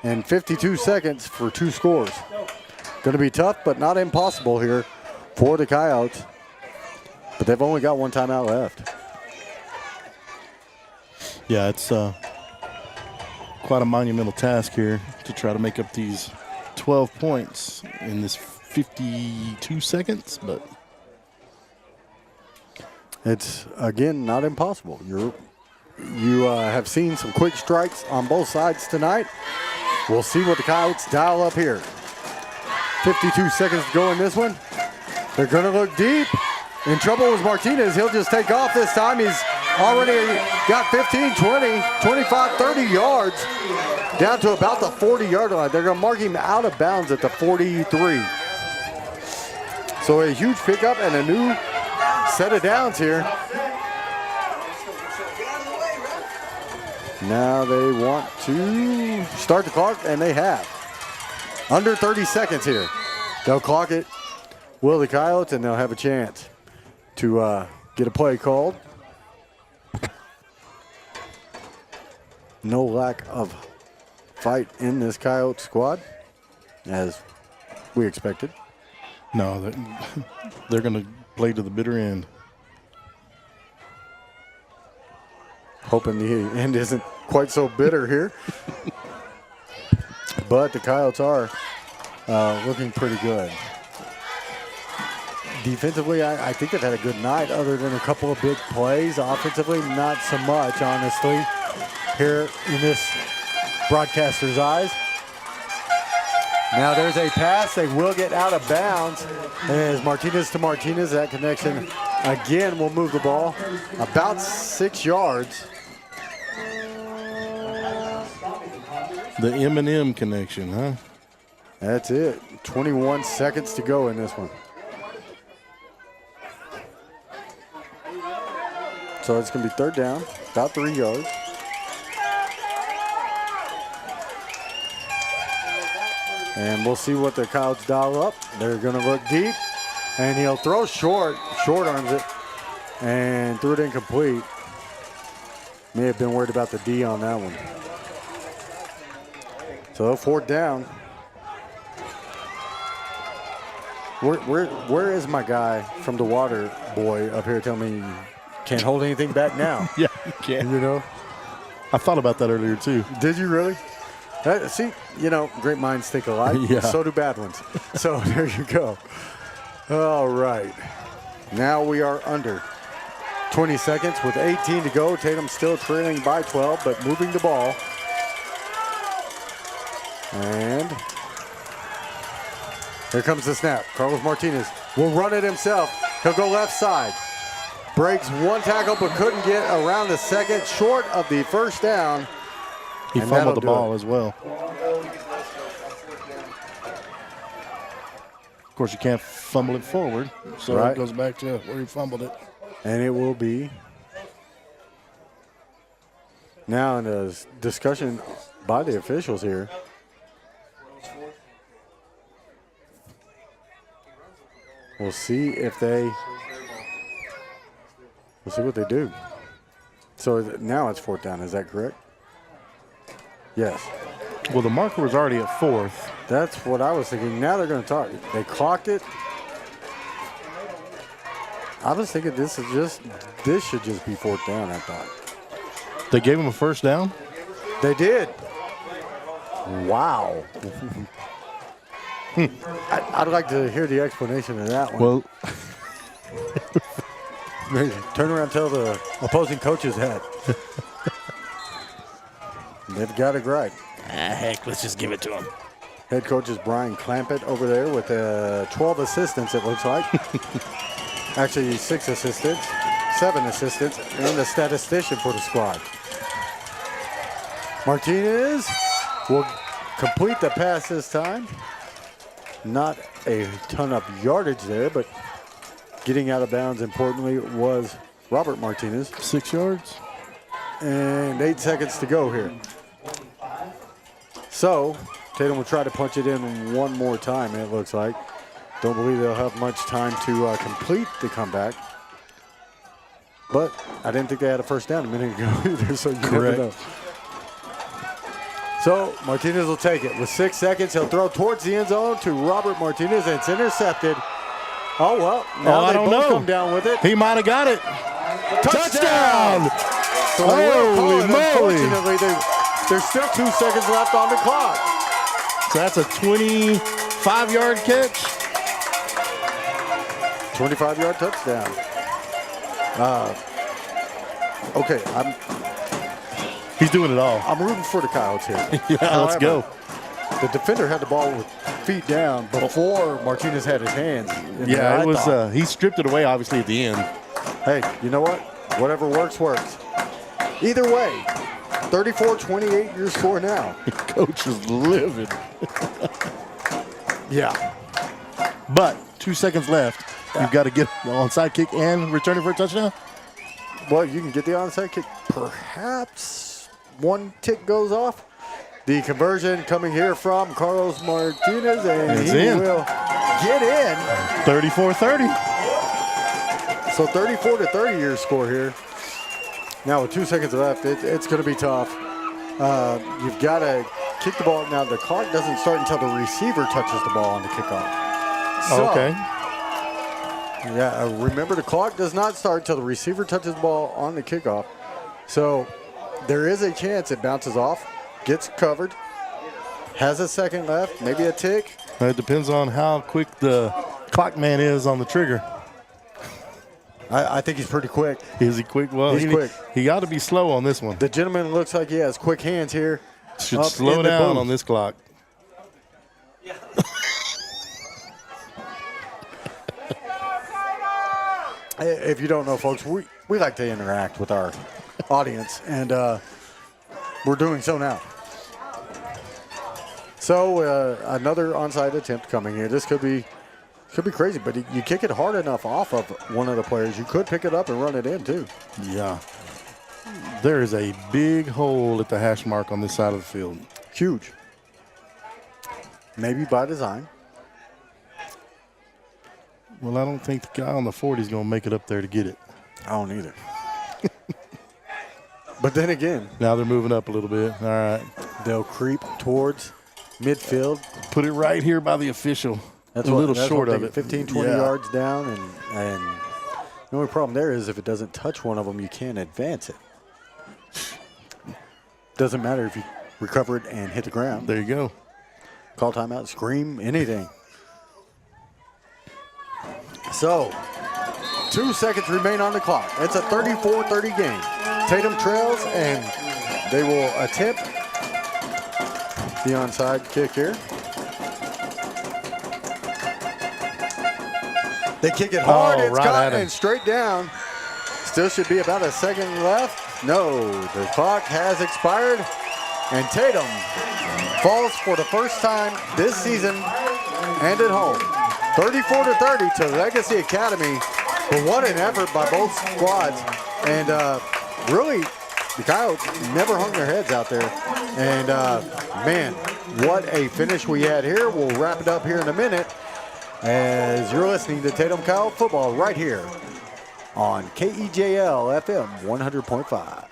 and 52 seconds for 2 scores. Going to be tough, but not impossible here for the Coyotes. But they've only got 1 timeout left. Yeah, it's quite a monumental task here to try to make up these 12 points in this 52 seconds, but it's, again, not impossible. You have seen some quick strikes on both sides tonight. We'll see what the Coyotes dial up here. 52 seconds to go in this one. They're going to look deep. In trouble was Martinez. He'll just take off this time. He's already got 15, 20, 25, 30 yards down to about the 40-yard line. They're going to mark him out of bounds at the 43. So a huge pickup and a new set of downs here. Now they want to start the clock, and they have. Under 30 seconds here. They'll clock it, will the Coyotes, and they'll have a chance to get a play called. No lack of fight in this Coyote squad, as we expected. no, they're going to play to the bitter end. Hoping the end isn't quite so bitter here. But the Coyotes are looking pretty good. Defensively, I think they've had a good night other than a couple of big plays. Offensively, not so much, honestly, here in this broadcaster's eyes. Now there's a pass. They will get out of bounds. And as Martinez to Martinez, that connection again will move the ball about 6 yards. The M&M connection, huh? That's it. 21 seconds to go in this one. So it's going to be 3rd down, about 3 yards. And we'll see what the Coyotes dial up. They're going to look deep, and he'll throw short arms it, and threw it incomplete. May have been worried about the D on that one. So 4th down. Where is my guy from the water boy up here telling me you can't hold anything back now? Yeah, you can. You know? I thought about that earlier, too. Did you really? See, great minds think alike. Yeah. So do bad ones. So there you go. All right. Now we are under 20 seconds with 18 to go. Tatum still trailing by 12, but moving the ball. And here comes the snap. Carlos Martinez will run it himself. He'll go left side. Breaks one tackle, but couldn't get around the second, short of the first down. He fumbled the ball as well. Of course, you can't fumble it forward, so Right. it goes back to where he fumbled it. And it will be now in a discussion by the officials here. We'll see if we'll see what they do. So now it's 4th down, is that correct? Yes. Well, the marker was already at 4th. That's what I was thinking. Now they're going to talk. They clocked it. I was thinking this should just be 4th down, I thought. They gave him a first down? They did. Wow. I'd like to hear the explanation of that one. Well, Maybe turn around and tell the opposing coaches that. They've got it right. heck, let's just give it to him. Head coach is Brian Clampett over there with 12 assistants, it looks like. Actually, 6 assistants, 7 assistants, and a statistician for the squad. Martinez will complete the pass this time. Not a ton of yardage there, but getting out of bounds, importantly, was Robert Martinez. 6 yards. And 8 seconds to go here. So, Tatum will try to punch it in one more time, it looks like. Don't believe they'll have much time to complete the comeback. But I didn't think they had a first down a minute ago either, so you never know. So, Martinez will take it. With 6 seconds, he'll throw towards the end zone to Robert Martinez, and it's intercepted. Oh, well, now they both come down with it. He might have got it. Touchdown! So Holy moly. Unfortunately, there's still 2 seconds left on the clock. So that's a 25-yard catch. 25-yard touchdown. Okay, He's doing it all. I'm rooting for the Coyotes here. Yeah, let's go. The defender had the ball with feet down before Martinez had his hands. Yeah, it was. He stripped it away, obviously, at the end. Hey, you know what? Whatever works, works. Either way, 34-28 your score now. Coach is livid. Yeah. But 2 seconds left. You've got to get the onside kick and return it for a touchdown. Well, you can get the onside kick. Perhaps one tick goes off. The conversion coming here from Carlos Martinez, and It's he in. will get in. 34-30. So 34-30 your score here. Now with 2 seconds left, it's going to be tough. You've got to kick the ball. Now the clock doesn't start until the receiver touches the ball on the kickoff. So, Okay. Yeah, remember the clock does not start until the receiver touches the ball on the kickoff. So there is a chance it bounces off, gets covered, has a second left, maybe a tick. It depends on how quick the clock man is on the trigger. I think he's pretty quick. Is he quick? Well, He's quick. He got to be slow on this one. The gentleman looks like he has quick hands here. Should up slow in the down booth. on this clock. If you don't know, folks, we like to interact with our audience, and we're doing so now. So another onside attempt coming here. This could be crazy, but you kick it hard enough off of one of the players, you could pick it up and run it in too. Yeah. There is a big hole at the hash mark on this side of the field. Huge. Maybe by design. Well, I don't think the guy on the 40 is going to make it up there to get it. I don't either. But then again, Now they're moving up a little bit. All right. they'll creep towards midfield. Put it right here by the official. That's a little that's short what of I'm it. thinking, 15, 20 Yeah. yards down. And the only problem there is if it doesn't touch one of them, you can't advance it. Doesn't matter if you recover it and hit the ground. There you go. Call timeout, scream, anything. So, 2 seconds remain on the clock. It's a 34-30 game. Tatum trails, and they will attempt the onside kick here. They kick it hard. It's right got at him. and straight down. Still should be about a second left. No, the clock has expired, and Tatum falls for the first time this season and at home. 34-30 to Legacy Academy. But what an effort by both squads. And really, the Coyotes never hung their heads out there. And man, what a finish we had here. We'll wrap it up here in a minute as you're listening to Tatum Coyote Football right here on KEJL FM 100.5.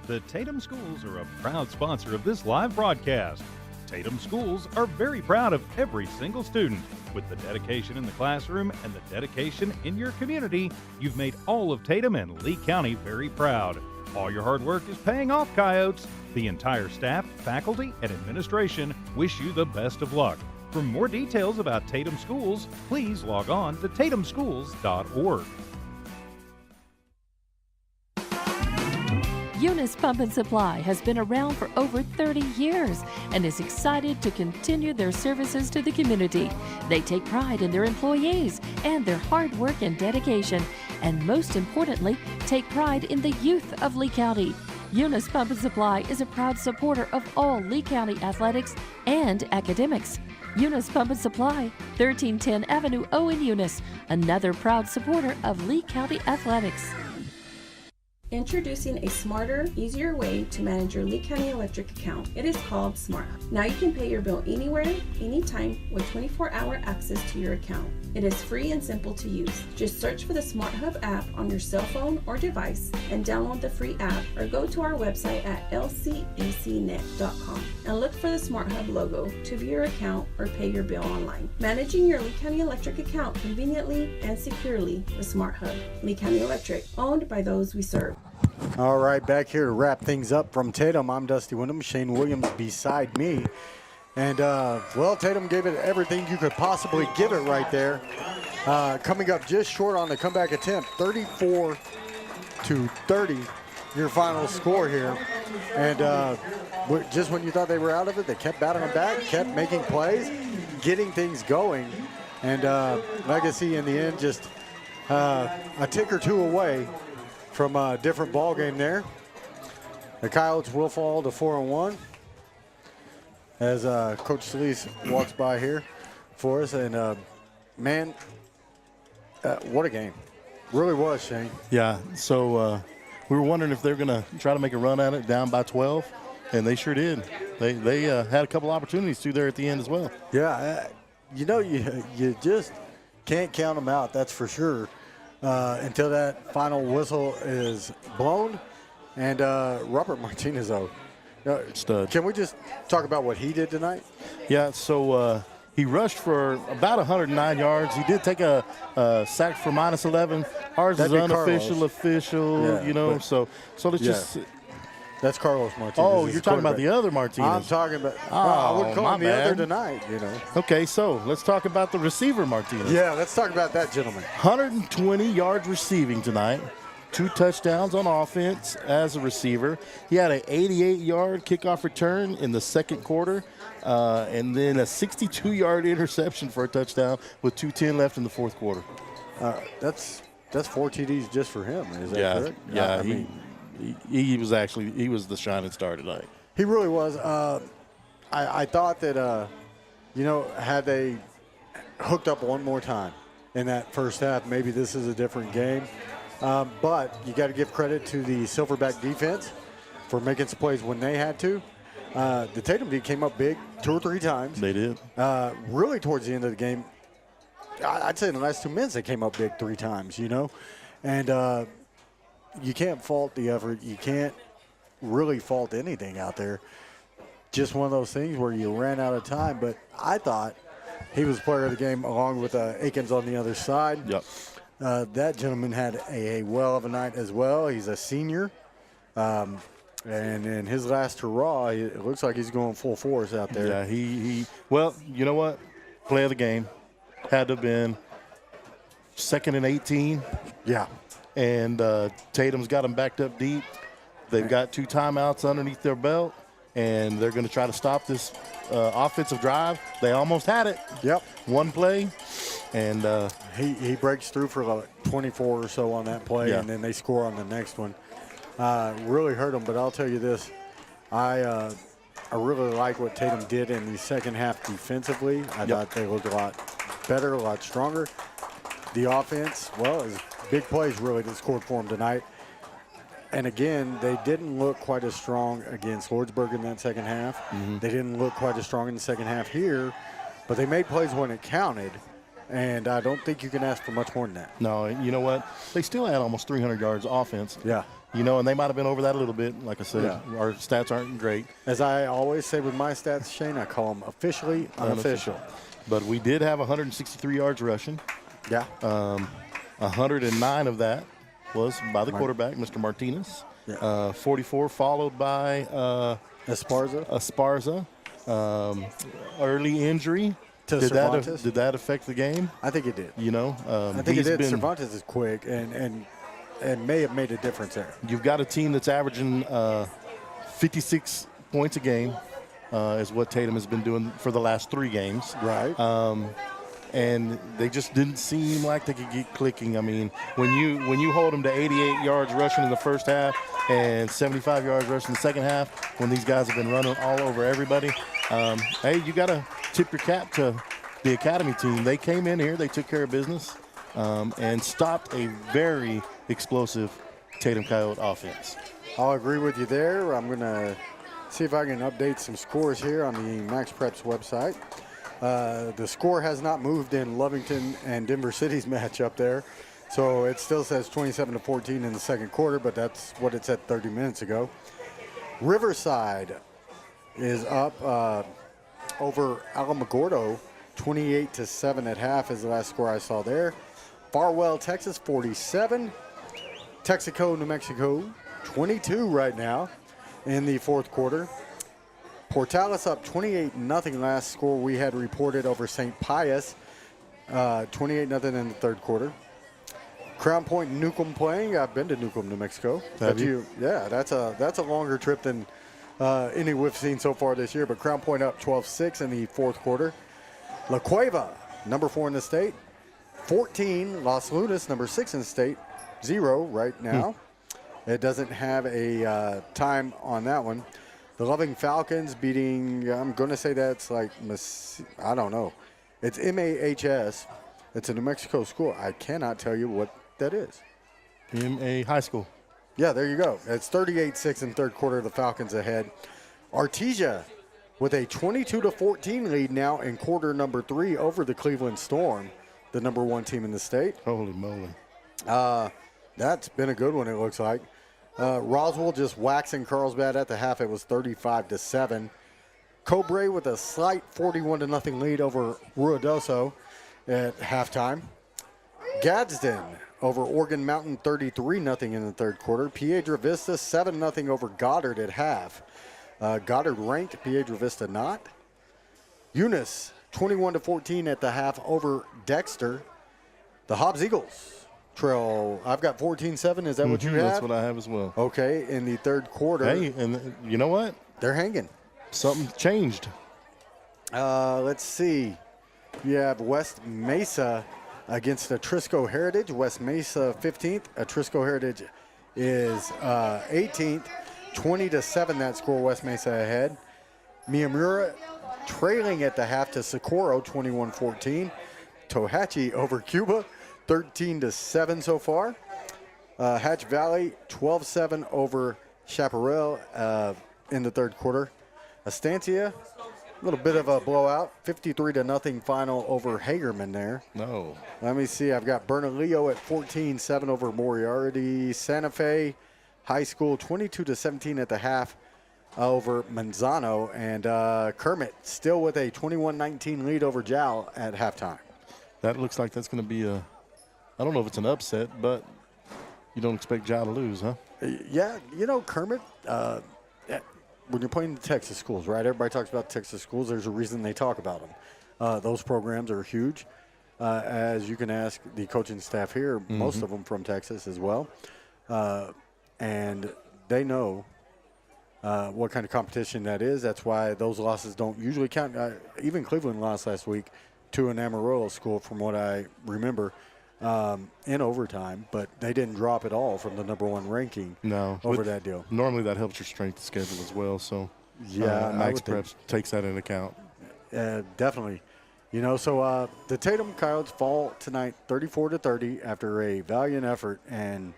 The Tatum Schools are a proud sponsor of this live broadcast. Tatum Schools are very proud of every single student. With the dedication in the classroom and the dedication in your community, you've made all of Tatum and Lee County very proud. All your hard work is paying off, Coyotes. The entire staff, faculty, and administration wish you the best of luck. For more details about Tatum Schools, please log on to tatumschools.org. Eunice Pump and Supply has been around for over 30 years and is excited to continue their services to the community. They take pride in their employees and their hard work and dedication, and most importantly, take pride in the youth of Lee County. Eunice Pump and Supply is a proud supporter of all Lee County athletics and academics. Eunice Pump and Supply, 1310 Avenue O in Eunice, another proud supporter of Lee County athletics. Introducing a smarter, easier way to manage your Lee County Electric account. It is called Smart Hub. Now you can pay your bill anywhere, anytime, with 24-hour access to your account. It is free and simple to use. Just search for the Smart Hub app on your cell phone or device and download the free app, or go to our website at lcecnet.com and look for the Smart Hub logo to view your account or pay your bill online. Managing your Lee County Electric account conveniently and securely with Smart Hub. Lee County Electric, owned by those we serve. All right, back here to wrap things up from Tatum. I'm Dusty Wyndham, Shane Williams beside me. And, well, Tatum gave it everything you could possibly give it right there. Coming up just short on the comeback attempt, 34-30, your final score here. And just when you thought they were out of it, they kept batting them back, kept making plays, getting things going. And Legacy, in the end, just a tick or two away from a different ball game there. The Coyotes will fall to 4-1 as Coach Solis walks by here for us. And, man, what a game. Really was, Shane. Yeah, so we were wondering if they were going to try to make a run at it down by 12, and they sure did. They had a couple opportunities too there at the end as well. Yeah, you know, you just can't count them out, that's for sure. Until that final whistle is blown. And Robert Martinez, though, Stud. can we just talk about what he did tonight? Yeah, so he rushed for about 109 yards. He did take a sack for minus 11. Ours is unofficial, Carlos. official, Yeah, you know. but- So let's just. That's Carlos Martinez. Oh, He's you're the talking about the quarterback. other Martinez. I'm talking about. Oh, I would call my him the other bad. tonight, you know. Okay, so let's talk about the receiver Martinez. Yeah, let's talk about that gentleman. 120 yards receiving tonight. 2 touchdowns on offense as a receiver. He had an 88-yard kickoff return in the second quarter, and then a 62-yard interception for a touchdown with 2:10 left in the fourth quarter. That's 4 TDs just for him. Is that correct? Yeah, I mean, he was the shining star tonight. he really was. I thought that, you know, had they hooked up one more time in that first half, maybe this is a different game. But you got to give credit to the Silverback defense for making some plays when they had to. The Tatum D came up big 2 or 3 times. They did. Really towards the end of the game, I'd say in the last 2 minutes they came up big 3 times, you know. And you can't fault the effort. You can't really fault anything out there. Just one of those things where you ran out of time. But I thought he was player of the game along with Akins on the other side. Yep. That gentleman had a well of a night as well. He's a senior. And in his last hurrah, it looks like he's going full force out there. Yeah, well, you know what? Play of the game. Had to have been 2nd and 18. Yeah. And Tatum's got them backed up deep. They've got 2 timeouts underneath their belt, and they're going to try to stop this offensive drive. They almost had it. Yep. One play, and he breaks through for like 24 or so on that play, and then they score on the next one. Really hurt them, but I'll tell you this. I really like what Tatum did in the second half defensively. I thought they looked a lot better, a lot stronger. The offense, well, it was big plays really that scored for them tonight. And again, they didn't look quite as strong against Lordsburg in that second half. They didn't look quite as strong in the second half here, but they made plays when it counted. And I don't think you can ask for much more than that. No, you know what? They still had almost 300 yards offense. Yeah. You know, and they might have been over that a little bit. Like I said, our stats aren't great. As I always say with my stats, Shane, I call them officially unofficial. But we did have 163 yards rushing. Yeah. 109 of that was by the quarterback, Mr. Martinez. 44 followed by Esparza. Early injury. To Cervantes. Did that affect the game? I think it did. You know, I think it did. Cervantes is quick and may have made a difference there. You've got a team that's averaging 56 points a game, is what Tatum has been doing for the last 3 games. Right. And they just didn't seem like they could get clicking. I mean, when you hold them to 88 yards rushing in the first half and 75 yards rushing in the second half, when these guys have been running all over everybody, hey, you got to tip your cap to the academy team. They came in here, they took care of business, and stopped a very explosive Tatum Coyote offense. I'll agree with you there. I'm going to see if I can update some scores here on the Max Preps website. The score has not moved in Lovington and Denver City's match up there. So it still says 27-14 in the second quarter, but that's what it said 30 minutes ago. Riverside is up over Alamogordo, 28-7 at half is the last score I saw there. Farwell, Texas, 47. Texaco, New Mexico, 22 right now in the fourth quarter. Portales up 28-0 last score we had reported over St. Pius, 28-0 in the third quarter. Crown Point, Newcomb playing. I've been to Newcomb, New Mexico. Have you? Yeah, that's a longer trip than any we've seen so far this year. But Crown Point up 12-6 in the fourth quarter. La Cueva, number 4 in the state, 14. Los Lunas, number 6 in the state, 0 right now. It doesn't have a time on that one. The Loving Falcons beating, I'm going to say that's like, I don't know. It's MAHS. It's a New Mexico school. I cannot tell you what that is. MA High School. Yeah, there you go. It's 38-6 in third quarter. The Falcons ahead. Artesia with a 22-14 lead now in quarter number 3 over the Cleveland Storm, the number 1 team in the state. Holy moly. That's been a good one, it looks like. Roswell just waxing Carlsbad at the half. It was 35-7. Cobre with a slight 41-0 lead over Ruidoso at halftime. Gadsden over Oregon Mountain 33-0 in the third quarter. Piedra Vista 7-0 over Goddard at half. Goddard ranked, Piedra Vista not. Eunice 21-14 at the half over Dexter. The Hobbs Eagles trail, I've got 14-7. Is that what you have? That's what I have as well. Okay, in the third quarter. Hey, and you know what? They're hanging. Something changed. Let's see. You have West Mesa against Atrisco Heritage. West Mesa 15th. Atrisco Heritage is 18th. 20-7 that score. West Mesa ahead. Miyamura trailing at the half to Socorro 21-14. Tohatchi over Cuba 13-7 so far. Hatch Valley 12-7 over Chaparral in the third quarter. Estancia, a little bit of a blowout, 53-0 final over Hagerman there. No. Let me see. I've got Bernalillo at 14-7 over Moriarty. Santa Fe High School 22-17 at the half over Manzano. And Kermit still with a 21-19 lead over Jowl at halftime. That looks like that's going to be a, I don't know if it's an upset, but you don't expect Jowl to lose, huh? Yeah, Kermit, when you're playing the Texas schools, right? Everybody talks about Texas schools. There's a reason they talk about them. Those programs are huge. As you can ask the coaching staff here, most of them from Texas as well. And they know what kind of competition that is. That's why those losses don't usually count. Even Cleveland lost last week to an Amarillo school, from what I remember, in overtime. But they didn't drop at all from the #1 ranking over that deal. Normally that helps your strength of schedule as well. So, yeah, Max Preps takes that into account. Definitely. So the Tatum Coyotes fall tonight 34-30 after a valiant effort and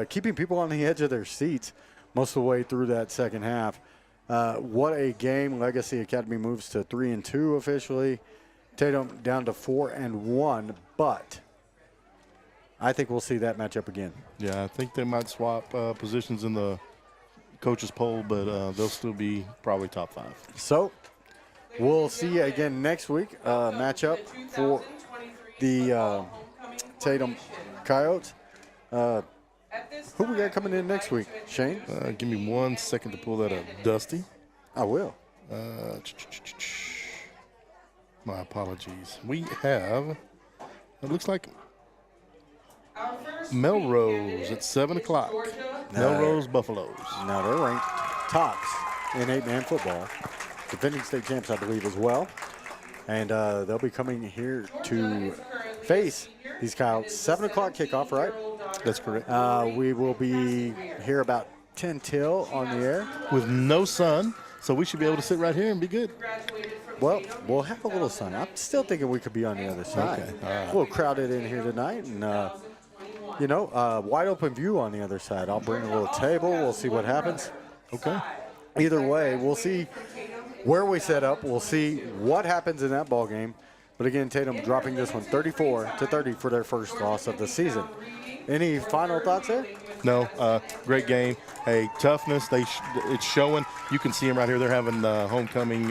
keeping people on the edge of their seats most of the way through that second half. What a game. Legacy Academy moves to 3-2 officially. Tatum down to 4-1, but I think we'll see that matchup again. Yeah, I think they might swap positions in the coaches poll, but they'll still be probably top 5. So we'll see you again next week. Matchup for the Tatum Coyotes. Who we got coming in next week, Shane? Give me 1 second to pull that up. Dusty? I will. My apologies. We have, it looks like Melrose at 7 o'clock. Melrose Buffaloes. Now they're ranked tops in 8-man football. Defending state champs, I believe, as well. And they'll be coming here to face these Coyotes. 7 o'clock kickoff, right? That's correct. We will be here about 10 till on the air. With no sun, so we should be able to sit right here and be good. Well, we'll have a little sun. I'm still thinking we could be on the other side. Okay. All right. A little crowded in here tonight, and wide open view on the other side. I'll bring a little table. We'll see what happens. Okay. Either way, we'll see where we set up. We'll see what happens in that ball game. But again, Tatum dropping this one 34-30 for their first loss of the season. Any final thoughts there? No, great game. Hey, toughness, it's showing. You can see them right here. They're having homecoming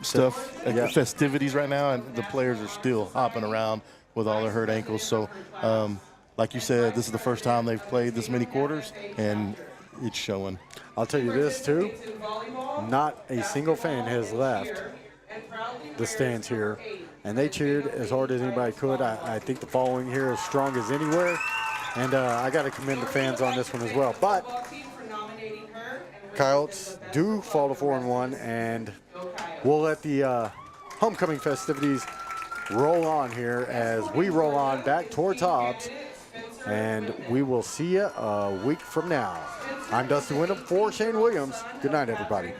stuff, festivities right now, and the players are still hopping around with all their hurt ankles. So, like you said, this is the first time they've played this many quarters, and it's showing. I'll tell you this, too. Not a single fan has left the stands here, and they cheered as hard as anybody could. I think the following here is strong as anywhere, and I got to commend the fans on this one as well. But Coyotes do fall to 4-1, and we'll let the homecoming festivities roll on here as we roll on back towards Hobbs, and we will see you a week from now. I'm Dusty Wyndham for Shane Williams. Good night, everybody.